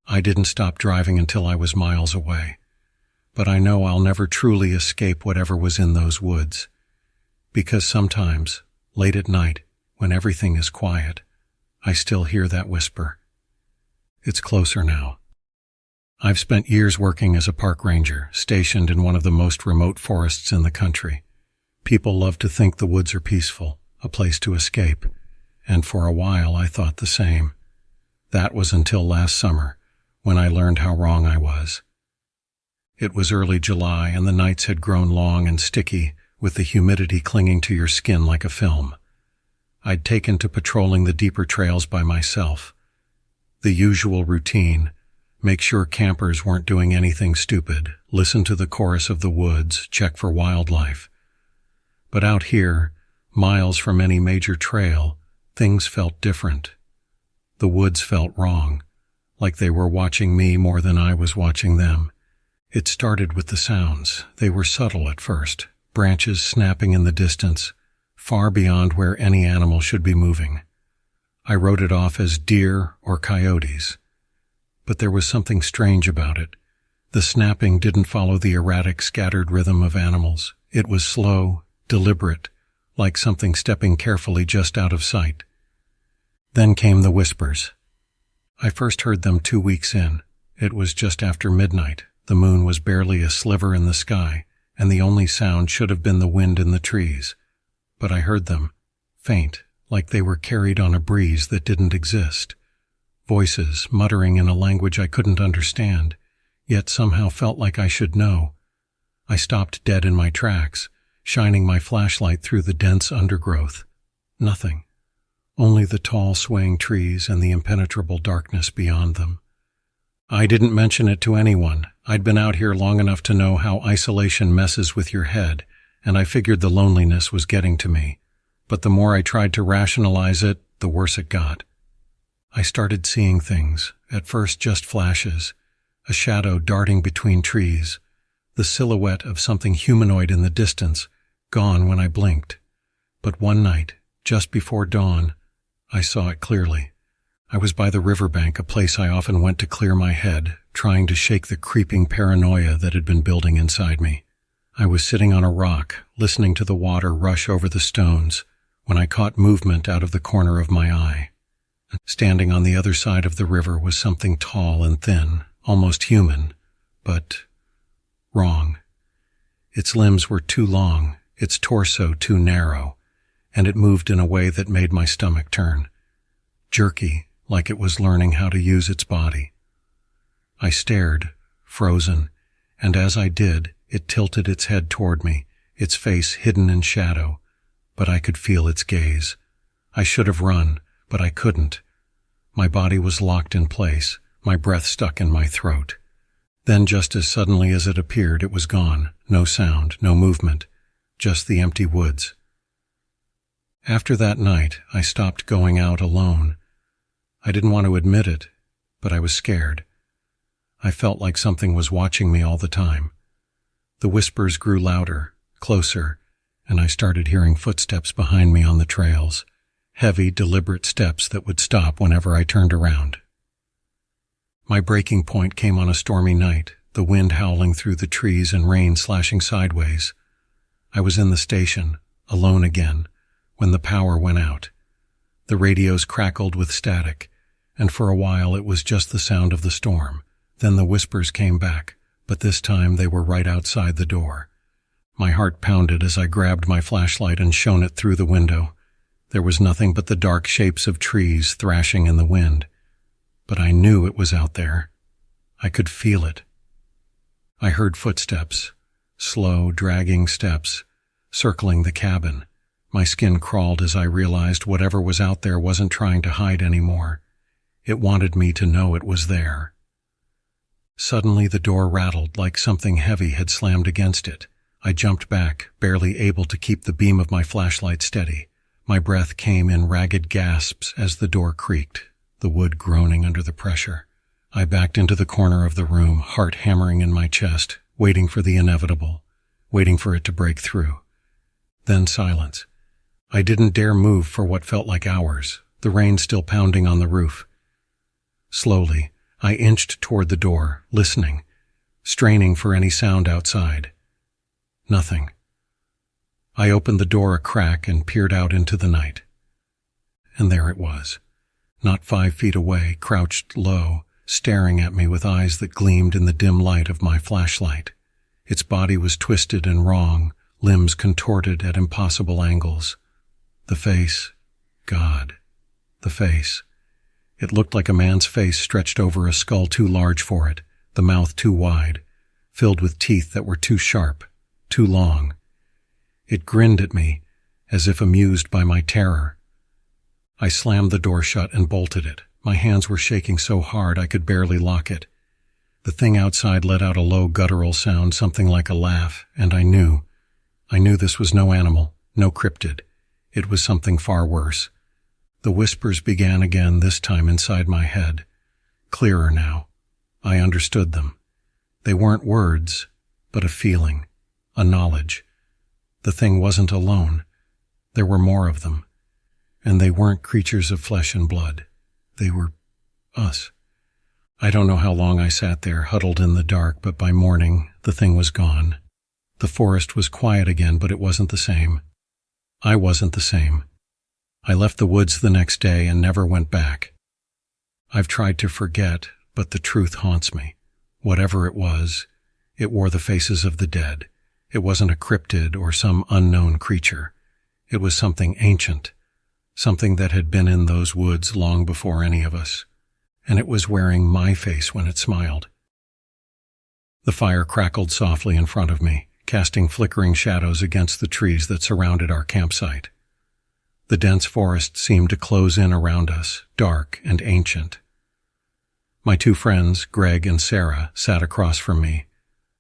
I didn't stop driving until I was miles away, but I know I'll never truly escape whatever was in those woods, because sometimes, late at night, when everything is quiet, I still hear that whisper. It's closer now. I've spent years working as a park ranger, stationed in one of the most remote forests in the country. People love to think the woods are peaceful, a place to escape, and for a while I thought the same. That was until last summer, when I learned how wrong I was. It was early July, and the nights had grown long and sticky, with the humidity clinging to your skin like a film. I'd taken to patrolling the deeper trails by myself. The usual routine: make sure campers weren't doing anything stupid, listen to the chorus of the woods, check for wildlife. But out here, miles from any major trail, things felt different. The woods felt wrong, like they were watching me more than I was watching them. It started with the sounds. They were subtle at first, branches snapping in the distance, far beyond where any animal should be moving. I wrote it off as deer or coyotes. But there was something strange about it. The snapping didn't follow the erratic, scattered rhythm of animals. It was slow, deliberate, like something stepping carefully just out of sight. Then came the whispers. I first heard them 2 weeks in. It was just after midnight. The moon was barely a sliver in the sky, and the only sound should have been the wind in the trees. But I heard them, faint, like they were carried on a breeze that didn't exist. Voices muttering in a language I couldn't understand, yet somehow felt like I should know. I stopped dead in my tracks, shining my flashlight through the dense undergrowth. Nothing. Only the tall, swaying trees and the impenetrable darkness beyond them. I didn't mention it to anyone. I'd been out here long enough to know how isolation messes with your head, and I figured the loneliness was getting to me. But the more I tried to rationalize it, the worse it got. I started seeing things, at first just flashes, a shadow darting between trees, the silhouette of something humanoid in the distance, gone when I blinked. But one night, just before dawn, I saw it clearly. I was by the riverbank, a place I often went to clear my head, trying to shake the creeping paranoia that had been building inside me. I was sitting on a rock, listening to the water rush over the stones, when I caught movement out of the corner of my eye. Standing on the other side of the river was something tall and thin, almost human, but wrong. Its limbs were too long, its torso too narrow, and it moved in a way that made my stomach turn. Jerky, like it was learning how to use its body. I stared, frozen, and as I did, it tilted its head toward me, its face hidden in shadow, but I could feel its gaze. I should have run, but I couldn't. My body was locked in place, my breath stuck in my throat. Then just as suddenly as it appeared, it was gone. No sound, no movement, just the empty woods. After that night, I stopped going out alone. I didn't want to admit it, but I was scared. I felt like something was watching me all the time. The whispers grew louder, closer, and I started hearing footsteps behind me on the trails, heavy, deliberate steps that would stop whenever I turned around. My breaking point came on a stormy night, the wind howling through the trees and rain slashing sideways. I was in the station, alone again, when the power went out. The radios crackled with static, and for a while it was just the sound of the storm. Then the whispers came back, but this time they were right outside the door. My heart pounded as I grabbed my flashlight and shone it through the window. There was nothing but the dark shapes of trees thrashing in the wind. But I knew it was out there. I could feel it. I heard footsteps, slow, dragging steps, circling the cabin. My skin crawled as I realized whatever was out there wasn't trying to hide anymore. It wanted me to know it was there. Suddenly the door rattled like something heavy had slammed against it. I jumped back, barely able to keep the beam of my flashlight steady. My breath came in ragged gasps as the door creaked, the wood groaning under the pressure. I backed into the corner of the room, heart hammering in my chest, waiting for the inevitable, waiting for it to break through. Then silence. I didn't dare move for what felt like hours, the rain still pounding on the roof. Slowly, I inched toward the door, listening, straining for any sound outside. Nothing. I opened the door a crack and peered out into the night. And there it was, not 5 feet away, crouched low, staring at me with eyes that gleamed in the dim light of my flashlight. Its body was twisted and wrong, limbs contorted at impossible angles. The face, God, the face. It looked like a man's face stretched over a skull too large for it, the mouth too wide, filled with teeth that were too sharp, too long. It grinned at me, as if amused by my terror. I slammed the door shut and bolted it. My hands were shaking so hard I could barely lock it. The thing outside let out a low guttural sound, something like a laugh, and I knew this was no animal, no cryptid. It was something far worse. The whispers began again, this time inside my head. Clearer now. I understood them. They weren't words, but a feeling, a knowledge. The thing wasn't alone. There were more of them. And they weren't creatures of flesh and blood. They were us. I don't know how long I sat there, huddled in the dark, but by morning, the thing was gone. The forest was quiet again, but it wasn't the same. I wasn't the same. I left the woods the next day and never went back. I've tried to forget, but the truth haunts me. Whatever it was, it wore the faces of the dead. It wasn't a cryptid or some unknown creature. It was something ancient, something that had been in those woods long before any of us, and it was wearing my face when it smiled. The fire crackled softly in front of me, casting flickering shadows against the trees that surrounded our campsite. The dense forest seemed to close in around us, dark and ancient. My two friends, Greg and Sarah, sat across from me,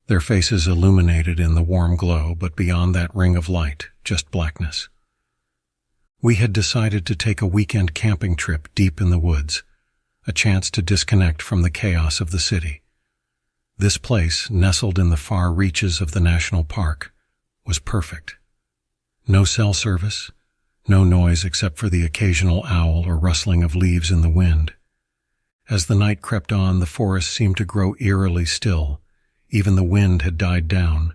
their faces illuminated in the warm glow, but beyond that ring of light, just blackness. We had decided to take a weekend camping trip deep in the woods, a chance to disconnect from the chaos of the city. This place, nestled in the far reaches of the national park, was perfect. No cell service, no noise except for the occasional owl or rustling of leaves in the wind. As the night crept on, the forest seemed to grow eerily still. Even the wind had died down.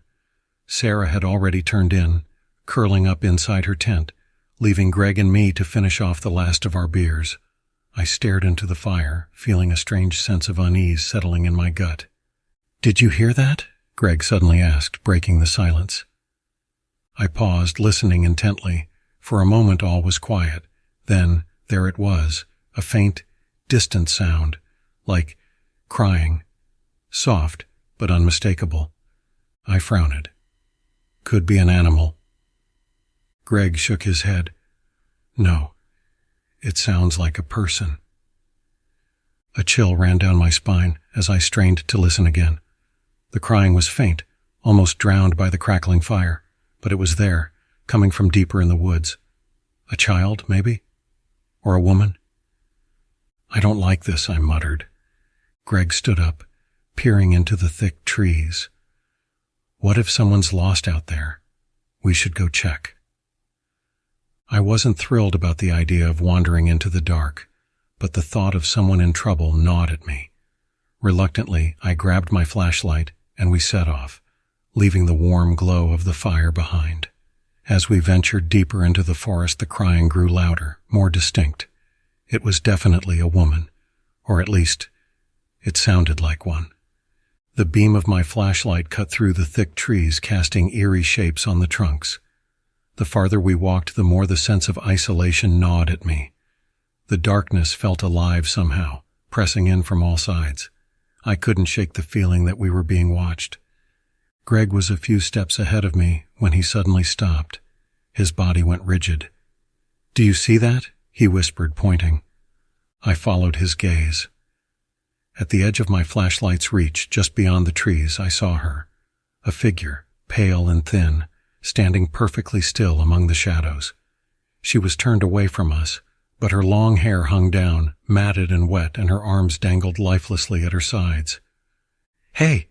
Sarah had already turned in, curling up inside her tent, leaving Greg and me to finish off the last of our beers. I stared into the fire, feeling a strange sense of unease settling in my gut. "Did you hear that?" Greg suddenly asked, breaking the silence. I paused, listening intently. For a moment all was quiet. Then, there it was, a faint, distant sound, like crying. Soft, but unmistakable. I frowned. Could be an animal. Greg shook his head. "No, it sounds like a person." A chill ran down my spine as I strained to listen again. The crying was faint, almost drowned by the crackling fire, but it was there, coming from deeper in the woods. A child, maybe? Or a woman? "I don't like this," I muttered. Greg stood up, peering into the thick trees. "What if someone's lost out there? We should go check." I wasn't thrilled about the idea of wandering into the dark, but the thought of someone in trouble gnawed at me. Reluctantly, I grabbed my flashlight and we set off, leaving the warm glow of the fire behind. As we ventured deeper into the forest, the crying grew louder, more distinct. It was definitely a woman, or at least, it sounded like one. The beam of my flashlight cut through the thick trees, casting eerie shapes on the trunks. The farther we walked, the more the sense of isolation gnawed at me. The darkness felt alive somehow, pressing in from all sides. I couldn't shake the feeling that we were being watched. Greg was a few steps ahead of me when he suddenly stopped. His body went rigid. "Do you see that?" he whispered, pointing. I followed his gaze. At the edge of my flashlight's reach, just beyond the trees, I saw her. A figure, pale and thin, standing perfectly still among the shadows. She was turned away from us, but her long hair hung down, matted and wet, and her arms dangled lifelessly at her sides. "Hey!"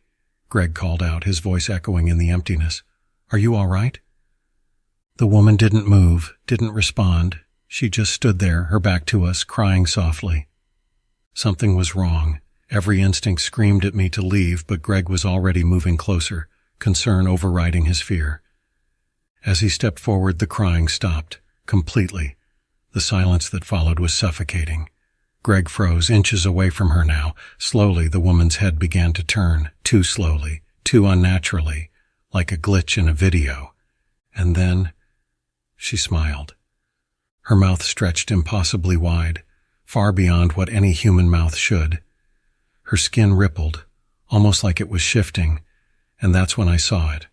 Greg called out, his voice echoing in the emptiness. "Are you all right?" The woman didn't move, didn't respond. She just stood there, her back to us, crying softly. Something was wrong. Every instinct screamed at me to leave, but Greg was already moving closer, concern overriding his fear. As he stepped forward, the crying stopped, completely. The silence that followed was suffocating. Greg froze, inches away from her now. Slowly, the woman's head began to turn, too slowly, too unnaturally, like a glitch in a video. And then, she smiled. Her mouth stretched impossibly wide, far beyond what any human mouth should. Her skin rippled, almost like it was shifting, and that's when I saw it.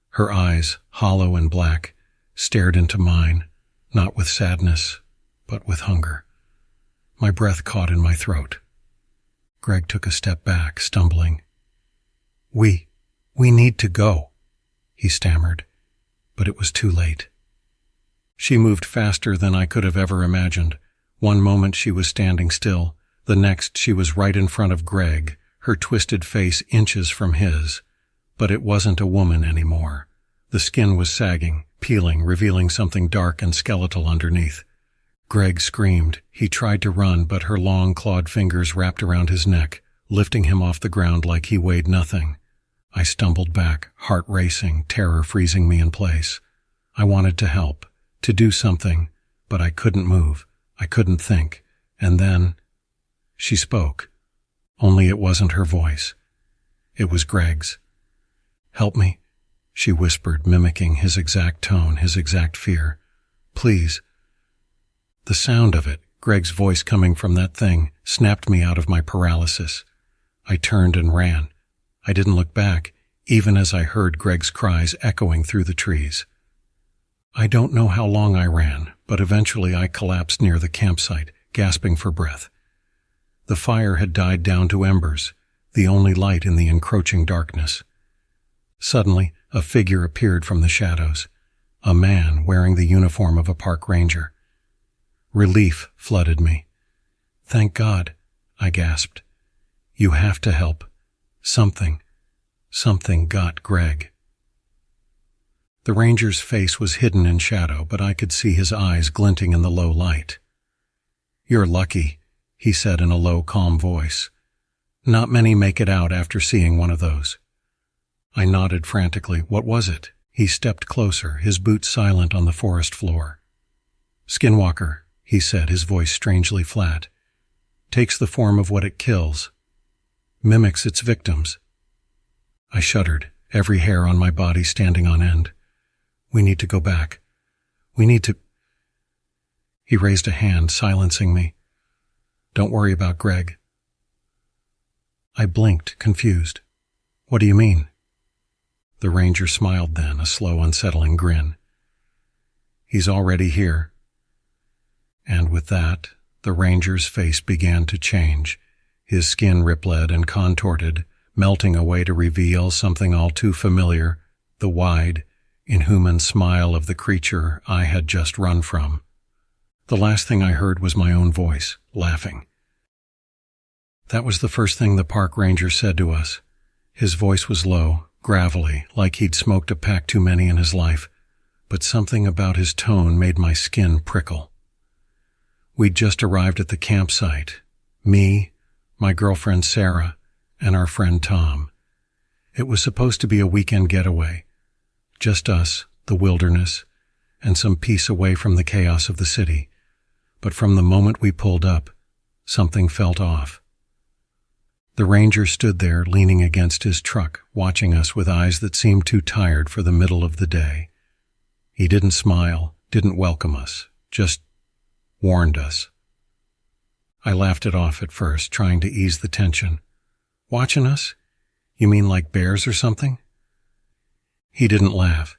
Her eyes, hollow and black, stared into mine, not with sadness, but with hunger. My breath caught in my throat. Greg took a step back, stumbling. We need to go," he stammered, but it was too late. She moved faster than I could have ever imagined. One moment she was standing still, the next she was right in front of Greg, her twisted face inches from his. But it wasn't a woman anymore. The skin was sagging, peeling, revealing something dark and skeletal underneath. Greg screamed. He tried to run, but her long, clawed fingers wrapped around his neck, lifting him off the ground like he weighed nothing. I stumbled back, heart racing, terror freezing me in place. I wanted to help, to do something, but I couldn't move. I couldn't think. And then, she spoke. Only it wasn't her voice. It was Greg's. "Help me," she whispered, mimicking his exact tone, his exact fear. "Please." The sound of it, Greg's voice coming from that thing, snapped me out of my paralysis. I turned and ran. I didn't look back, even as I heard Greg's cries echoing through the trees. I don't know how long I ran, but eventually I collapsed near the campsite, gasping for breath. The fire had died down to embers, the only light in the encroaching darkness. Suddenly, a figure appeared from the shadows, a man wearing the uniform of a park ranger. Relief flooded me. "Thank God," I gasped. "You have to help. Something got Greg." The ranger's face was hidden in shadow, but I could see his eyes glinting in the low light. "You're lucky," he said in a low, calm voice. "Not many make it out after seeing one of those." I nodded frantically. "What was it?" He stepped closer, his boots silent on the forest floor. "Skinwalker," he said, his voice strangely flat. "Takes the form of what it kills. Mimics its victims." I shuddered, every hair on my body standing on end. "We need to go back. We need to—" He raised a hand, silencing me. "Don't worry about Greg." I blinked, confused. "What do you mean?" The ranger smiled then, a slow, unsettling grin. "He's already here." And with that, the ranger's face began to change, his skin rippled and contorted, melting away to reveal something all too familiar, the wide, inhuman smile of the creature I had just run from. The last thing I heard was my own voice, laughing. That was the first thing the park ranger said to us. His voice was low, gravelly, like he'd smoked a pack too many in his life, but something about his tone made my skin prickle. We'd just arrived at the campsite. Me, my girlfriend Sarah, and our friend Tom. It was supposed to be a weekend getaway. Just us, the wilderness, and some peace away from the chaos of the city. But from the moment we pulled up, something felt off. The ranger stood there leaning against his truck, watching us with eyes that seemed too tired for the middle of the day. He didn't smile, didn't welcome us, just warned us. I laughed it off at first, trying to ease the tension. "Watching us? You mean like bears or something?" He didn't laugh.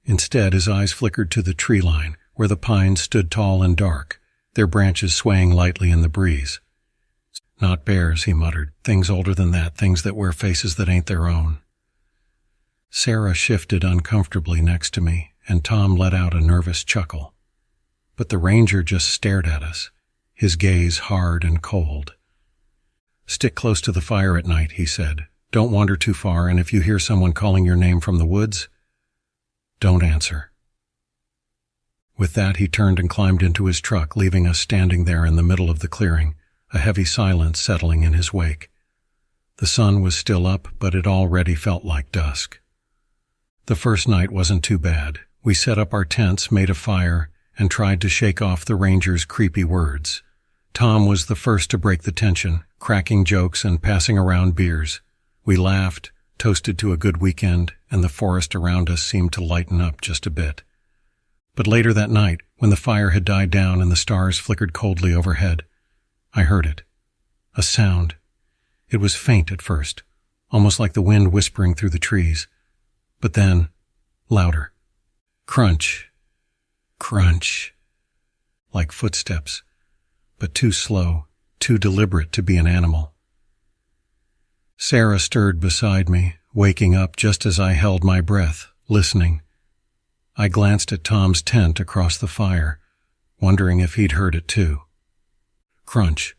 Instead, his eyes flickered to the tree line, where the pines stood tall and dark, their branches swaying lightly in the breeze. "Not bears," he muttered. "Things older than that, things that wear faces that ain't their own." Sarah shifted uncomfortably next to me, and Tom let out a nervous chuckle. But the ranger just stared at us, his gaze hard and cold. "Stick close to the fire at night," he said. "Don't wander too far, and if you hear someone calling your name from the woods, don't answer." With that, he turned and climbed into his truck, leaving us standing there in the middle of the clearing, a heavy silence settling in his wake. The sun was still up, but it already felt like dusk. The first night wasn't too bad. We set up our tents, made a fire, and tried to shake off the ranger's creepy words. Tom was the first to break the tension, cracking jokes and passing around beers. We laughed, toasted to a good weekend, and the forest around us seemed to lighten up just a bit. But later that night, when the fire had died down and the stars flickered coldly overhead, I heard it. A sound. It was faint at first, almost like the wind whispering through the trees. But then, louder. Crunch. Crunch. Like footsteps, but too slow, too deliberate to be an animal. Sarah stirred beside me, waking up just as I held my breath, listening. I glanced at Tom's tent across the fire, wondering if he'd heard it too. Crunch.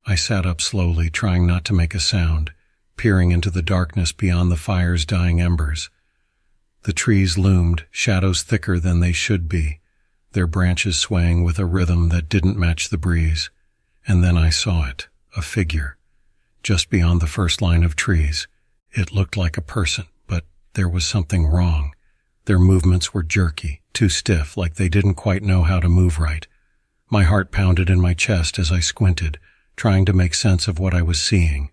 I sat up slowly, trying not to make a sound, peering into the darkness beyond the fire's dying embers. The trees loomed, shadows thicker than they should be, their branches swaying with a rhythm that didn't match the breeze. And then I saw it, a figure, just beyond the first line of trees. It looked like a person, but there was something wrong. Their movements were jerky, too stiff, like they didn't quite know how to move right. My heart pounded in my chest as I squinted, trying to make sense of what I was seeing.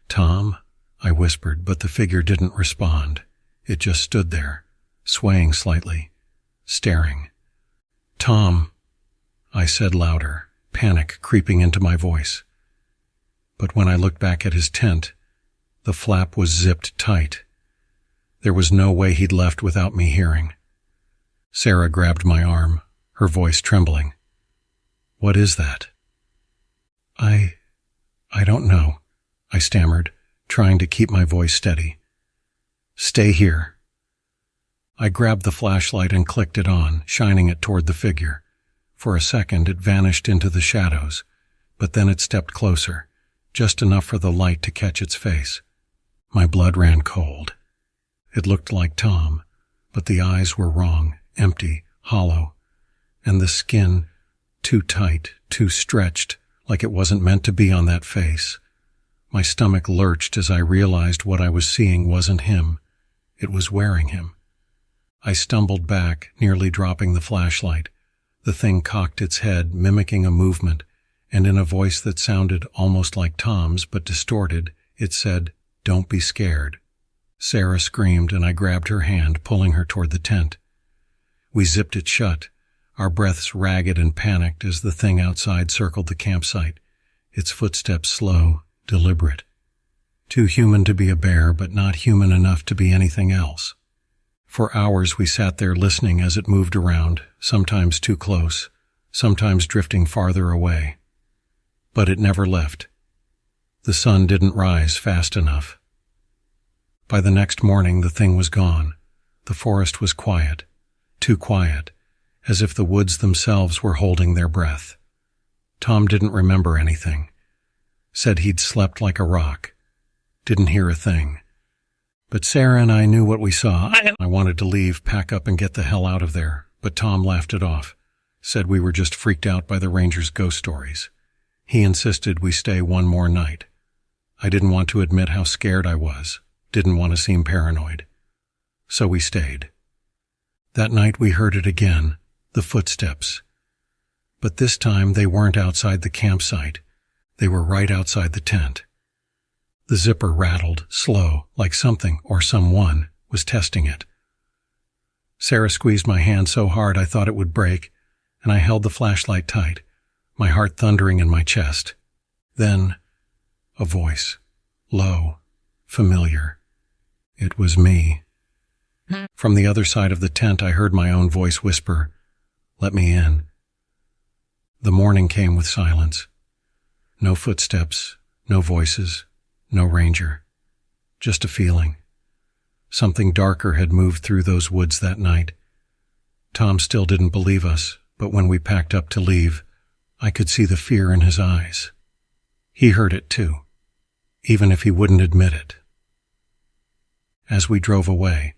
"Tom?" I whispered, but the figure didn't respond. It just stood there, swaying slightly, staring. "Tom," I said louder, panic creeping into my voice. But when I looked back at his tent, the flap was zipped tight. There was no way he'd left without me hearing. Sarah grabbed my arm, her voice trembling. "What is that?" I don't know," I stammered, trying to keep my voice steady. "Stay here." I grabbed the flashlight and clicked it on, shining it toward the figure. For a second it vanished into the shadows, but then it stepped closer, just enough for the light to catch its face. My blood ran cold. It looked like Tom, but the eyes were wrong, empty, hollow, and the skin too tight, too stretched, like it wasn't meant to be on that face. My stomach lurched as I realized what I was seeing wasn't him. It was wearing him. I stumbled back, nearly dropping the flashlight. The thing cocked its head, mimicking a movement, and in a voice that sounded almost like Tom's but distorted, it said, "Don't be scared." Sarah screamed, and I grabbed her hand, pulling her toward the tent. We zipped it shut, our breaths ragged and panicked as the thing outside circled the campsite, its footsteps slow, deliberate. Too human to be a bear, but not human enough to be anything else. For hours we sat there listening as it moved around, sometimes too close, sometimes drifting farther away. But it never left. The sun didn't rise fast enough. By the next morning the thing was gone. The forest was quiet, too quiet, as if the woods themselves were holding their breath. Tom didn't remember anything. Said he'd slept like a rock. Didn't hear a thing. But Sarah and I knew what we saw. I wanted to leave, pack up, and get the hell out of there, but Tom laughed it off. Said we were just freaked out by the ranger's ghost stories. He insisted we stay one more night. I didn't want to admit how scared I was. Didn't want to seem paranoid. So we stayed. That night we heard it again, the footsteps. But this time they weren't outside the campsite. They were right outside the tent. The zipper rattled, slow, like something or someone was testing it. Sarah squeezed my hand so hard I thought it would break, and I held the flashlight tight, my heart thundering in my chest. Then, a voice, low, familiar. It was me. From the other side of the tent I heard my own voice whisper, "Let me in." The morning came with silence. No footsteps, no voices, no ranger. Just a feeling. Something darker had moved through those woods that night. Tom still didn't believe us, but when we packed up to leave, I could see the fear in his eyes. He heard it too, even if he wouldn't admit it. As we drove away,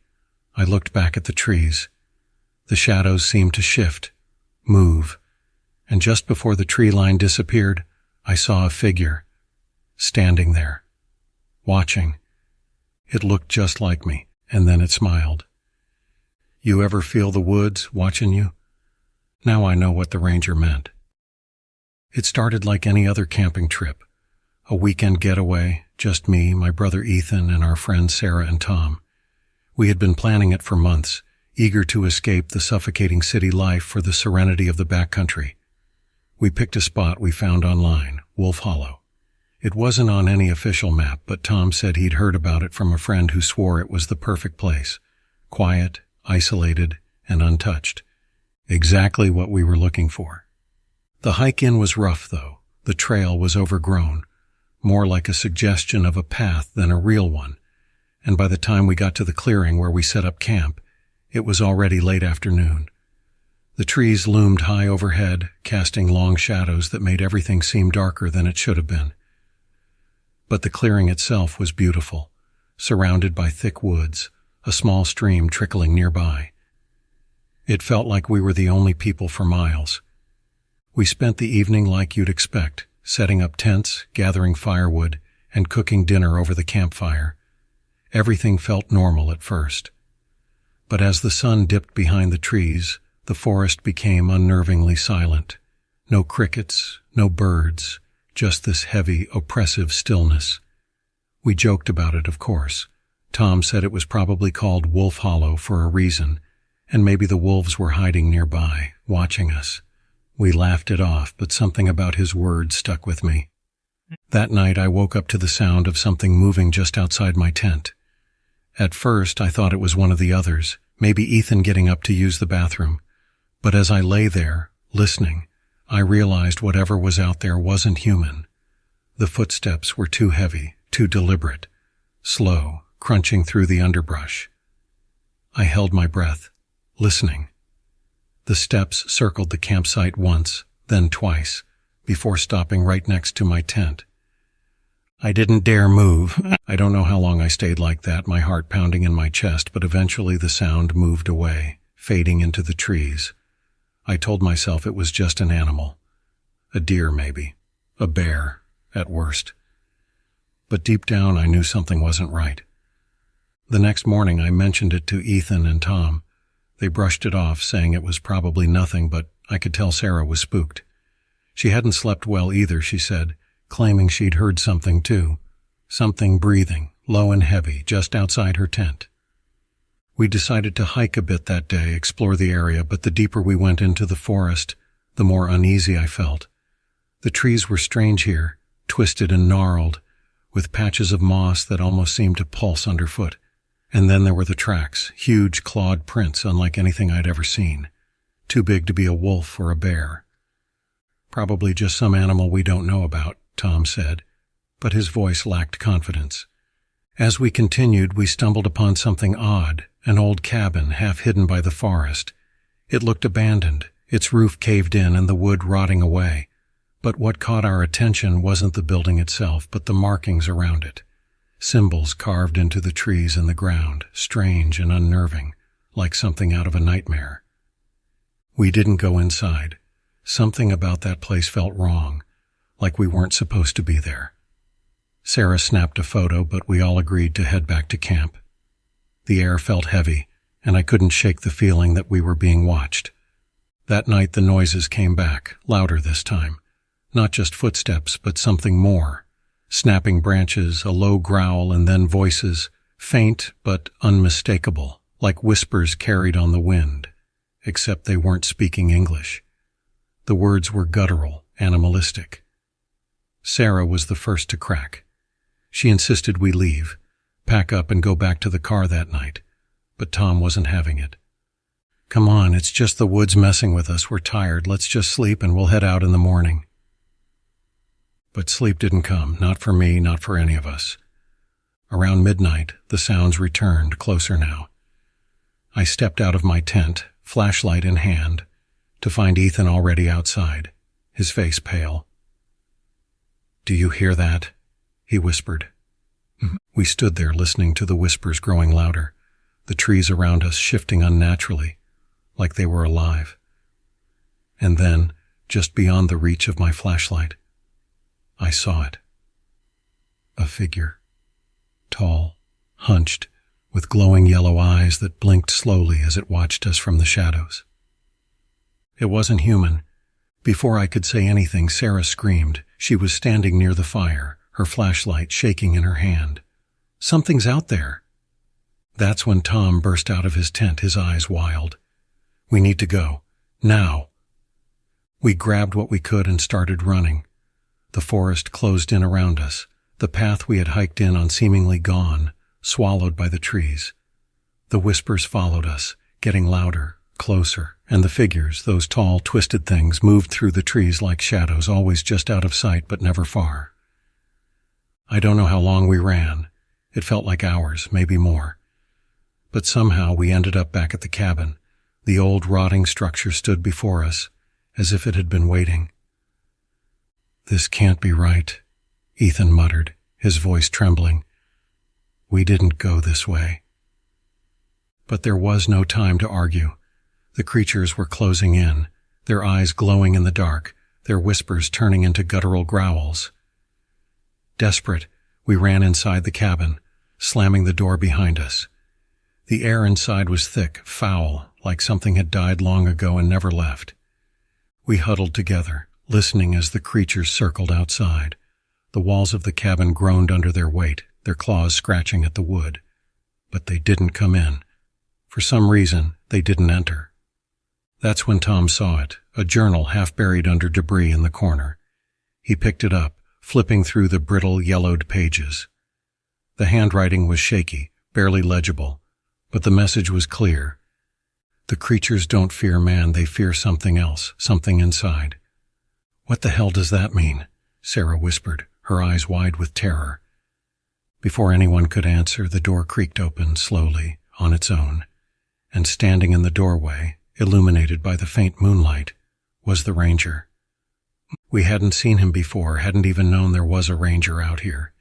I looked back at the trees. The shadows seemed to shift, move, and just before the tree line disappeared, I saw a figure, standing there, watching. It looked just like me, and then it smiled. You ever feel the woods watching you? Now I know what the ranger meant. It started like any other camping trip, a weekend getaway, just me, my brother Ethan, and our friends Sarah and Tom. We had been planning it for months, eager to escape the suffocating city life for the serenity of the backcountry. We picked a spot we found online, Wolf Hollow. It wasn't on any official map, but Tom said he'd heard about it from a friend who swore it was the perfect place. Quiet, isolated, and untouched. Exactly what we were looking for. The hike in was rough, though. The trail was overgrown, more like a suggestion of a path than a real one, and by the time we got to the clearing where we set up camp, it was already late afternoon. The trees loomed high overhead, casting long shadows that made everything seem darker than it should have been. But the clearing itself was beautiful, surrounded by thick woods, a small stream trickling nearby. It felt like we were the only people for miles. We spent the evening like you'd expect, setting up tents, gathering firewood, and cooking dinner over the campfire. Everything felt normal at first. But as the sun dipped behind the trees, the forest became unnervingly silent. No crickets, no birds, just this heavy, oppressive stillness. We joked about it, of course. Tom said it was probably called Wolf Hollow for a reason, and maybe the wolves were hiding nearby, watching us. We laughed it off, but something about his words stuck with me. That night I woke up to the sound of something moving just outside my tent. At first I thought it was one of the others, maybe Ethan getting up to use the bathroom. But as I lay there, listening, I realized whatever was out there wasn't human. The footsteps were too heavy, too deliberate, slow, crunching through the underbrush. I held my breath, listening. The steps circled the campsite once, then twice, before stopping right next to my tent. I didn't dare move. I don't know how long I stayed like that, my heart pounding in my chest, but eventually the sound moved away, fading into the trees. I told myself it was just an animal. A deer, maybe. A bear, at worst. But deep down I knew something wasn't right. The next morning I mentioned it to Ethan and Tom. They brushed it off, saying it was probably nothing, but I could tell Sarah was spooked. She hadn't slept well either, she said, claiming she'd heard something too. Something breathing, low and heavy, just outside her tent. We decided to hike a bit that day, explore the area, but the deeper we went into the forest, the more uneasy I felt. The trees were strange here, twisted and gnarled, with patches of moss that almost seemed to pulse underfoot. And then there were the tracks, huge clawed prints unlike anything I'd ever seen. Too big to be a wolf or a bear. Probably just some animal we don't know about, Tom said, but his voice lacked confidence. As we continued, we stumbled upon something odd, an old cabin half hidden by the forest. It looked abandoned, its roof caved in and the wood rotting away. But what caught our attention wasn't the building itself, but the markings around it. Symbols carved into the trees and the ground, strange and unnerving, like something out of a nightmare. We didn't go inside. Something about that place felt wrong, like we weren't supposed to be there. Sarah snapped a photo, but we all agreed to head back to camp. The air felt heavy, and I couldn't shake the feeling that we were being watched. That night the noises came back, louder this time. Not just footsteps, but something more. Snapping branches, a low growl, and then voices, faint but unmistakable, like whispers carried on the wind, except they weren't speaking English. The words were guttural, animalistic. Sarah was the first to crack. She insisted we leave, pack up and go back to the car that night, but Tom wasn't having it. "Come on, it's just the woods messing with us. We're tired. Let's just sleep and we'll head out in the morning." But sleep didn't come, not for me, not for any of us. Around midnight, the sounds returned, closer now. I stepped out of my tent, flashlight in hand, to find Ethan already outside, his face pale. "Do you hear that?" he whispered. We stood there listening to the whispers growing louder, the trees around us shifting unnaturally, like they were alive. And then, just beyond the reach of my flashlight, I saw it. A figure. Tall, hunched, with glowing yellow eyes that blinked slowly as it watched us from the shadows. It wasn't human. Before I could say anything, Sarah screamed. She was standing near the fire, her flashlight shaking in her hand. "Something's out there." That's when Tom burst out of his tent, his eyes wild. "We need to go. Now." We grabbed what we could and started running. The forest closed in around us, the path we had hiked in on seemingly gone, swallowed by the trees. The whispers followed us, getting louder, closer, and the figures, those tall, twisted things, moved through the trees like shadows, always just out of sight but never far. I don't know how long we ran. It felt like hours, maybe more. But somehow we ended up back at the cabin. The old rotting structure stood before us, as if it had been waiting. "This can't be right," Ethan muttered, his voice trembling. "We didn't go this way." But there was no time to argue. The creatures were closing in, their eyes glowing in the dark, their whispers turning into guttural growls. Desperate, we ran inside the cabin, slamming the door behind us. The air inside was thick, foul, like something had died long ago and never left. We huddled together, listening as the creatures circled outside. The walls of the cabin groaned under their weight, their claws scratching at the wood. But they didn't come in. For some reason, they didn't enter. That's when Tom saw it, a journal half buried under debris in the corner. He picked it up, flipping through the brittle, yellowed pages. The handwriting was shaky, barely legible, but the message was clear. The creatures don't fear man, they fear something else, something inside. What the hell does that mean? Sarah whispered, her eyes wide with terror. Before anyone could answer, the door creaked open slowly, on its own, and standing in the doorway, illuminated by the faint moonlight, was the ranger. We hadn't seen him before, hadn't even known there was a ranger out here.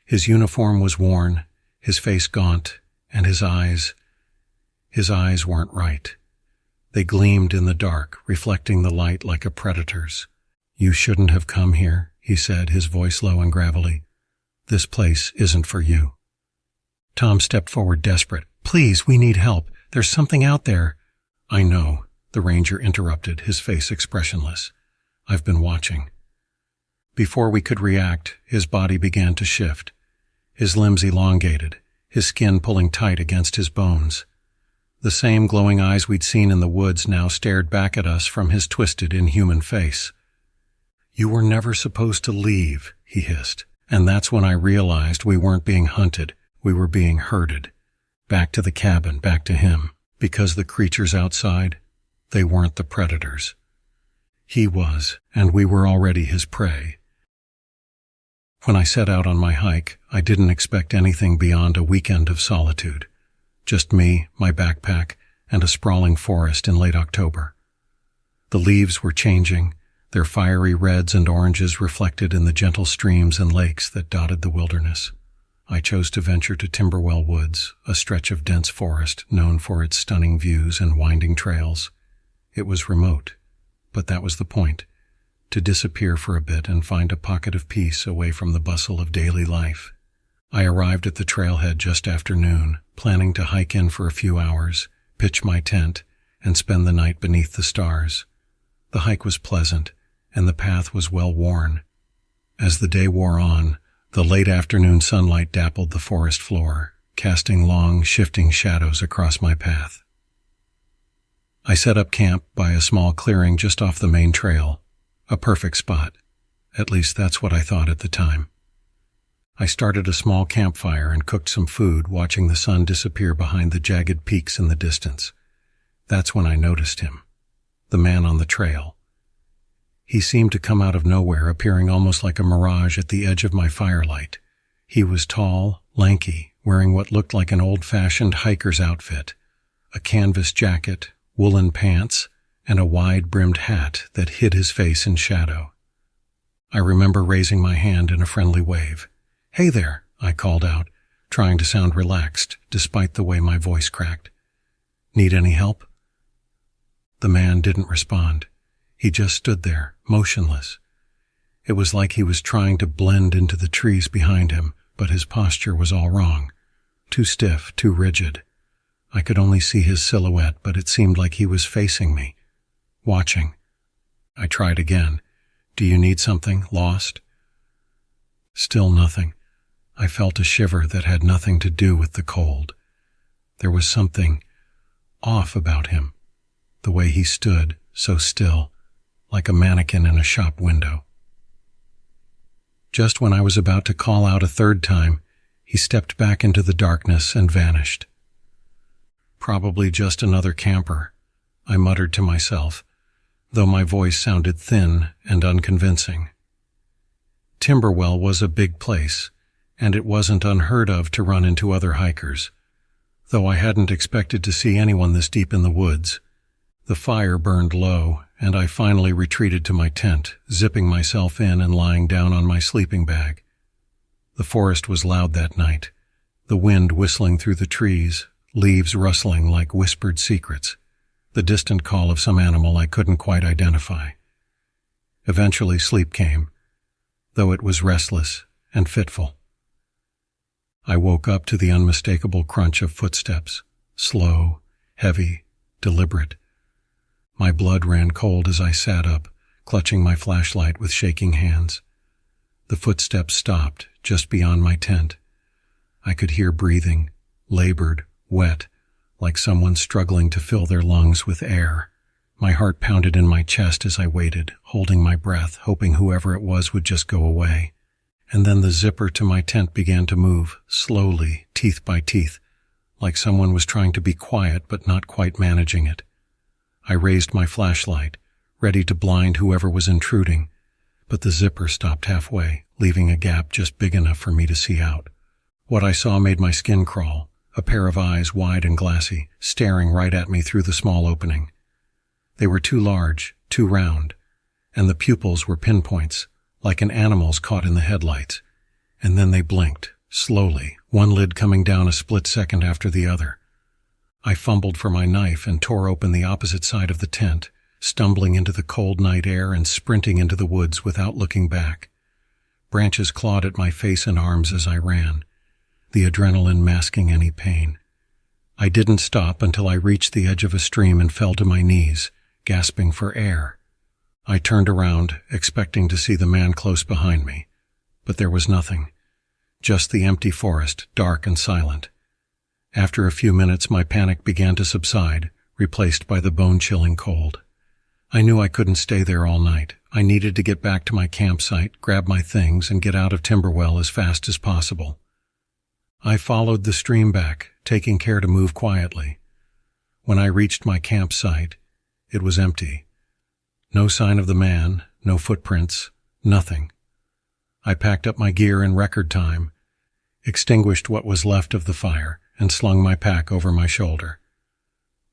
His uniform was worn, his face gaunt, and his eyes weren't right. They gleamed in the dark, reflecting the light like a predator's. "You shouldn't have come here," he said, his voice low and gravelly. "This place isn't for you." Tom stepped forward, desperate. "Please, we need help. There's something out there." "I know," the ranger interrupted, his face expressionless. "I've been watching." Before we could react, his body began to shift. His limbs elongated, his skin pulling tight against his bones. The same glowing eyes we'd seen in the woods now stared back at us from his twisted, inhuman face. "You were never supposed to leave," he hissed, and that's when I realized we weren't being hunted, we were being herded. Back to the cabin, back to him, because the creatures outside, they weren't the predators. He was, and we were already his prey. When I set out on my hike, I didn't expect anything beyond a weekend of solitude. Just me, my backpack, and a sprawling forest in late October. The leaves were changing, their fiery reds and oranges reflected in the gentle streams and lakes that dotted the wilderness. I chose to venture to Timberwell Woods, a stretch of dense forest known for its stunning views and winding trails. It was remote, but that was the point, to disappear for a bit and find a pocket of peace away from the bustle of daily life. I arrived at the trailhead just after noon, planning to hike in for a few hours, pitch my tent, and spend the night beneath the stars. The hike was pleasant, and the path was well worn. As the day wore on, the late afternoon sunlight dappled the forest floor, casting long, shifting shadows across my path. I set up camp by a small clearing just off the main trail, a perfect spot. At least that's what I thought at the time. I started a small campfire and cooked some food, watching the sun disappear behind the jagged peaks in the distance. That's when I noticed him, the man on the trail. He seemed to come out of nowhere, appearing almost like a mirage at the edge of my firelight. He was tall, lanky, wearing what looked like an old-fashioned hiker's outfit, a canvas jacket, woolen pants, and a wide-brimmed hat that hid his face in shadow. I remember raising my hand in a friendly wave. "Hey there," I called out, trying to sound relaxed despite the way my voice cracked. "Need any help?" The man didn't respond. He just stood there, motionless. It was like he was trying to blend into the trees behind him, but his posture was all wrong. Too stiff, too rigid. I could only see his silhouette, but it seemed like he was facing me, watching. I tried again. "Do you need something? Lost?" Still nothing. I felt a shiver that had nothing to do with the cold. There was something off about him, the way he stood, so still, like a mannequin in a shop window. Just when I was about to call out a third time, he stepped back into the darkness and vanished. Probably just another camper, I muttered to myself, though my voice sounded thin and unconvincing. Timberwell was a big place, and it wasn't unheard of to run into other hikers, though I hadn't expected to see anyone this deep in the woods. The fire burned low, and I finally retreated to my tent, zipping myself in and lying down on my sleeping bag. The forest was loud that night, the wind whistling through the trees, leaves rustling like whispered secrets, the distant call of some animal I couldn't quite identify. Eventually sleep came, though it was restless and fitful. I woke up to the unmistakable crunch of footsteps, slow, heavy, deliberate. My blood ran cold as I sat up, clutching my flashlight with shaking hands. The footsteps stopped just beyond my tent. I could hear breathing, labored, wet, like someone struggling to fill their lungs with air. My heart pounded in my chest as I waited, holding my breath, hoping whoever it was would just go away. And then the zipper to my tent began to move, slowly, teeth by teeth, like someone was trying to be quiet but not quite managing it. I raised my flashlight, ready to blind whoever was intruding, but the zipper stopped halfway, leaving a gap just big enough for me to see out. What I saw made my skin crawl, a pair of eyes wide and glassy, staring right at me through the small opening. They were too large, too round, and the pupils were pinpoints, like an animal's caught in the headlights. And then they blinked, slowly, one lid coming down a split second after the other. I fumbled for my knife and tore open the opposite side of the tent, stumbling into the cold night air and sprinting into the woods without looking back. Branches clawed at my face and arms as I ran, the adrenaline masking any pain. I didn't stop until I reached the edge of a stream and fell to my knees, gasping for air. I turned around, expecting to see the man close behind me, but there was nothing, just the empty forest, dark and silent. After a few minutes, my panic began to subside, replaced by the bone-chilling cold. I knew I couldn't stay there all night. I needed to get back to my campsite, grab my things, and get out of Timberwell as fast as possible. I followed the stream back, taking care to move quietly. When I reached my campsite, it was empty. No sign of the man, no footprints, nothing. I packed up my gear in record time, extinguished what was left of the fire, and slung my pack over my shoulder.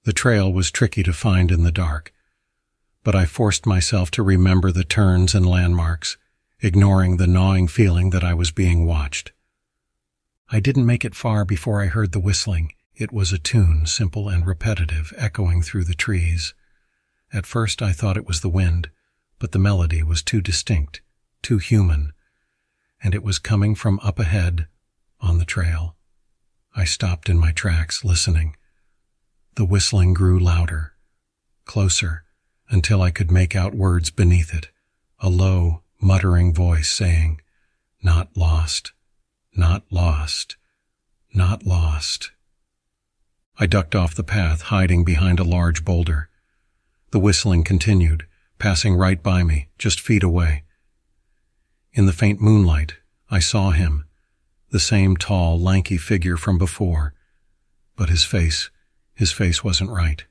The trail was tricky to find in the dark, but I forced myself to remember the turns and landmarks, ignoring the gnawing feeling that I was being watched. I didn't make it far before I heard the whistling. It was a tune, simple and repetitive, echoing through the trees. At first I thought it was the wind, but the melody was too distinct, too human, and it was coming from up ahead on the trail. I stopped in my tracks, listening. The whistling grew louder, closer, until I could make out words beneath it, a low, muttering voice saying, "Not lost, not lost, not lost." I ducked off the path, hiding behind a large boulder. The whistling continued, passing right by me, just feet away. In the faint moonlight, I saw him, the same tall, lanky figure from before, but his face wasn't right.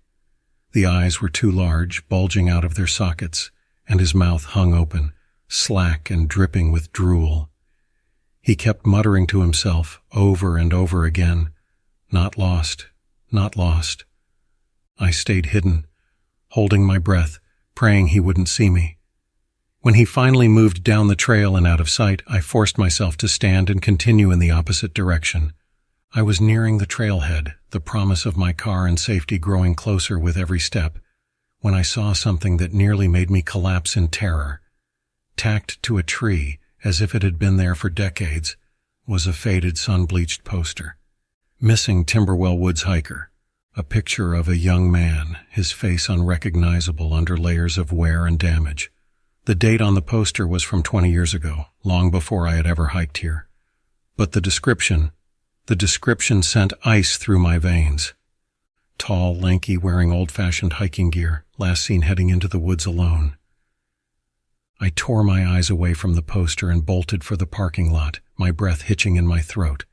The eyes were too large, bulging out of their sockets, and his mouth hung open, slack and dripping with drool. He kept muttering to himself over and over again, "Not lost, not lost." I stayed hidden, holding my breath, praying he wouldn't see me. When he finally moved down the trail and out of sight, I forced myself to stand and continue in the opposite direction. I was nearing the trailhead, the promise of my car and safety growing closer with every step, when I saw something that nearly made me collapse in terror. Tacked to a tree, as if it had been there for decades, was a faded, sun-bleached poster. "Missing Timberwell Woods hiker." A picture of a young man, his face unrecognizable under layers of wear and damage. The date on the poster was from 20 years ago, long before I had ever hiked here. But the description sent ice through my veins. Tall, lanky, wearing old-fashioned hiking gear, last seen heading into the woods alone. I tore my eyes away from the poster and bolted for the parking lot, my breath hitching in my throat.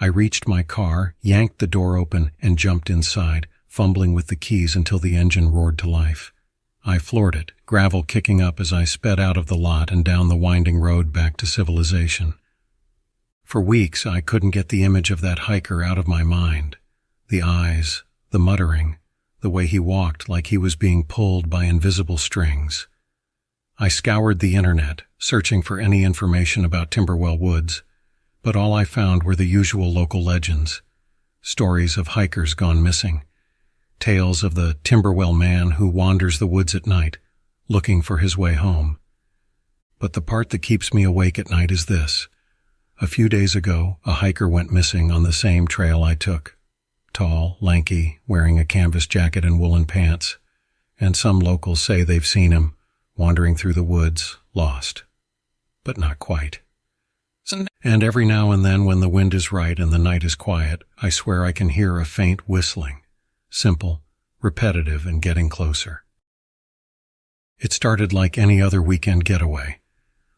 I reached my car, yanked the door open, and jumped inside, fumbling with the keys until the engine roared to life. I floored it, gravel kicking up as I sped out of the lot and down the winding road back to civilization. For weeks, I couldn't get the image of that hiker out of my mind. The eyes, the muttering, the way he walked like he was being pulled by invisible strings. I scoured the internet, searching for any information about Timberwell Woods, but all I found were the usual local legends. Stories of hikers gone missing. Tales of the Timberwell man who wanders the woods at night, looking for his way home. But the part that keeps me awake at night is this. A few days ago, a hiker went missing on the same trail I took. Tall, lanky, wearing a canvas jacket and woolen pants. And some locals say they've seen him, wandering through the woods, lost. But not quite. And every now and then when the wind is right and the night is quiet, I swear I can hear a faint whistling. Simple, repetitive, and getting closer. It started like any other weekend getaway.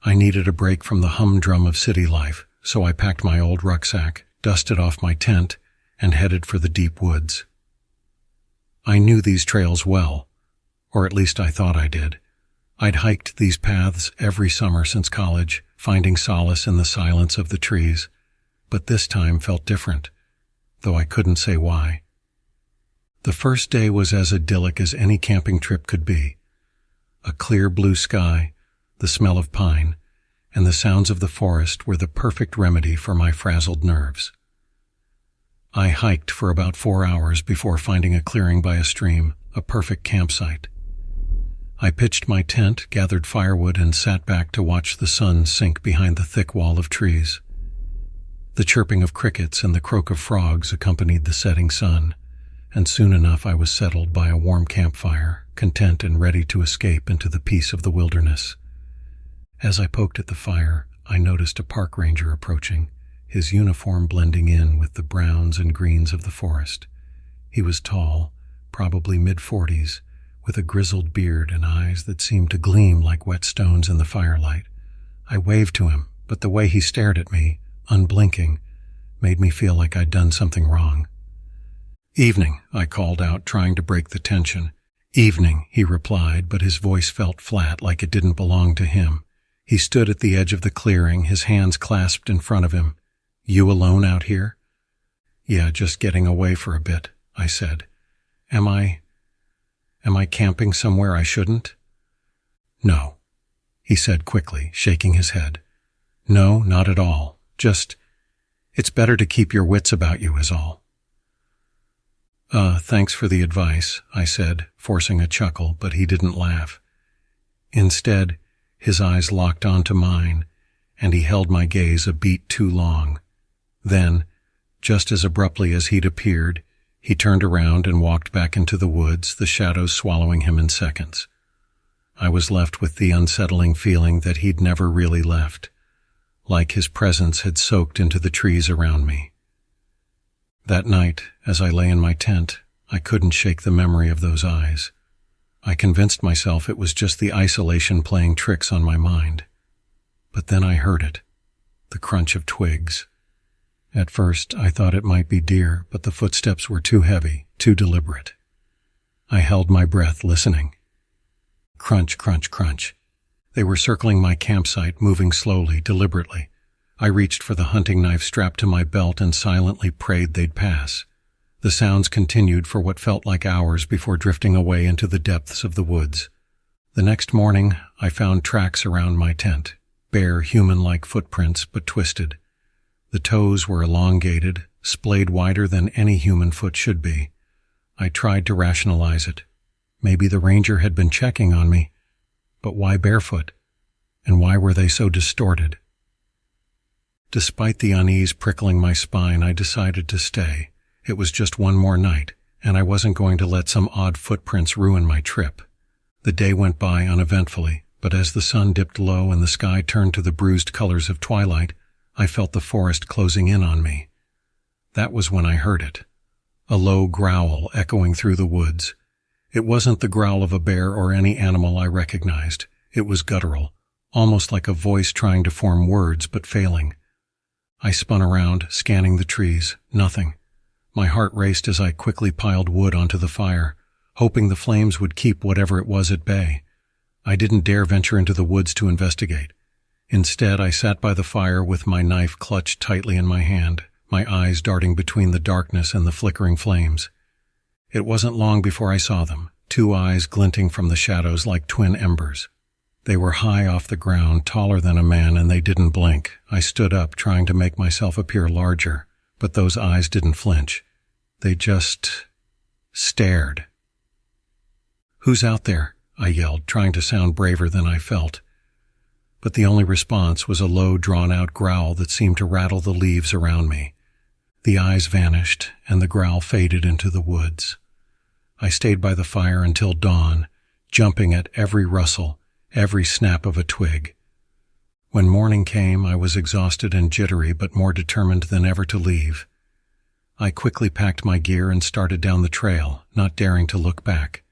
I needed a break from the humdrum of city life, so I packed my old rucksack, dusted off my tent, and headed for the deep woods. I knew these trails well, or at least I thought I did. I'd hiked these paths every summer since college, finding solace in the silence of the trees, but this time felt different, though I couldn't say why. The first day was as idyllic as any camping trip could be. A clear blue sky, the smell of pine, and the sounds of the forest were the perfect remedy for my frazzled nerves. I hiked for about 4 hours before finding a clearing by a stream, a perfect campsite. I pitched my tent, gathered firewood, and sat back to watch the sun sink behind the thick wall of trees. The chirping of crickets and the croak of frogs accompanied the setting sun, and soon enough I was settled by a warm campfire, content and ready to escape into the peace of the wilderness. As I poked at the fire, I noticed a park ranger approaching, his uniform blending in with the browns and greens of the forest. He was tall, probably mid-40s, with a grizzled beard and eyes that seemed to gleam like wet stones in the firelight. I waved to him, but the way he stared at me, unblinking, made me feel like I'd done something wrong. "Evening," I called out, trying to break the tension. "Evening," he replied, but his voice felt flat, like it didn't belong to him. He stood at the edge of the clearing, his hands clasped in front of him. "You alone out here?" "Yeah, just getting away for a bit," I said. Am I camping somewhere I shouldn't?" "No," he said quickly, shaking his head. "No, not at all. Just, it's better to keep your wits about you is all." Thanks for the advice," I said, forcing a chuckle, but he didn't laugh. Instead, his eyes locked onto mine, and he held my gaze a beat too long. Then, just as abruptly as he'd appeared, he turned around and walked back into the woods, the shadows swallowing him in seconds. I was left with the unsettling feeling that he'd never really left, like his presence had soaked into the trees around me. That night, as I lay in my tent, I couldn't shake the memory of those eyes. I convinced myself it was just the isolation playing tricks on my mind. But then I heard it, the crunch of twigs. At first, I thought it might be deer, but the footsteps were too heavy, too deliberate. I held my breath, listening. Crunch, crunch, crunch. They were circling my campsite, moving slowly, deliberately. I reached for the hunting knife strapped to my belt and silently prayed they'd pass. The sounds continued for what felt like hours before drifting away into the depths of the woods. The next morning, I found tracks around my tent, bare human-like footprints but twisted. The toes were elongated, splayed wider than any human foot should be. I tried to rationalize it. Maybe the ranger had been checking on me. But why barefoot? And why were they so distorted? Despite the unease prickling my spine, I decided to stay. It was just one more night, and I wasn't going to let some odd footprints ruin my trip. The day went by uneventfully, but as the sun dipped low and the sky turned to the bruised colors of twilight, I felt the forest closing in on me. That was when I heard it. A low growl echoing through the woods. It wasn't the growl of a bear or any animal I recognized. It was guttural, almost like a voice trying to form words but failing. I spun around, scanning the trees. Nothing. My heart raced as I quickly piled wood onto the fire, hoping the flames would keep whatever it was at bay. I didn't dare venture into the woods to investigate. Instead, I sat by the fire with my knife clutched tightly in my hand, my eyes darting between the darkness and the flickering flames. It wasn't long before I saw them, two eyes glinting from the shadows like twin embers. They were high off the ground, taller than a man, and they didn't blink. I stood up, trying to make myself appear larger, but those eyes didn't flinch. They just stared. "Who's out there?" I yelled, trying to sound braver than I felt. But the only response was a low, drawn-out growl that seemed to rattle the leaves around me. The eyes vanished, and the growl faded into the woods. I stayed by the fire until dawn, jumping at every rustle, every snap of a twig. When morning came, I was exhausted and jittery, but more determined than ever to leave. I quickly packed my gear and started down the trail, not daring to look back.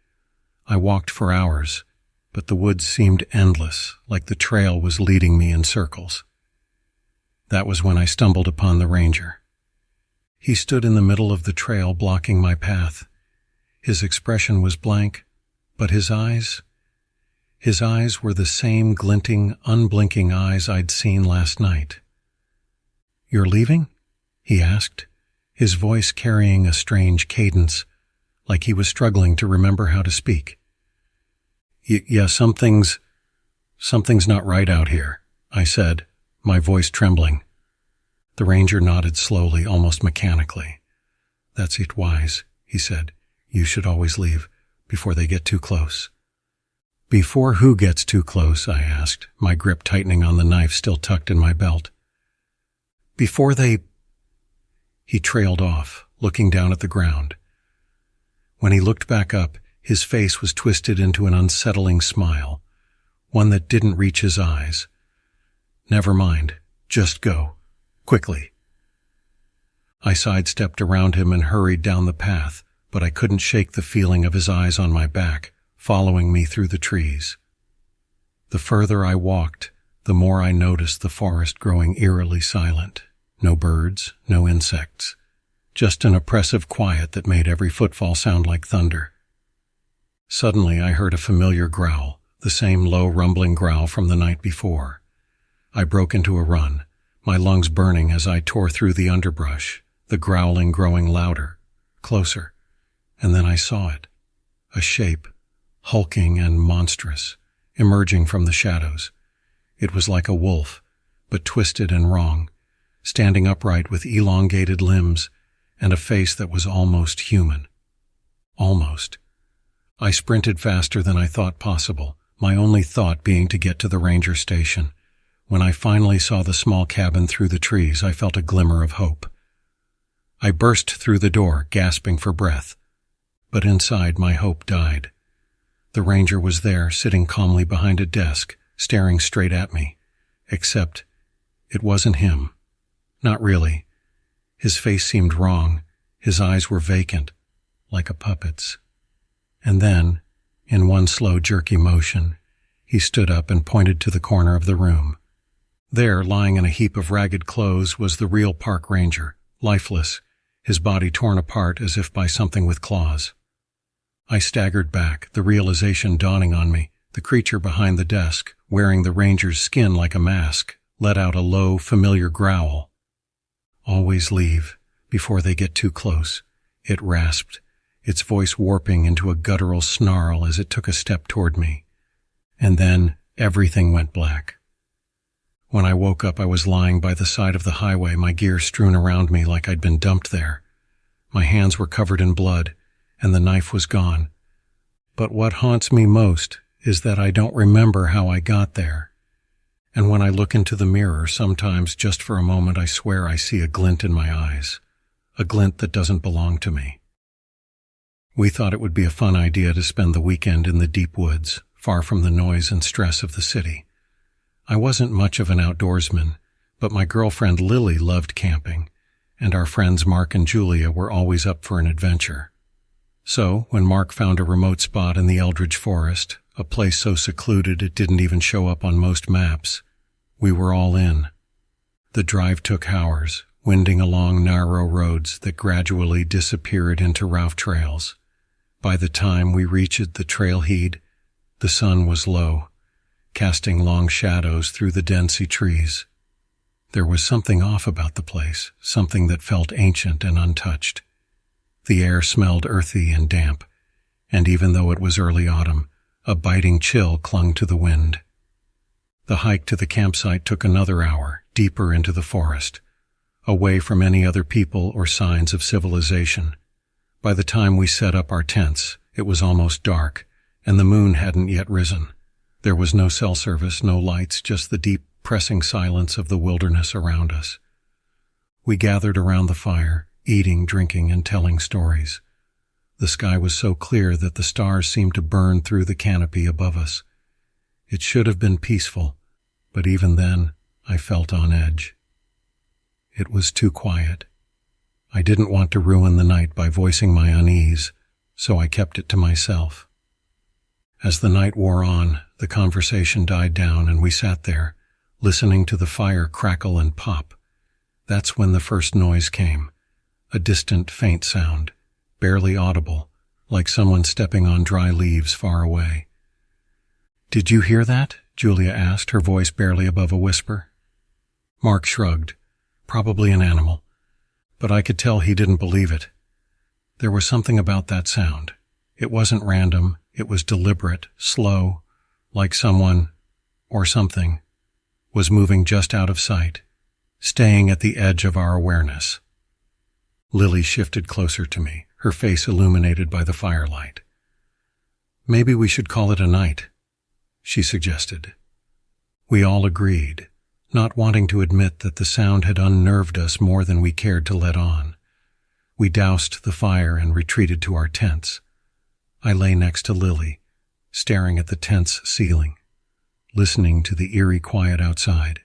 I walked for hours, but the woods seemed endless, like the trail was leading me in circles. That was when I stumbled upon the ranger. He stood in the middle of the trail, blocking my path. His expression was blank, but his eyes were the same glinting, unblinking eyes I'd seen last night. "You're leaving?" he asked, his voice carrying a strange cadence, like he was struggling to remember how to speak. Yeah, something's not right out here," I said, my voice trembling. The ranger nodded slowly, almost mechanically. "That's it wise," he said. "You should always leave before they get too close." "Before who gets too close?" I asked, my grip tightening on the knife still tucked in my belt. "Before they—" He trailed off, looking down at the ground. When he looked back up, his face was twisted into an unsettling smile, one that didn't reach his eyes. "Never mind. Just go. Quickly." I sidestepped around him and hurried down the path, but I couldn't shake the feeling of his eyes on my back, following me through the trees. The further I walked, the more I noticed the forest growing eerily silent. No birds, no insects. Just an oppressive quiet that made every footfall sound like thunder. Suddenly I heard a familiar growl, the same low rumbling growl from the night before. I broke into a run, my lungs burning as I tore through the underbrush, the growling growing louder, closer, and then I saw it. A shape, hulking and monstrous, emerging from the shadows. It was like a wolf, but twisted and wrong, standing upright with elongated limbs and a face that was almost human. Almost. I sprinted faster than I thought possible, my only thought being to get to the ranger station. When I finally saw the small cabin through the trees, I felt a glimmer of hope. I burst through the door, gasping for breath. But inside, my hope died. The ranger was there, sitting calmly behind a desk, staring straight at me. Except, it wasn't him. Not really. His face seemed wrong. His eyes were vacant, like a puppet's. And then, in one slow, jerky motion, he stood up and pointed to the corner of the room. There, lying in a heap of ragged clothes, was the real park ranger, lifeless, his body torn apart as if by something with claws. I staggered back, the realization dawning on me. The creature behind the desk, wearing the ranger's skin like a mask, let out a low, familiar growl. "Always leave, before they get too close," it rasped, its voice warping into a guttural snarl as it took a step toward me. And then everything went black. When I woke up, I was lying by the side of the highway, my gear strewn around me like I'd been dumped there. My hands were covered in blood, and the knife was gone. But what haunts me most is that I don't remember how I got there. And when I look into the mirror, sometimes just for a moment, I swear I see a glint in my eyes, a glint that doesn't belong to me. We thought it would be a fun idea to spend the weekend in the deep woods, far from the noise and stress of the city. I wasn't much of an outdoorsman, but my girlfriend Lily loved camping, and our friends Mark and Julia were always up for an adventure. So, when Mark found a remote spot in the Eldridge Forest, a place so secluded it didn't even show up on most maps, we were all in. The drive took hours, winding along narrow roads that gradually disappeared into rough trails. By the time we reached the trailhead, the sun was low, casting long shadows through the dense trees. There was something off about the place, something that felt ancient and untouched. The air smelled earthy and damp, and even though it was early autumn, a biting chill clung to the wind. The hike to the campsite took another hour, deeper into the forest, away from any other people or signs of civilization. By the time we set up our tents, it was almost dark, and the moon hadn't yet risen. There was no cell service, no lights, just the deep, pressing silence of the wilderness around us. We gathered around the fire, eating, drinking, and telling stories. The sky was so clear that the stars seemed to burn through the canopy above us. It should have been peaceful, but even then, I felt on edge. It was too quiet. I didn't want to ruin the night by voicing my unease, so I kept it to myself. As the night wore on, the conversation died down and we sat there, listening to the fire crackle and pop. That's when the first noise came, a distant, faint sound, barely audible, like someone stepping on dry leaves far away. "Did you hear that?" Julia asked, her voice barely above a whisper. Mark shrugged. Probably an animal. But I could tell he didn't believe it. There was something about that sound. It wasn't random, it was deliberate, slow, like someone, or something, was moving just out of sight, staying at the edge of our awareness. Lily shifted closer to me, her face illuminated by the firelight. "Maybe we should call it a night," she suggested. We all agreed, not wanting to admit that the sound had unnerved us more than we cared to let on. We doused the fire and retreated to our tents. I lay next to Lily, staring at the tent's ceiling, listening to the eerie quiet outside.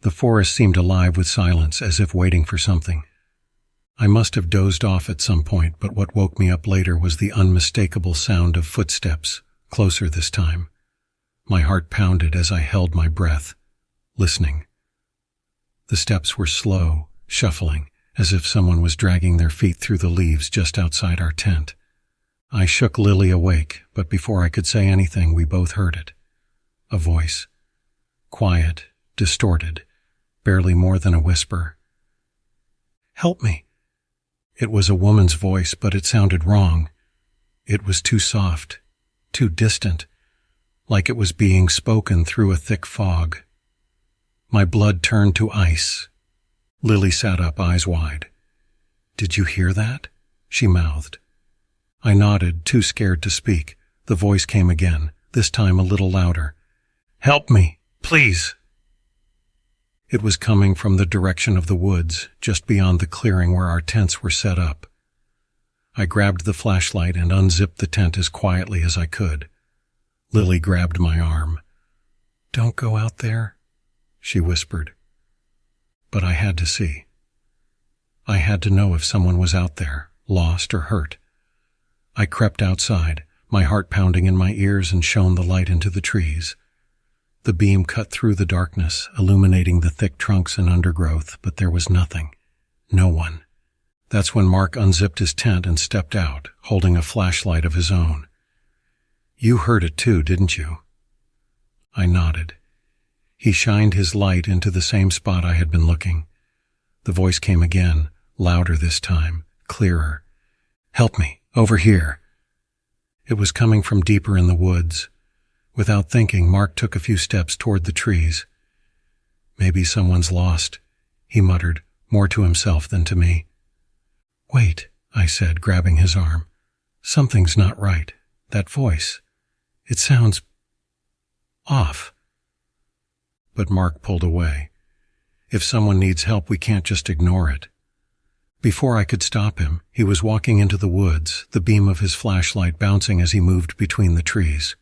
The forest seemed alive with silence, as if waiting for something. I must have dozed off at some point, but what woke me up later was the unmistakable sound of footsteps, closer this time. My heart pounded as I held my breath, listening. The steps were slow, shuffling, as if someone was dragging their feet through the leaves just outside our tent. I shook Lily awake, but before I could say anything, we both heard it. A voice. Quiet, distorted, barely more than a whisper. "Help me." It was a woman's voice, but it sounded wrong. It was too soft, too distant, like it was being spoken through a thick fog. My blood turned to ice. Lily sat up, eyes wide. "Did you hear that?" she mouthed. I nodded, too scared to speak. The voice came again, this time a little louder. "Help me, please." It was coming from the direction of the woods, just beyond the clearing where our tents were set up. I grabbed the flashlight and unzipped the tent as quietly as I could. Lily grabbed my arm. "Don't go out there," she whispered. But I had to see. I had to know if someone was out there, lost or hurt. I crept outside, my heart pounding in my ears, and shone the light into the trees. The beam cut through the darkness, illuminating the thick trunks and undergrowth, but there was nothing. No one. That's when Mark unzipped his tent and stepped out, holding a flashlight of his own. "You heard it too, didn't you?" I nodded. He shined his light into the same spot I had been looking. The voice came again, louder this time, clearer. "Help me, over here." It was coming from deeper in the woods. Without thinking, Mark took a few steps toward the trees. "Maybe someone's lost," he muttered, more to himself than to me. "Wait," I said, grabbing his arm. "Something's not right. That voice. It sounds off." But Mark pulled away. If someone needs help, we can't just ignore it. Before I could stop him, he was walking into the woods, the beam of his flashlight bouncing as he moved between the trees.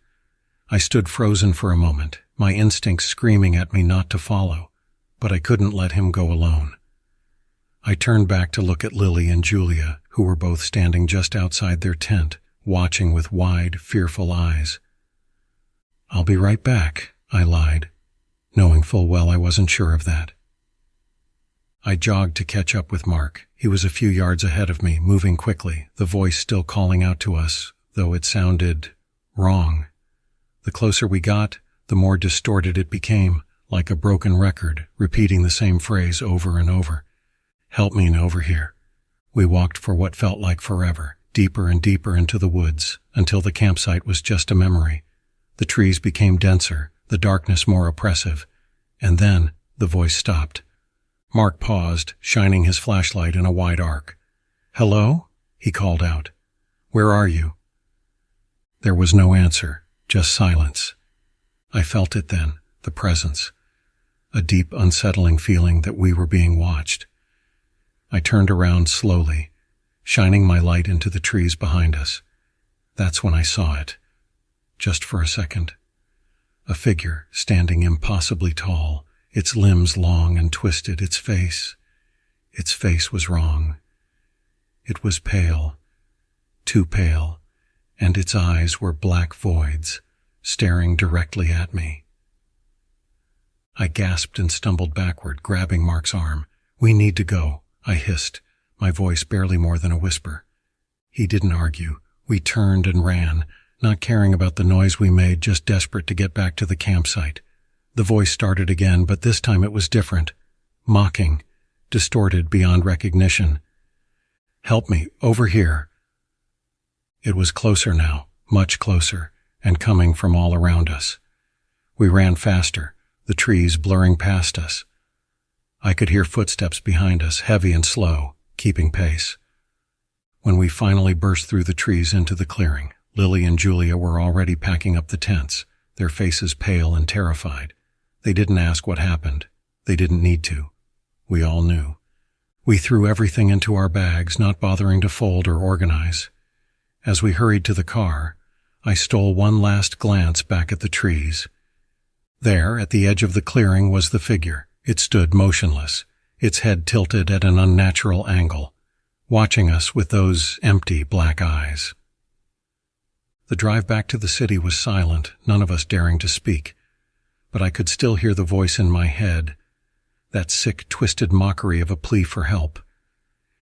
I stood frozen for a moment, my instincts screaming at me not to follow, but I couldn't let him go alone. I turned back to look at Lily and Julia, who were both standing just outside their tent, watching with wide, fearful eyes. "I'll be right back," I lied, knowing full well I wasn't sure of that. I jogged to catch up with Mark. He was a few yards ahead of me, moving quickly, the voice still calling out to us, though it sounded wrong. The closer we got, the more distorted it became, like a broken record, repeating the same phrase over and over. "Help me over here." We walked for what felt like forever, deeper and deeper into the woods, until the campsite was just a memory. The trees became denser, the darkness more oppressive, and then the voice stopped. Mark paused, shining his flashlight in a wide arc. "Hello?" he called out. "Where are you?" There was no answer, just silence. I felt it then, the presence, a deep, unsettling feeling that we were being watched. I turned around slowly, shining my light into the trees behind us. That's when I saw it, just for a second. A figure standing impossibly tall, its limbs long and twisted, its face was wrong. It was pale, too pale, and its eyes were black voids, staring directly at me. I gasped and stumbled backward, grabbing Mark's arm. "We need to go," I hissed, my voice barely more than a whisper. He didn't argue. We turned and ran, not caring about the noise we made, just desperate to get back to the campsite. The voice started again, but this time it was different. Mocking, distorted beyond recognition. "Help me, over here." It was closer now, much closer, and coming from all around us. We ran faster, the trees blurring past us. I could hear footsteps behind us, heavy and slow, keeping pace. When we finally burst through the trees into the clearing, Lily and Julia were already packing up the tents, their faces pale and terrified. They didn't ask what happened. They didn't need to. We all knew. We threw everything into our bags, not bothering to fold or organize. As we hurried to the car, I stole one last glance back at the trees. There, at the edge of the clearing, was the figure. It stood motionless, its head tilted at an unnatural angle, watching us with those empty black eyes. The drive back to the city was silent, none of us daring to speak, but I could still hear the voice in my head, that sick, twisted mockery of a plea for help.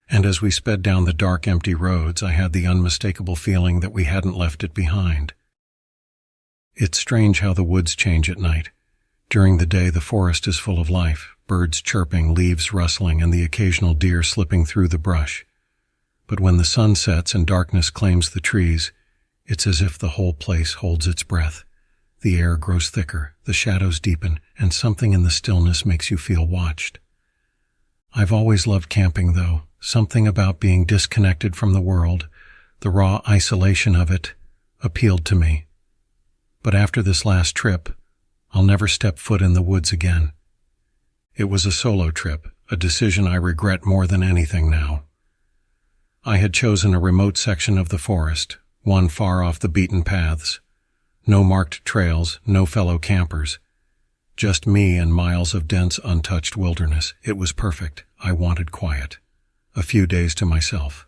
And as we sped down the dark, empty roads, I had the unmistakable feeling that we hadn't left it behind. It's strange how the woods change at night. During the day, the forest is full of life, birds chirping, leaves rustling, and the occasional deer slipping through the brush. But when the sun sets and darkness claims the trees, it's as if the whole place holds its breath. The air grows thicker, the shadows deepen, and something in the stillness makes you feel watched. I've always loved camping, though. Something about being disconnected from the world, the raw isolation of it, appealed to me. But after this last trip, I'll never step foot in the woods again. It was a solo trip, a decision I regret more than anything now. I had chosen a remote section of the forest, one far off the beaten paths. No marked trails, no fellow campers. Just me and miles of dense, untouched wilderness. It was perfect. I wanted quiet. A few days to myself.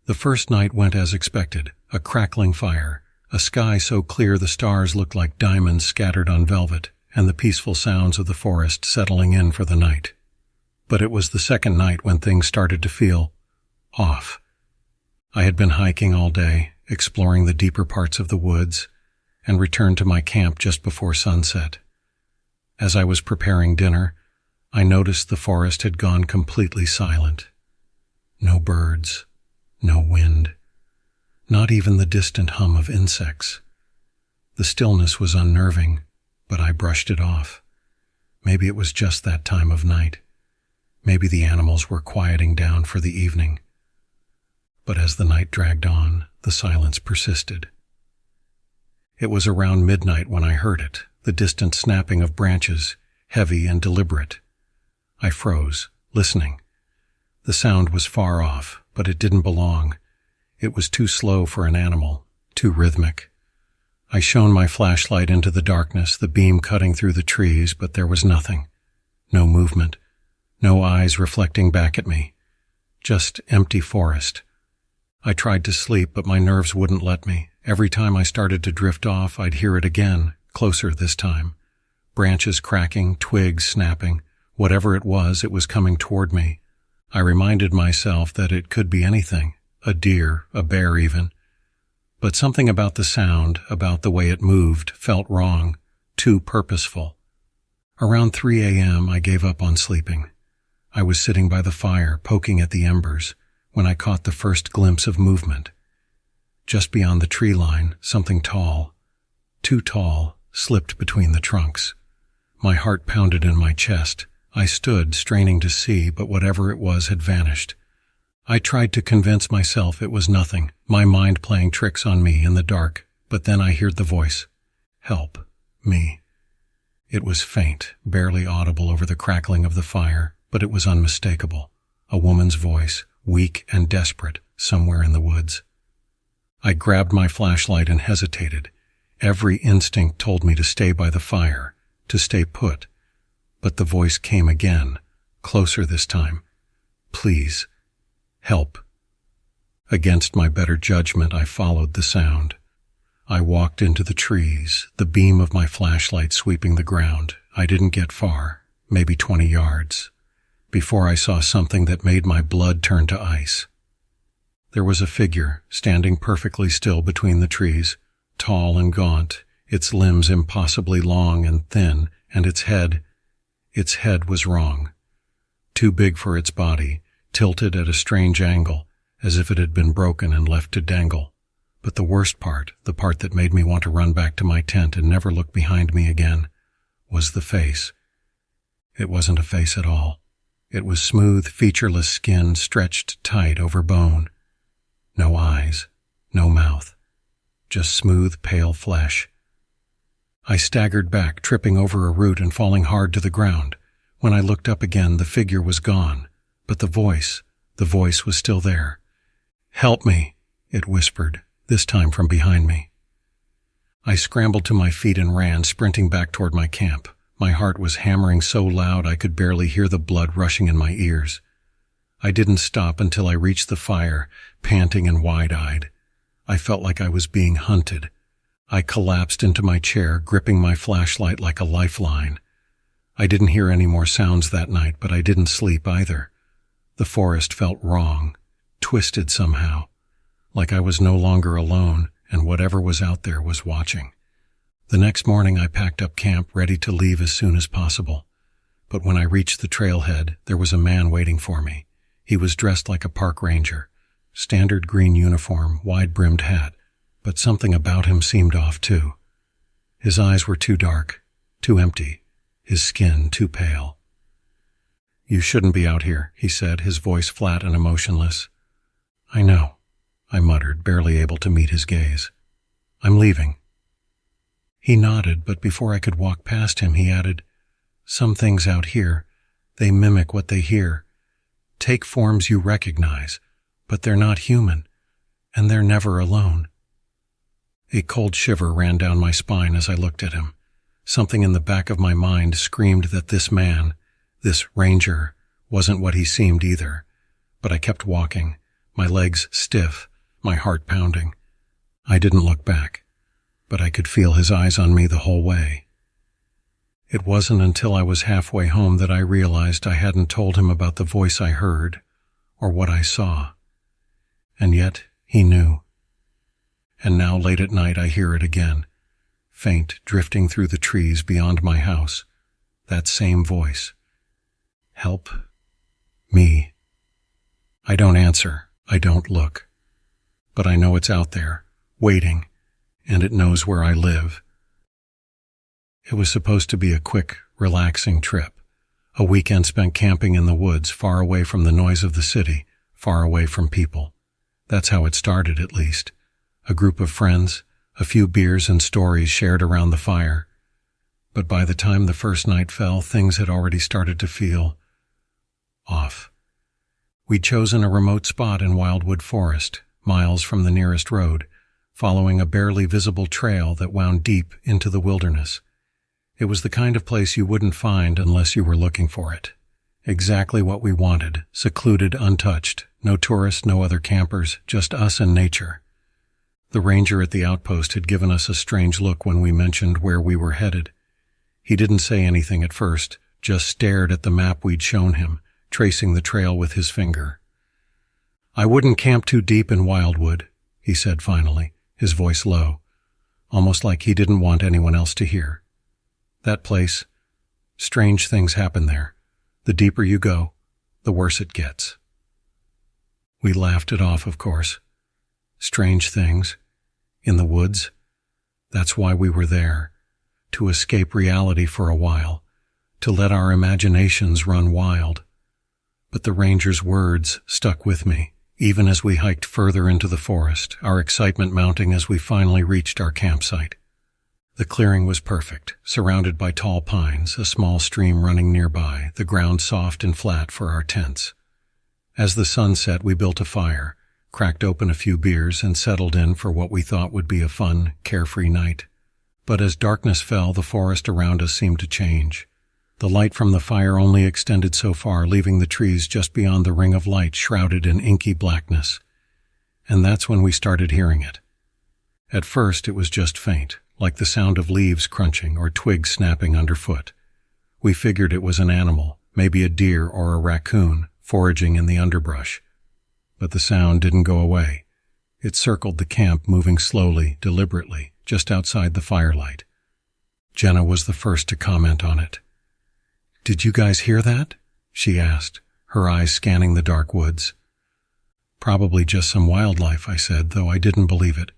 The first night went as expected, a crackling fire, a sky so clear the stars looked like diamonds scattered on velvet, and the peaceful sounds of the forest settling in for the night. But it was the second night when things started to feel off. I had been hiking all day, exploring the deeper parts of the woods, and returned to my camp just before sunset. As I was preparing dinner, I noticed the forest had gone completely silent. No birds, no wind, not even the distant hum of insects. The stillness was unnerving, but I brushed it off. Maybe it was just that time of night. Maybe the animals were quieting down for the evening. But as the night dragged on, the silence persisted. It was around midnight when I heard it, the distant snapping of branches, heavy and deliberate. I froze, listening. The sound was far off, but it didn't belong. It was too slow for an animal, too rhythmic. I shone my flashlight into the darkness, the beam cutting through the trees, but there was nothing. No movement. No eyes reflecting back at me. Just empty forest. I tried to sleep, but my nerves wouldn't let me. Every time I started to drift off, I'd hear it again, closer this time. Branches cracking, twigs snapping. Whatever it was coming toward me. I reminded myself that it could be anything, a deer, a bear even. But something about the sound, about the way it moved, felt wrong, too purposeful. Around 3 a.m., I gave up on sleeping. I was sitting by the fire, poking at the embers, when I caught the first glimpse of movement. Just beyond the tree line, something tall, too tall, slipped between the trunks. My heart pounded in my chest. I stood, straining to see, but whatever it was had vanished. I tried to convince myself it was nothing, my mind playing tricks on me in the dark, but then I heard the voice. Help. Me. It was faint, barely audible over the crackling of the fire, but it was unmistakable. A woman's voice, weak and desperate, somewhere in the woods. I grabbed my flashlight and hesitated. Every instinct told me to stay by the fire, to stay put. But the voice came again, closer this time. Please, help. Against my better judgment, I followed the sound. I walked into the trees, the beam of my flashlight sweeping the ground. I didn't get far, maybe 20 yards, before I saw something that made my blood turn to ice. There was a figure standing perfectly still between the trees, tall and gaunt, its limbs impossibly long and thin, and its head was wrong. Too big for its body, tilted at a strange angle, as if it had been broken and left to dangle. But the worst part, the part that made me want to run back to my tent and never look behind me again, was the face. It wasn't a face at all. It was smooth, featureless skin stretched tight over bone. No eyes, no mouth, just smooth, pale flesh. I staggered back, tripping over a root and falling hard to the ground. When I looked up again, the figure was gone, but the voice was still there. "Help me," it whispered, this time from behind me. I scrambled to my feet and ran, sprinting back toward my camp. My heart was hammering so loud I could barely hear the blood rushing in my ears. I didn't stop until I reached the fire, panting and wide-eyed. I felt like I was being hunted. I collapsed into my chair, gripping my flashlight like a lifeline. I didn't hear any more sounds that night, but I didn't sleep either. The forest felt wrong, twisted somehow, like I was no longer alone, and whatever was out there was watching. The next morning I packed up camp, ready to leave as soon as possible. But when I reached the trailhead, there was a man waiting for me. He was dressed like a park ranger, standard green uniform, wide-brimmed hat, but something about him seemed off too. His eyes were too dark, too empty, his skin too pale. "You shouldn't be out here," he said, his voice flat and emotionless. "I know," I muttered, barely able to meet his gaze. "I'm leaving." He nodded, but before I could walk past him, he added, "Some things out here, they mimic what they hear, take forms you recognize, but they're not human, and they're never alone." A cold shiver ran down my spine as I looked at him. Something in the back of my mind screamed that this man, this ranger, wasn't what he seemed either. But I kept walking, my legs stiff, my heart pounding. I didn't look back, but I could feel his eyes on me the whole way. It wasn't until I was halfway home that I realized I hadn't told him about the voice I heard or what I saw. And yet he knew. And now late at night I hear it again, faint, drifting through the trees beyond my house, that same voice. "Help me." I don't answer, I don't look, but I know it's out there, waiting, and it knows where I live. It was supposed to be a quick, relaxing trip, a weekend spent camping in the woods, far away from the noise of the city, far away from people. That's how it started, at least. A group of friends, a few beers and stories shared around the fire. But by the time the first night fell, things had already started to feel off. We'd chosen a remote spot in Wildwood Forest, miles from the nearest road, following a barely visible trail that wound deep into the wilderness. It was the kind of place you wouldn't find unless you were looking for it. Exactly what we wanted, secluded, untouched, no tourists, no other campers, just us and nature. The ranger at the outpost had given us a strange look when we mentioned where we were headed. He didn't say anything at first, just stared at the map we'd shown him, tracing the trail with his finger. "I wouldn't camp too deep in Wildwood," he said finally, his voice low, almost like he didn't want anyone else to hear. "That place, strange things happen there. The deeper you go, the worse it gets." We laughed it off, of course. Strange things. In the woods. That's why we were there. To escape reality for a while. To let our imaginations run wild. But the ranger's words stuck with me, even as we hiked further into the forest, our excitement mounting as we finally reached our campsite. The clearing was perfect, surrounded by tall pines, a small stream running nearby, the ground soft and flat for our tents. As the sun set, we built a fire, cracked open a few beers, and settled in for what we thought would be a fun, carefree night. But as darkness fell, the forest around us seemed to change. The light from the fire only extended so far, leaving the trees just beyond the ring of light shrouded in inky blackness. and that's when we started hearing it. At first it was just faint, like the sound of leaves crunching or twigs snapping underfoot. We figured it was an animal, maybe a deer or a raccoon, foraging in the underbrush. But the sound didn't go away. It circled the camp, moving slowly, deliberately, just outside the firelight. Jenna was the first to comment on it. "Did you guys hear that?" she asked, her eyes scanning the dark woods. "Probably just some wildlife," I said, though I didn't believe it.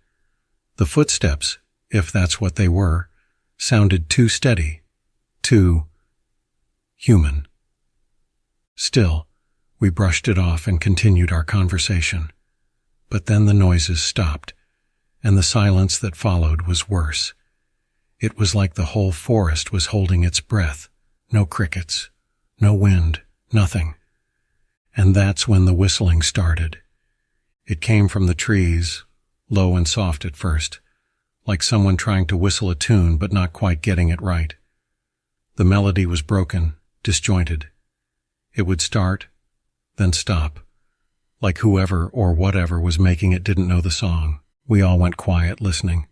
The footsteps, if that's what they were, sounded too steady, too human. Still, we brushed it off and continued our conversation. But then the noises stopped, and the silence that followed was worse. It was like the whole forest was holding its breath. No crickets, no wind, nothing. And that's when the whistling started. It came from the trees, low and soft at first, like someone trying to whistle a tune but not quite getting it right. The melody was broken, disjointed. It would start, then stop, like whoever or whatever was making it didn't know the song. We all went quiet, listening.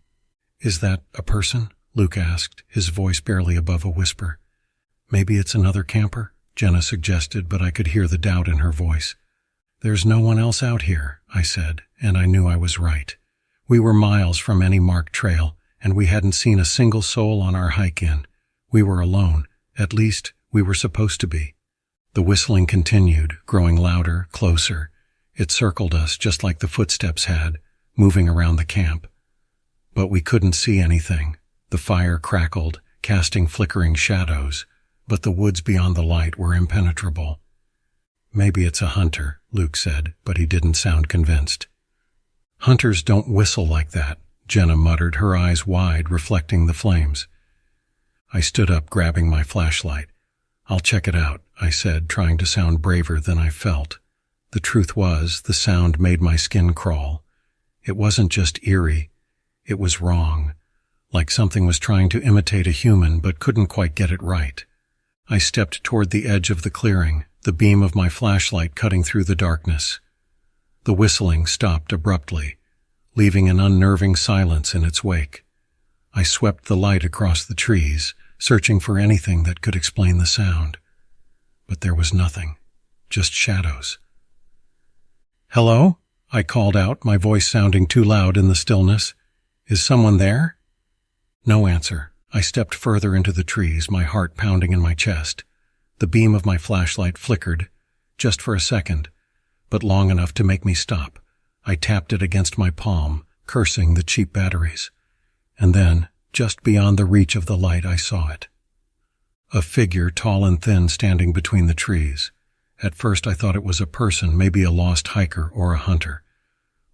"Is that a person?" Luke asked, his voice barely above a whisper. "Maybe it's another camper," Jenna suggested, but I could hear the doubt in her voice. "There's no one else out here," I said, and I knew I was right. We were miles from any marked trail, and we hadn't seen a single soul on our hike in. We were alone. At least, we were supposed to be. The whistling continued, growing louder, closer. It circled us just like the footsteps had, moving around the camp. But we couldn't see anything. The fire crackled, casting flickering shadows, but the woods beyond the light were impenetrable. "Maybe it's a hunter," Luke said, but he didn't sound convinced. "Hunters don't whistle like that," Jenna muttered, her eyes wide, reflecting the flames. I stood up, grabbing my flashlight. "I'll check it out," I said, trying to sound braver than I felt. The truth was, the sound made my skin crawl. It wasn't just eerie. It was wrong, like something was trying to imitate a human but couldn't quite get it right. I stepped toward the edge of the clearing, the beam of my flashlight cutting through the darkness. The whistling stopped abruptly, leaving an unnerving silence in its wake. I swept the light across the trees, searching for anything that could explain the sound. But there was nothing, just shadows. "Hello?" I called out, my voice sounding too loud in the stillness. "Is someone there?" No answer. I stepped further into the trees, my heart pounding in my chest. The beam of my flashlight flickered, just for a second, but long enough to make me stop. I tapped it against my palm, cursing the cheap batteries. And then, just beyond the reach of the light, I saw it. A figure, tall and thin, standing between the trees. At first I thought it was a person, maybe a lost hiker or a hunter.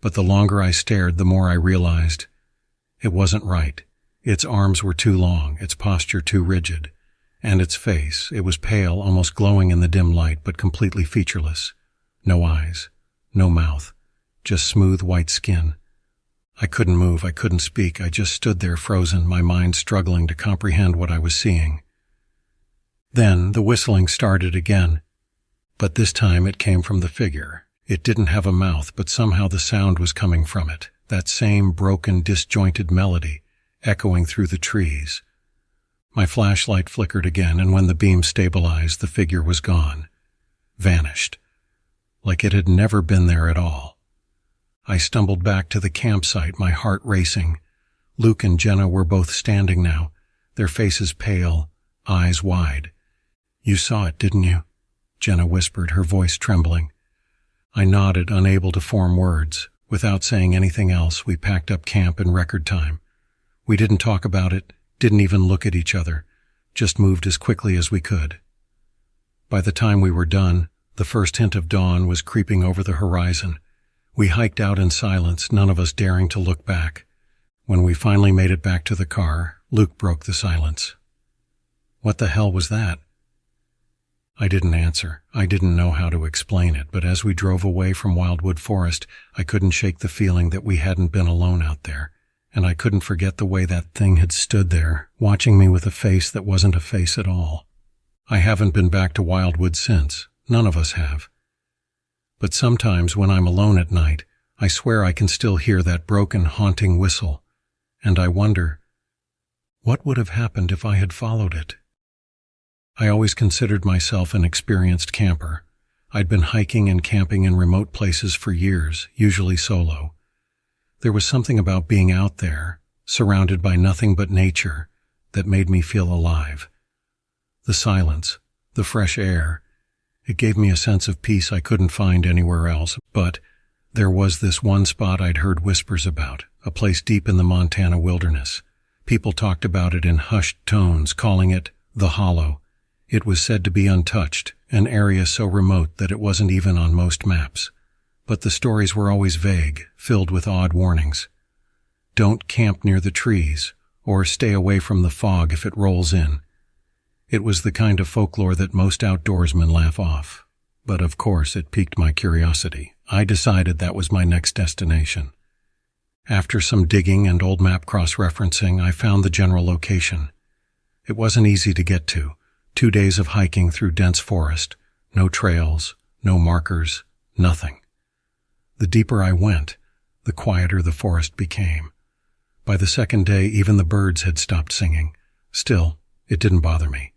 But the longer I stared, the more I realized it wasn't right. Its arms were too long, its posture too rigid. And its face, it was pale, almost glowing in the dim light, but completely featureless. No eyes, no mouth, just smooth white skin. I couldn't move, I couldn't speak, I just stood there frozen, my mind struggling to comprehend what I was seeing. Then the whistling started again, but this time it came from the figure. It didn't have a mouth, but somehow the sound was coming from it, that same broken, disjointed melody, echoing through the trees. My flashlight flickered again, and when the beam stabilized, the figure was gone. Vanished. Like it had never been there at all. I stumbled back to the campsite, my heart racing. Luke and Jenna were both standing now, their faces pale, eyes wide. "You saw it, didn't you?" Jenna whispered, her voice trembling. I nodded, unable to form words. Without saying anything else, we packed up camp in record time. We didn't talk about it, didn't even look at each other, just moved as quickly as we could. By the time we were done, the first hint of dawn was creeping over the horizon. We hiked out in silence, none of us daring to look back. When we finally made it back to the car, Luke broke the silence. "What the hell was that?" I didn't answer. I didn't know how to explain it, but as we drove away from Wildwood Forest, I couldn't shake the feeling that we hadn't been alone out there, and I couldn't forget the way that thing had stood there, watching me with a face that wasn't a face at all. I haven't been back to Wildwood since. None of us have. But sometimes when I'm alone at night, I swear I can still hear that broken, haunting whistle, and I wonder, what would have happened if I had followed it? I always considered myself an experienced camper. I'd been hiking and camping in remote places for years, usually solo. There was something about being out there, surrounded by nothing but nature, that made me feel alive. The silence, the fresh air, it gave me a sense of peace I couldn't find anywhere else. But there was this one spot I'd heard whispers about, a place deep in the Montana wilderness. People talked about it in hushed tones, calling it the Hollow. It was said to be untouched, an area so remote that it wasn't even on most maps. But the stories were always vague, filled with odd warnings. Don't camp near the trees, or stay away from the fog if it rolls in. It was the kind of folklore that most outdoorsmen laugh off. But of course it piqued my curiosity. I decided that was my next destination. After some digging and old map cross-referencing, I found the general location. It wasn't easy to get to. 2 days of hiking through dense forest, no trails, no markers, nothing. The deeper I went, the quieter the forest became. By the second day, even the birds had stopped singing. Still, it didn't bother me.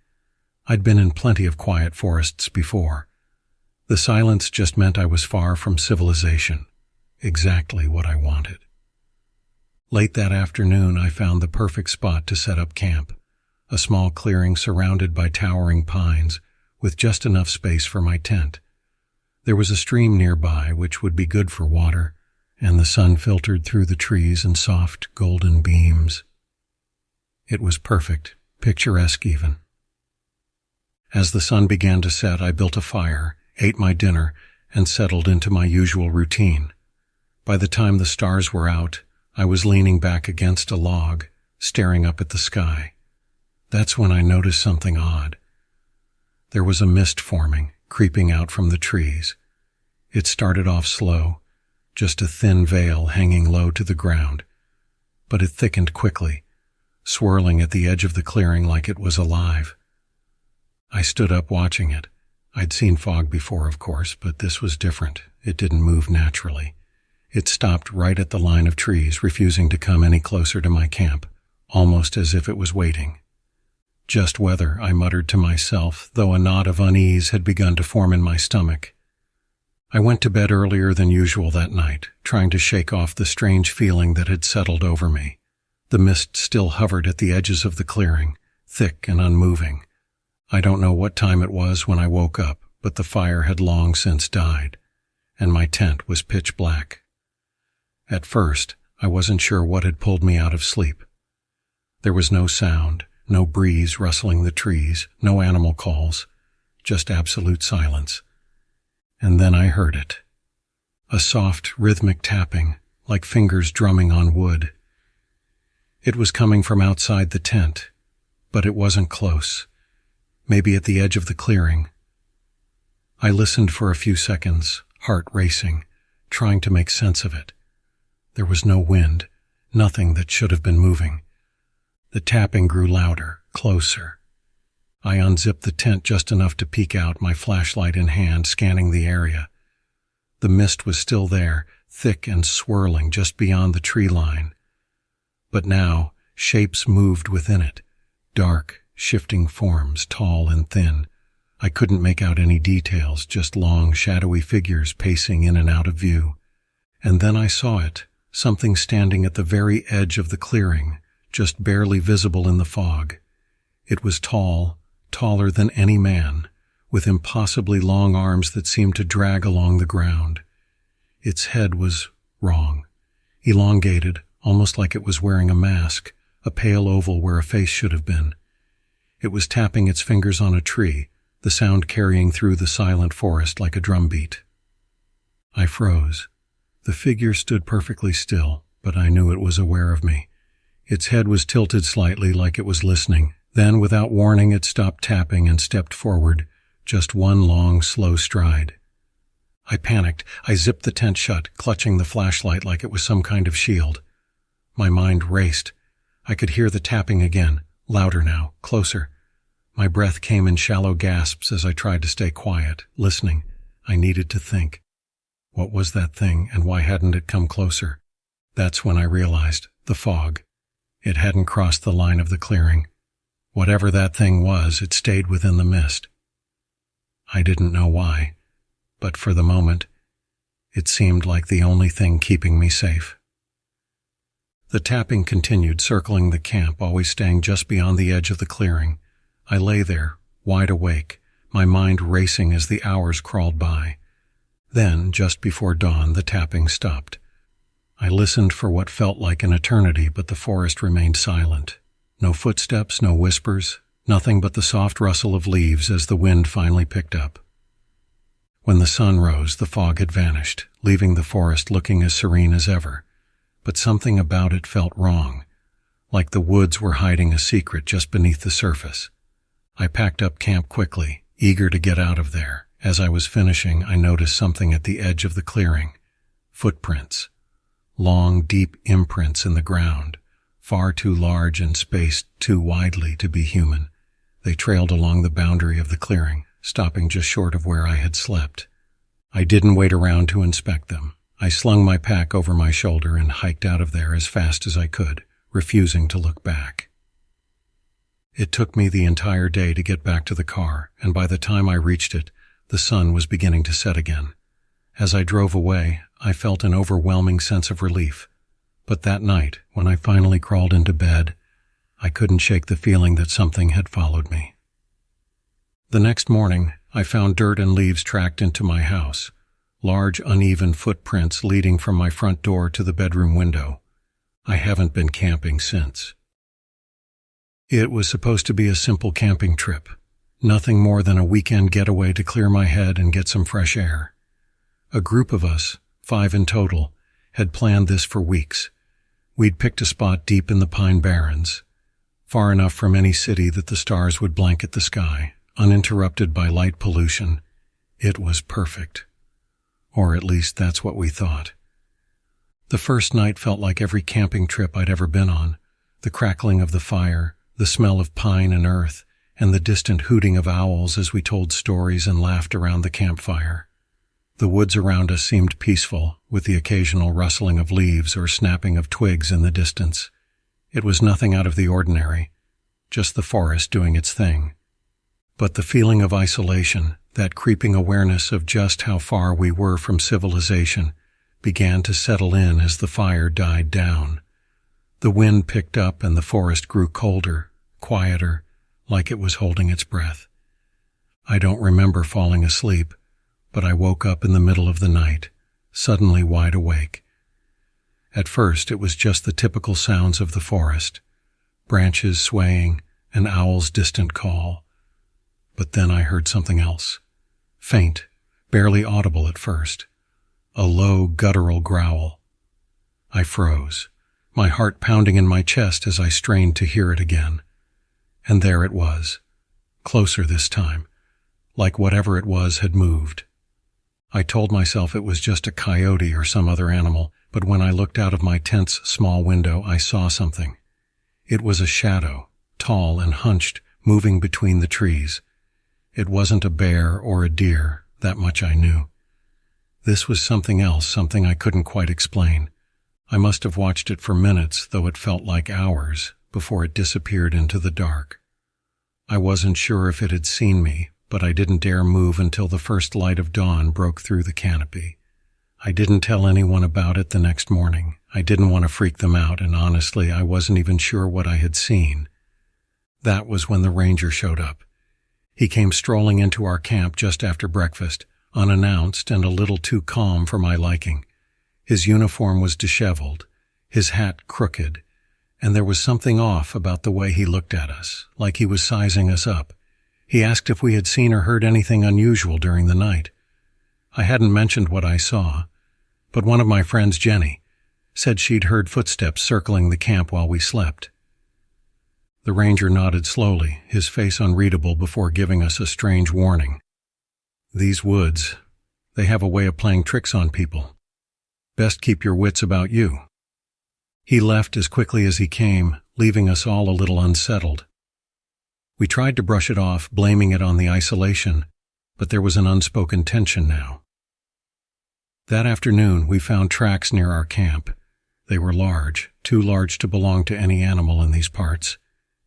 I'd been in plenty of quiet forests before. The silence just meant I was far from civilization, exactly what I wanted. Late that afternoon, I found the perfect spot to set up camp. A small clearing surrounded by towering pines, with just enough space for my tent. There was a stream nearby which would be good for water, and the sun filtered through the trees in soft, golden beams. It was perfect, picturesque even. As the sun began to set, I built a fire, ate my dinner, and settled into my usual routine. By the time the stars were out, I was leaning back against a log, staring up at the sky. That's when I noticed something odd. There was a mist forming, creeping out from the trees. It started off slow, just a thin veil hanging low to the ground, but it thickened quickly, swirling at the edge of the clearing like it was alive. I stood up watching it. I'd seen fog before, of course, but this was different. It didn't move naturally. It stopped right at the line of trees, refusing to come any closer to my camp, almost as if it was waiting. Just weather, I muttered to myself, though a knot of unease had begun to form in my stomach. I went to bed earlier than usual that night, trying to shake off the strange feeling that had settled over me. The mist still hovered at the edges of the clearing, thick and unmoving. I don't know what time it was when I woke up, but the fire had long since died, and my tent was pitch black. At first, I wasn't sure what had pulled me out of sleep. There was no sound. No breeze rustling the trees, no animal calls, just absolute silence. And then I heard it. A soft, rhythmic tapping, like fingers drumming on wood. It was coming from outside the tent, but it wasn't close, maybe at the edge of the clearing. I listened for a few seconds, heart racing, trying to make sense of it. There was no wind, nothing that should have been moving. The tapping grew louder, closer. I unzipped the tent just enough to peek out, my flashlight in hand, scanning the area. The mist was still there, thick and swirling just beyond the tree line. But now, shapes moved within it, dark, shifting forms, tall and thin. I couldn't make out any details, just long, shadowy figures pacing in and out of view. And then I saw it, something standing at the very edge of the clearing, just barely visible in the fog. It was tall, taller than any man, with impossibly long arms that seemed to drag along the ground. Its head was wrong, elongated, almost like it was wearing a mask, a pale oval where a face should have been. It was tapping its fingers on a tree, the sound carrying through the silent forest like a drumbeat. I froze. The figure stood perfectly still, but I knew it was aware of me. Its head was tilted slightly like it was listening. Then, without warning, it stopped tapping and stepped forward, just one long, slow stride. I panicked. I zipped the tent shut, clutching the flashlight like it was some kind of shield. My mind raced. I could hear the tapping again, louder now, closer. My breath came in shallow gasps as I tried to stay quiet, listening. I needed to think. What was that thing, and why hadn't it come closer? That's when I realized, the fog. It hadn't crossed the line of the clearing. Whatever that thing was, it stayed within the mist. I didn't know why, but for the moment, it seemed like the only thing keeping me safe. The tapping continued, circling the camp, always staying just beyond the edge of the clearing. I lay there, wide awake, my mind racing as the hours crawled by. Then, just before dawn, the tapping stopped. I listened for what felt like an eternity, but the forest remained silent. No footsteps, no whispers, nothing but the soft rustle of leaves as the wind finally picked up. When the sun rose, the fog had vanished, leaving the forest looking as serene as ever. But something about it felt wrong, like the woods were hiding a secret just beneath the surface. I packed up camp quickly, eager to get out of there. As I was finishing, I noticed something at the edge of the clearing. Footprints. Long, deep imprints in the ground, far too large and spaced too widely to be human. They trailed along the boundary of the clearing, stopping just short of where I had slept. I didn't wait around to inspect them. I slung my pack over my shoulder and hiked out of there as fast as I could, refusing to look back. It took me the entire day to get back to the car, and by the time I reached it, the sun was beginning to set again. As I drove away, I felt an overwhelming sense of relief. But that night, when I finally crawled into bed, I couldn't shake the feeling that something had followed me. The next morning, I found dirt and leaves tracked into my house. Large, uneven footprints leading from my front door to the bedroom window. I haven't been camping since. It was supposed to be a simple camping trip, nothing more than a weekend getaway to clear my head and get some fresh air. A group of us, 5 in total, had planned this for weeks. We'd picked a spot deep in the Pine Barrens, far enough from any city that the stars would blanket the sky, uninterrupted by light pollution. It was perfect. Or at least that's what we thought. The first night felt like every camping trip I'd ever been on. The crackling of the fire, the smell of pine and earth, and the distant hooting of owls as we told stories and laughed around the campfire. The woods around us seemed peaceful, with the occasional rustling of leaves or snapping of twigs in the distance. It was nothing out of the ordinary, just the forest doing its thing. But the feeling of isolation, that creeping awareness of just how far we were from civilization, began to settle in as the fire died down. The wind picked up and the forest grew colder, quieter, like it was holding its breath. I don't remember falling asleep, but I woke up in the middle of the night, suddenly wide awake. At first it was just the typical sounds of the forest, branches swaying, an owl's distant call. But then I heard something else. Faint, barely audible at first. A low, guttural growl. I froze, my heart pounding in my chest as I strained to hear it again. And there it was, closer this time, like whatever it was had moved. I told myself it was just a coyote or some other animal, but when I looked out of my tent's small window, I saw something. It was a shadow, tall and hunched, moving between the trees. It wasn't a bear or a deer, that much I knew. This was something else, something I couldn't quite explain. I must have watched it for minutes, though it felt like hours, before it disappeared into the dark. I wasn't sure if it had seen me, but I didn't dare move until the first light of dawn broke through the canopy. I didn't tell anyone about it the next morning. I didn't want to freak them out, and honestly, I wasn't even sure what I had seen. That was when the ranger showed up. He came strolling into our camp just after breakfast, unannounced and a little too calm for my liking. His uniform was disheveled, his hat crooked, and there was something off about the way he looked at us, like he was sizing us up. He asked if we had seen or heard anything unusual during the night. I hadn't mentioned what I saw, but one of my friends, Jenny, said she'd heard footsteps circling the camp while we slept. The ranger nodded slowly, his face unreadable, before giving us a strange warning. These woods, they have a way of playing tricks on people. Best keep your wits about you. He left as quickly as he came, leaving us all a little unsettled. We tried to brush it off, blaming it on the isolation, but there was an unspoken tension now. That afternoon, we found tracks near our camp. They were large, too large to belong to any animal in these parts.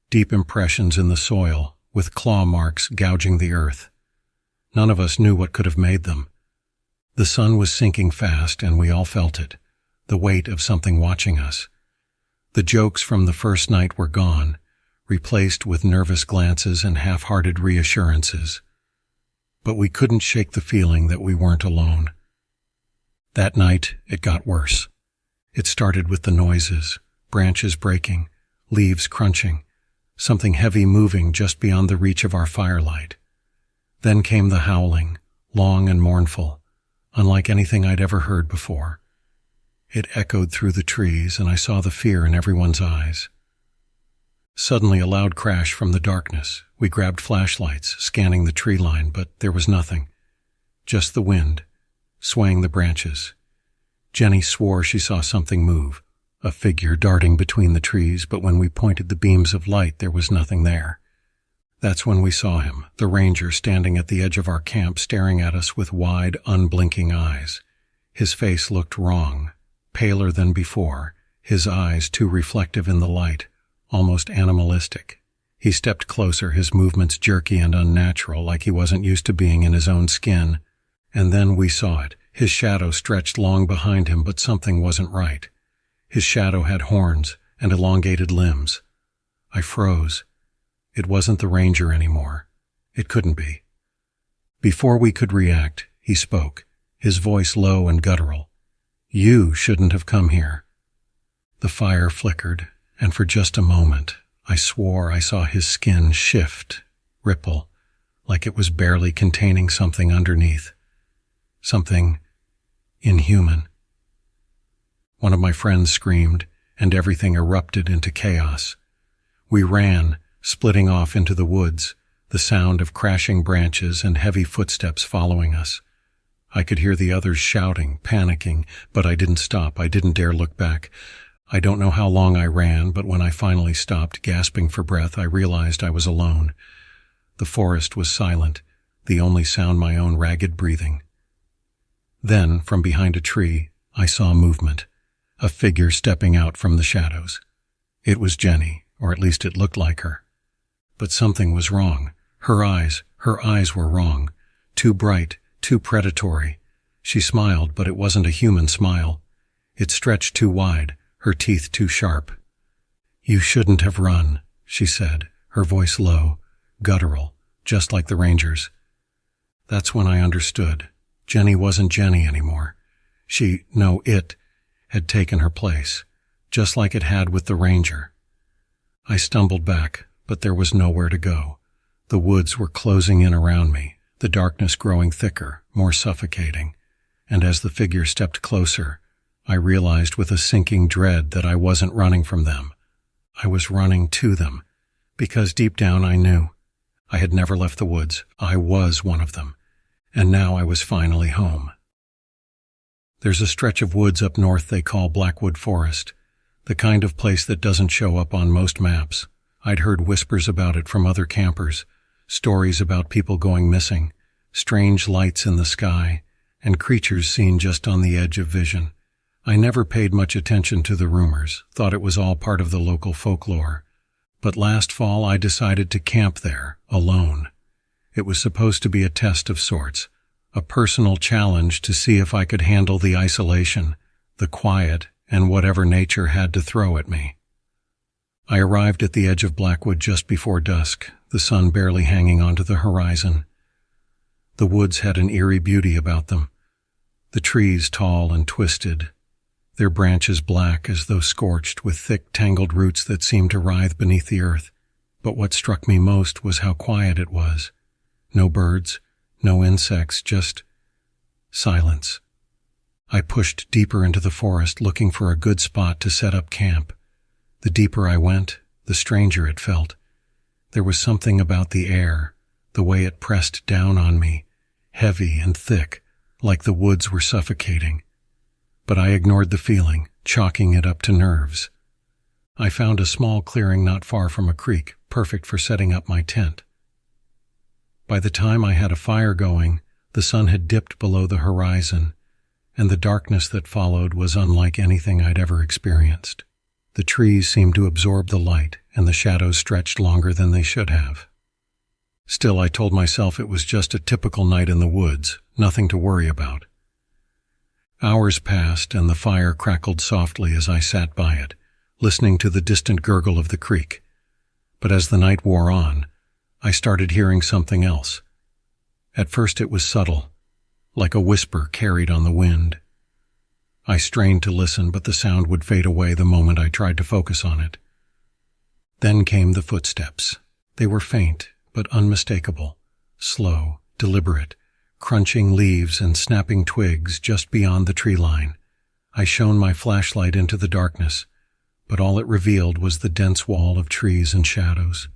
Deep impressions in the soil, with claw marks gouging the earth. None of us knew what could have made them. The sun was sinking fast, and we all felt it, the weight of something watching us. The jokes from the first night were gone, replaced with nervous glances and half-hearted reassurances. But we couldn't shake the feeling that we weren't alone. That night, it got worse. It started with the noises, branches breaking, leaves crunching, something heavy moving just beyond the reach of our firelight. Then came the howling, long and mournful, unlike anything I'd ever heard before. It echoed through the trees, and I saw the fear in everyone's eyes. Suddenly, a loud crash from the darkness. We grabbed flashlights, scanning the tree line, but there was nothing. Just the wind, swaying the branches. Jenny swore she saw something move, a figure darting between the trees, but when we pointed the beams of light, there was nothing there. That's when we saw him, the ranger standing at the edge of our camp, staring at us with wide, unblinking eyes. His face looked wrong, paler than before, his eyes too reflective in the light, almost animalistic. He stepped closer, his movements jerky and unnatural, like he wasn't used to being in his own skin. And then we saw it. His shadow stretched long behind him, but something wasn't right. His shadow had horns and elongated limbs. I froze. It wasn't the ranger anymore. It couldn't be. Before we could react, he spoke, his voice low and guttural. "You shouldn't have come here." The fire flickered, and for just a moment, I swore I saw his skin shift, ripple, like it was barely containing something underneath. Something inhuman. One of my friends screamed, and everything erupted into chaos. We ran, splitting off into the woods, the sound of crashing branches and heavy footsteps following us. I could hear the others shouting, panicking, but I didn't stop. I didn't dare look back. I don't know how long I ran, but when I finally stopped, gasping for breath, I realized I was alone. The forest was silent, the only sound my own ragged breathing. Then, from behind a tree, I saw movement, a figure stepping out from the shadows. It was Jenny, or at least it looked like her. But something was wrong. Her eyes were wrong. Too bright, too predatory. She smiled, but it wasn't a human smile. It stretched too wide, her teeth too sharp. "You shouldn't have run," she said, her voice low, guttural, just like the ranger's. That's when I understood. Jenny wasn't Jenny anymore. It had taken her place, just like it had with the ranger. I stumbled back, but there was nowhere to go. The woods were closing in around me, the darkness growing thicker, more suffocating, and as the figure stepped closer, I realized with a sinking dread that I wasn't running from them. I was running to them, because deep down I knew. I had never left the woods. I was one of them, and now I was finally home. There's a stretch of woods up north they call Blackwood Forest, the kind of place that doesn't show up on most maps. I'd heard whispers about it from other campers, stories about people going missing, strange lights in the sky, and creatures seen just on the edge of vision. I never paid much attention to the rumors, thought it was all part of the local folklore. But last fall I decided to camp there, alone. It was supposed to be a test of sorts, a personal challenge to see if I could handle the isolation, the quiet, and whatever nature had to throw at me. I arrived at the edge of Blackwood just before dusk, the sun barely hanging onto the horizon. The woods had an eerie beauty about them, the trees tall and twisted, their branches black as though scorched with thick, tangled roots that seemed to writhe beneath the earth. But what struck me most was how quiet it was. No birds, no insects, just silence. I pushed deeper into the forest, looking for a good spot to set up camp. The deeper I went, the stranger it felt. There was something about the air, the way it pressed down on me, heavy and thick, like the woods were suffocating. But I ignored the feeling, chalking it up to nerves. I found a small clearing not far from a creek, perfect for setting up my tent. By the time I had a fire going, the sun had dipped below the horizon, and the darkness that followed was unlike anything I'd ever experienced. The trees seemed to absorb the light, and the shadows stretched longer than they should have. Still, I told myself it was just a typical night in the woods, nothing to worry about. Hours passed, and the fire crackled softly as I sat by it, listening to the distant gurgle of the creek. But as the night wore on, I started hearing something else. At first it was subtle, like a whisper carried on the wind. I strained to listen, but the sound would fade away the moment I tried to focus on it. Then came the footsteps. They were faint, but unmistakable, slow, deliberate, crunching leaves and snapping twigs just beyond the tree line. I shone my flashlight into the darkness, but all it revealed was the dense wall of trees and shadows.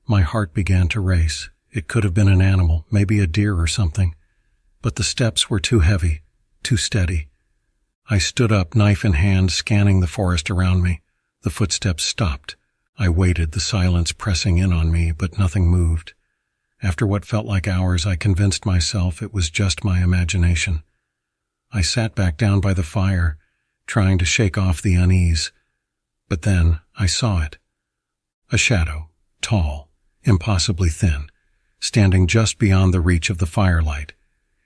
My heart began to race. It could have been an animal, maybe a deer or something. But the steps were too heavy, too steady. I stood up, knife in hand, scanning the forest around me. The footsteps stopped. I waited, the silence pressing in on me, but nothing moved. After what felt like hours, I convinced myself it was just my imagination. I sat back down by the fire, trying to shake off the unease. But then I saw it. A shadow, tall, impossibly thin, standing just beyond the reach of the firelight.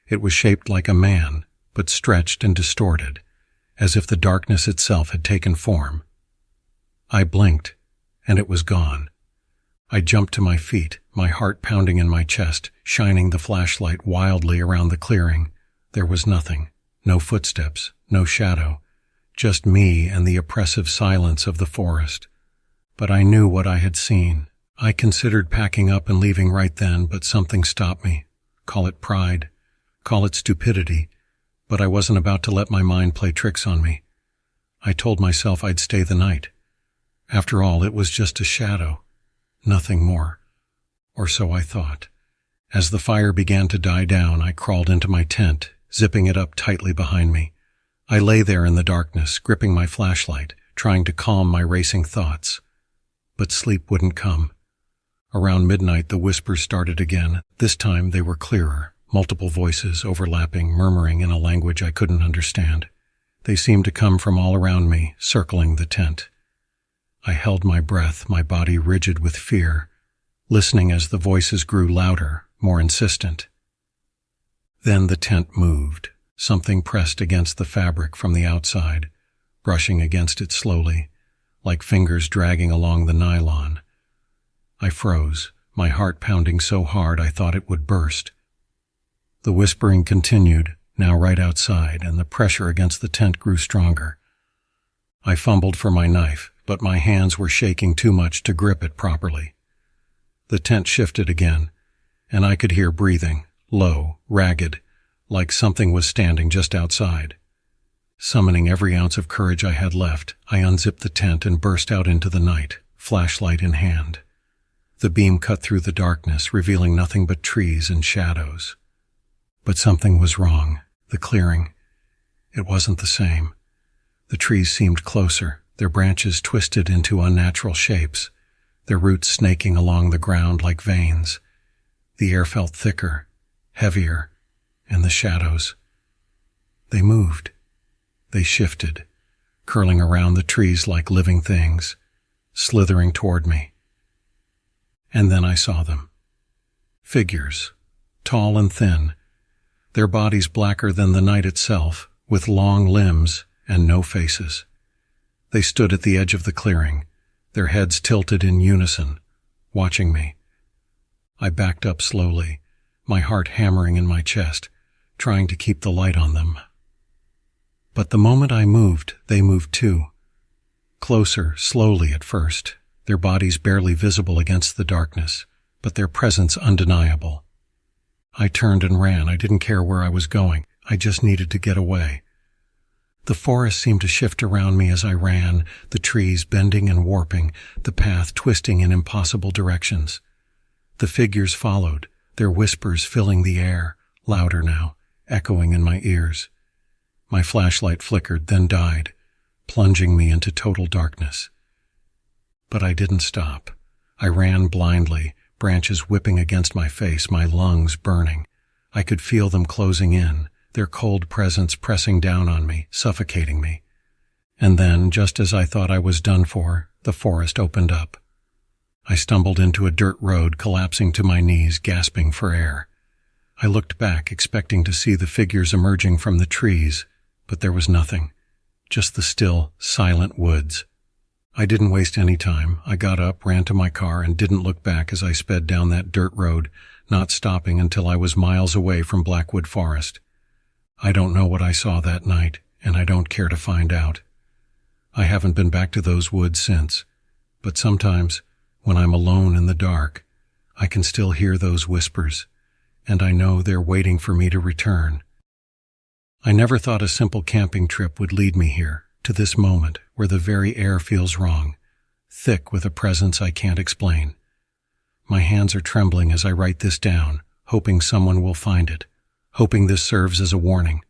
It was shaped like a man, but stretched and distorted, as if the darkness itself had taken form. I blinked, and it was gone. I jumped to my feet, my heart pounding in my chest, shining the flashlight wildly around the clearing. There was nothing, no footsteps, no shadow, just me and the oppressive silence of the forest. But I knew what I had seen. I considered packing up and leaving right then, but something stopped me. Call it pride, call it stupidity, but I wasn't about to let my mind play tricks on me. I told myself I'd stay the night. After all, it was just a shadow, nothing more. Or so I thought. As the fire began to die down, I crawled into my tent, zipping it up tightly behind me. I lay there in the darkness, gripping my flashlight, trying to calm my racing thoughts. But sleep wouldn't come. Around midnight, the whispers started again. This time they were clearer, multiple voices overlapping, murmuring in a language I couldn't understand. They seemed to come from all around me, circling the tent. I held my breath, my body rigid with fear, listening as the voices grew louder, more insistent. Then the tent moved. Something pressed against the fabric from the outside, brushing against it slowly, like fingers dragging along the nylon. I froze, my heart pounding so hard I thought it would burst. The whispering continued, now right outside, and the pressure against the tent grew stronger. I fumbled for my knife, but my hands were shaking too much to grip it properly. The tent shifted again, and I could hear breathing, low, ragged, like something was standing just outside. Summoning every ounce of courage I had left, I unzipped the tent and burst out into the night, flashlight in hand. The beam cut through the darkness, revealing nothing but trees and shadows. But something was wrong. The clearing. It wasn't the same. The trees seemed closer, their branches twisted into unnatural shapes, their roots snaking along the ground like veins. The air felt thicker, heavier, and the shadows. They moved. They shifted, curling around the trees like living things, slithering toward me. And then I saw them. Figures, tall and thin, their bodies blacker than the night itself, with long limbs and no faces. They stood at the edge of the clearing, their heads tilted in unison, watching me. I backed up slowly, my heart hammering in my chest, trying to keep the light on them. But the moment I moved, they moved too. Closer, slowly at first, their bodies barely visible against the darkness, but their presence undeniable. I turned and ran. I didn't care where I was going. I just needed to get away. The forest seemed to shift around me as I ran, the trees bending and warping, the path twisting in impossible directions. The figures followed, their whispers filling the air, louder now, echoing in my ears. My flashlight flickered, then died, plunging me into total darkness. But I didn't stop. I ran blindly, branches whipping against my face, my lungs burning. I could feel them closing in, their cold presence pressing down on me, suffocating me. And then, just as I thought I was done for, the forest opened up. I stumbled into a dirt road, collapsing to my knees, gasping for air. I looked back, expecting to see the figures emerging from the trees, but there was nothing. Just the still, silent woods. I didn't waste any time. I got up, ran to my car, and didn't look back as I sped down that dirt road, not stopping until I was miles away from Blackwood Forest. I don't know what I saw that night, and I don't care to find out. I haven't been back to those woods since, but sometimes, when I'm alone in the dark, I can still hear those whispers, and I know they're waiting for me to return. I never thought a simple camping trip would lead me here, to this moment where the very air feels wrong, thick with a presence I can't explain. My hands are trembling as I write this down, hoping someone will find it, hoping this serves as a warning.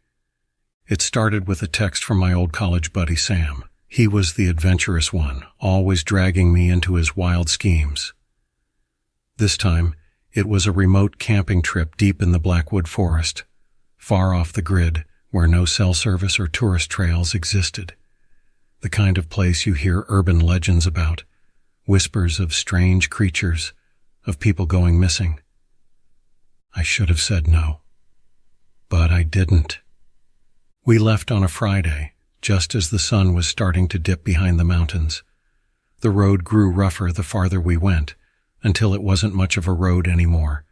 It started with a text from my old college buddy Sam. He was the adventurous one, always dragging me into his wild schemes. This time, it was a remote camping trip deep in the Blackwood Forest, far off the grid, where no cell service or tourist trails existed. The kind of place you hear urban legends about, whispers of strange creatures, of people going missing. I should have said no, but I didn't. We left on a Friday, just as the sun was starting to dip behind the mountains. The road grew rougher the farther we went, until it wasn't much of a road anymore,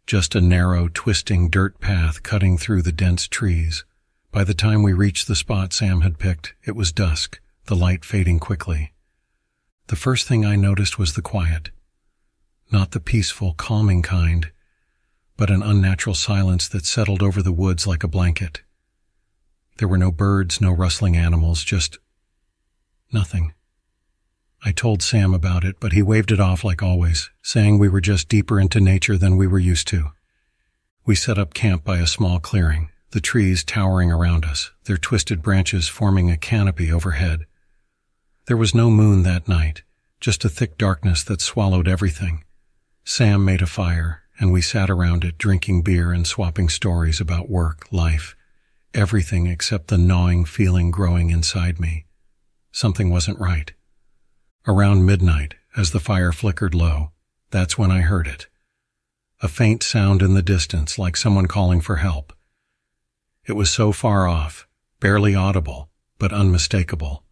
just a narrow, twisting dirt path cutting through the dense trees. By the time we reached the spot Sam had picked, it was dusk, the light fading quickly. The first thing I noticed was the quiet. Not the peaceful, calming kind, but an unnatural silence that settled over the woods like a blanket. There were no birds, no rustling animals, just nothing. I told Sam about it, but he waved it off like always, saying we were just deeper into nature than we were used to. We set up camp by a small clearing, the trees towering around us, their twisted branches forming a canopy overhead. There was no moon that night, just a thick darkness that swallowed everything. Sam made a fire, and we sat around it drinking beer and swapping stories about work, life, everything except the gnawing feeling growing inside me. Something wasn't right. Around midnight, as the fire flickered low, that's when I heard it. A faint sound in the distance, like someone calling for help. It was so far off, barely audible, but unmistakable.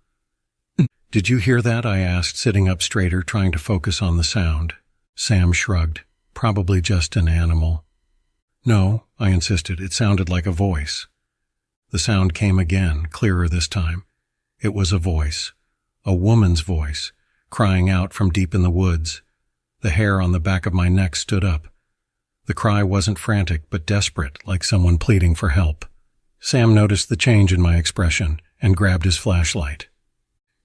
"Did you hear that?" I asked, sitting up straighter, trying to focus on the sound. Sam shrugged. "Probably just an animal." "No," I insisted. "It sounded like a voice." The sound came again, clearer this time. It was a voice, a woman's voice, crying out from deep in the woods. The hair on the back of my neck stood up. The cry wasn't frantic, but desperate, like someone pleading for help. Sam noticed the change in my expression and grabbed his flashlight.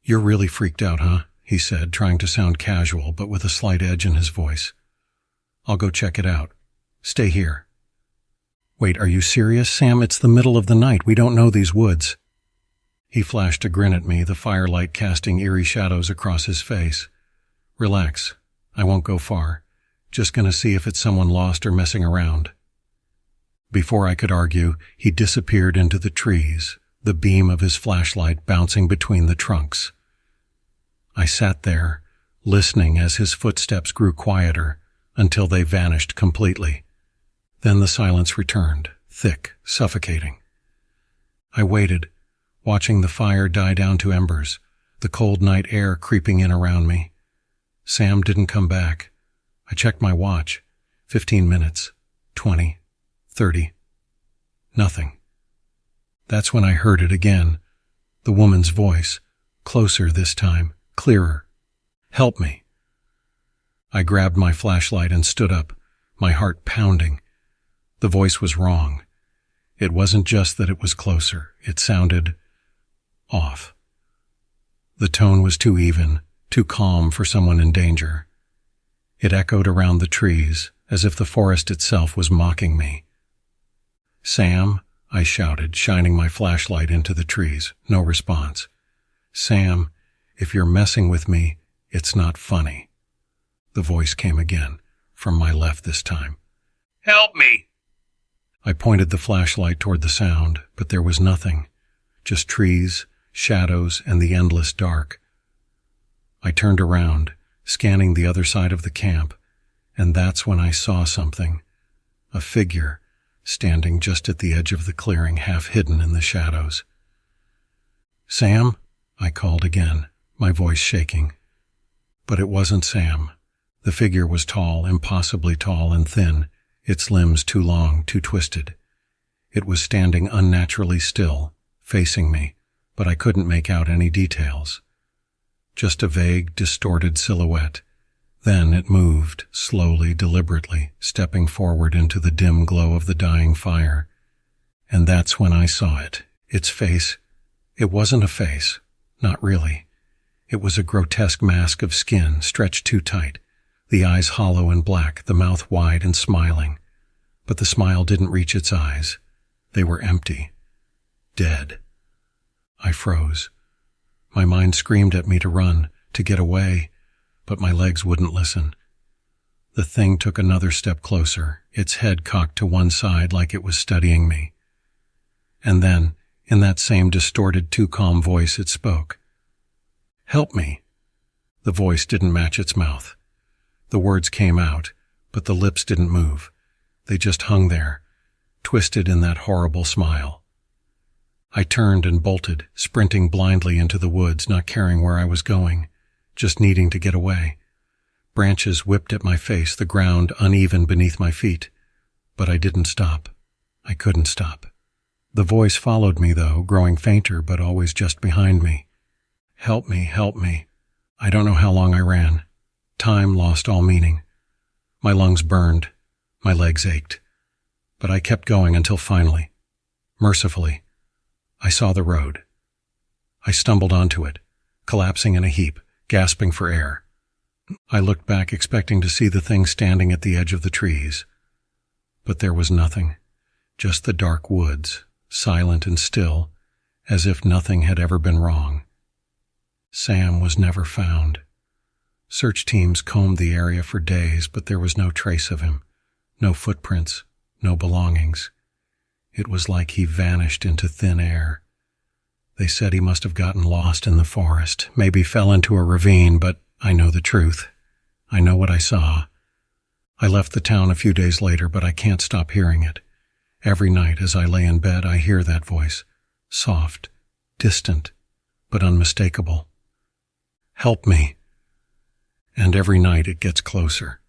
"You're really freaked out, huh?" he said, trying to sound casual, but with a slight edge in his voice. "I'll go check it out. Stay here." "Wait, are you serious, Sam? It's the middle of the night. We don't know these woods." He flashed a grin at me, the firelight casting eerie shadows across his face. "Relax. I won't go far. Just gonna see if it's someone lost or messing around." Before I could argue, he disappeared into the trees, the beam of his flashlight bouncing between the trunks. I sat there, listening as his footsteps grew quieter, until they vanished completely. Then the silence returned, thick, suffocating. I waited, watching the fire die down to embers, the cold night air creeping in around me. Sam didn't come back. I checked my watch. 15 minutes, 20, 30. Nothing. That's when I heard it again, the woman's voice, closer this time, clearer. "Help me." I grabbed my flashlight and stood up, my heart pounding. The voice was wrong. It wasn't just that it was closer. It sounded off. The tone was too even, too calm for someone in danger. It echoed around the trees, as if the forest itself was mocking me. "Sam," I shouted, shining my flashlight into the trees. No response. "Sam, if you're messing with me, it's not funny." The voice came again, from my left this time. "Help me!" I pointed the flashlight toward the sound, but there was nothing, just trees, shadows, and the endless dark. I turned around, scanning the other side of the camp, and that's when I saw something. A figure, standing just at the edge of the clearing, half hidden in the shadows. "Sam?" I called again, my voice shaking. But it wasn't Sam. The figure was tall, impossibly tall and thin, its limbs too long, too twisted. It was standing unnaturally still, facing me, but I couldn't make out any details. Just a vague, distorted silhouette. Then it moved, slowly, deliberately, stepping forward into the dim glow of the dying fire. And that's when I saw it. Its face. It wasn't a face. Not really. It was a grotesque mask of skin, stretched too tight, the eyes hollow and black, the mouth wide and smiling. But the smile didn't reach its eyes. They were empty. Dead. I froze. My mind screamed at me to run, to get away, but my legs wouldn't listen. The thing took another step closer, its head cocked to one side like it was studying me. And then, in that same distorted, too calm voice, it spoke. "Help me." The voice didn't match its mouth. The words came out, but the lips didn't move. They just hung there, twisted in that horrible smile. I turned and bolted, sprinting blindly into the woods, not caring where I was going, just needing to get away. Branches whipped at my face, the ground uneven beneath my feet. But I didn't stop. I couldn't stop. The voice followed me, though, growing fainter, but always just behind me. "Help me, help me." I don't know how long I ran. Time lost all meaning. My lungs burned. My legs ached. But I kept going until finally, mercifully, I saw the road. I stumbled onto it, collapsing in a heap, gasping for air. I looked back, expecting to see the thing standing at the edge of the trees. But there was nothing, just the dark woods, silent and still, as if nothing had ever been wrong. Sam was never found. Search teams combed the area for days, but there was no trace of him, no footprints, no belongings. It was like he vanished into thin air. They said he must have gotten lost in the forest, maybe fell into a ravine, but I know the truth. I know what I saw. I left the town a few days later, but I can't stop hearing it. Every night as I lay in bed, I hear that voice, soft, distant, but unmistakable. "Help me." And every night it gets closer.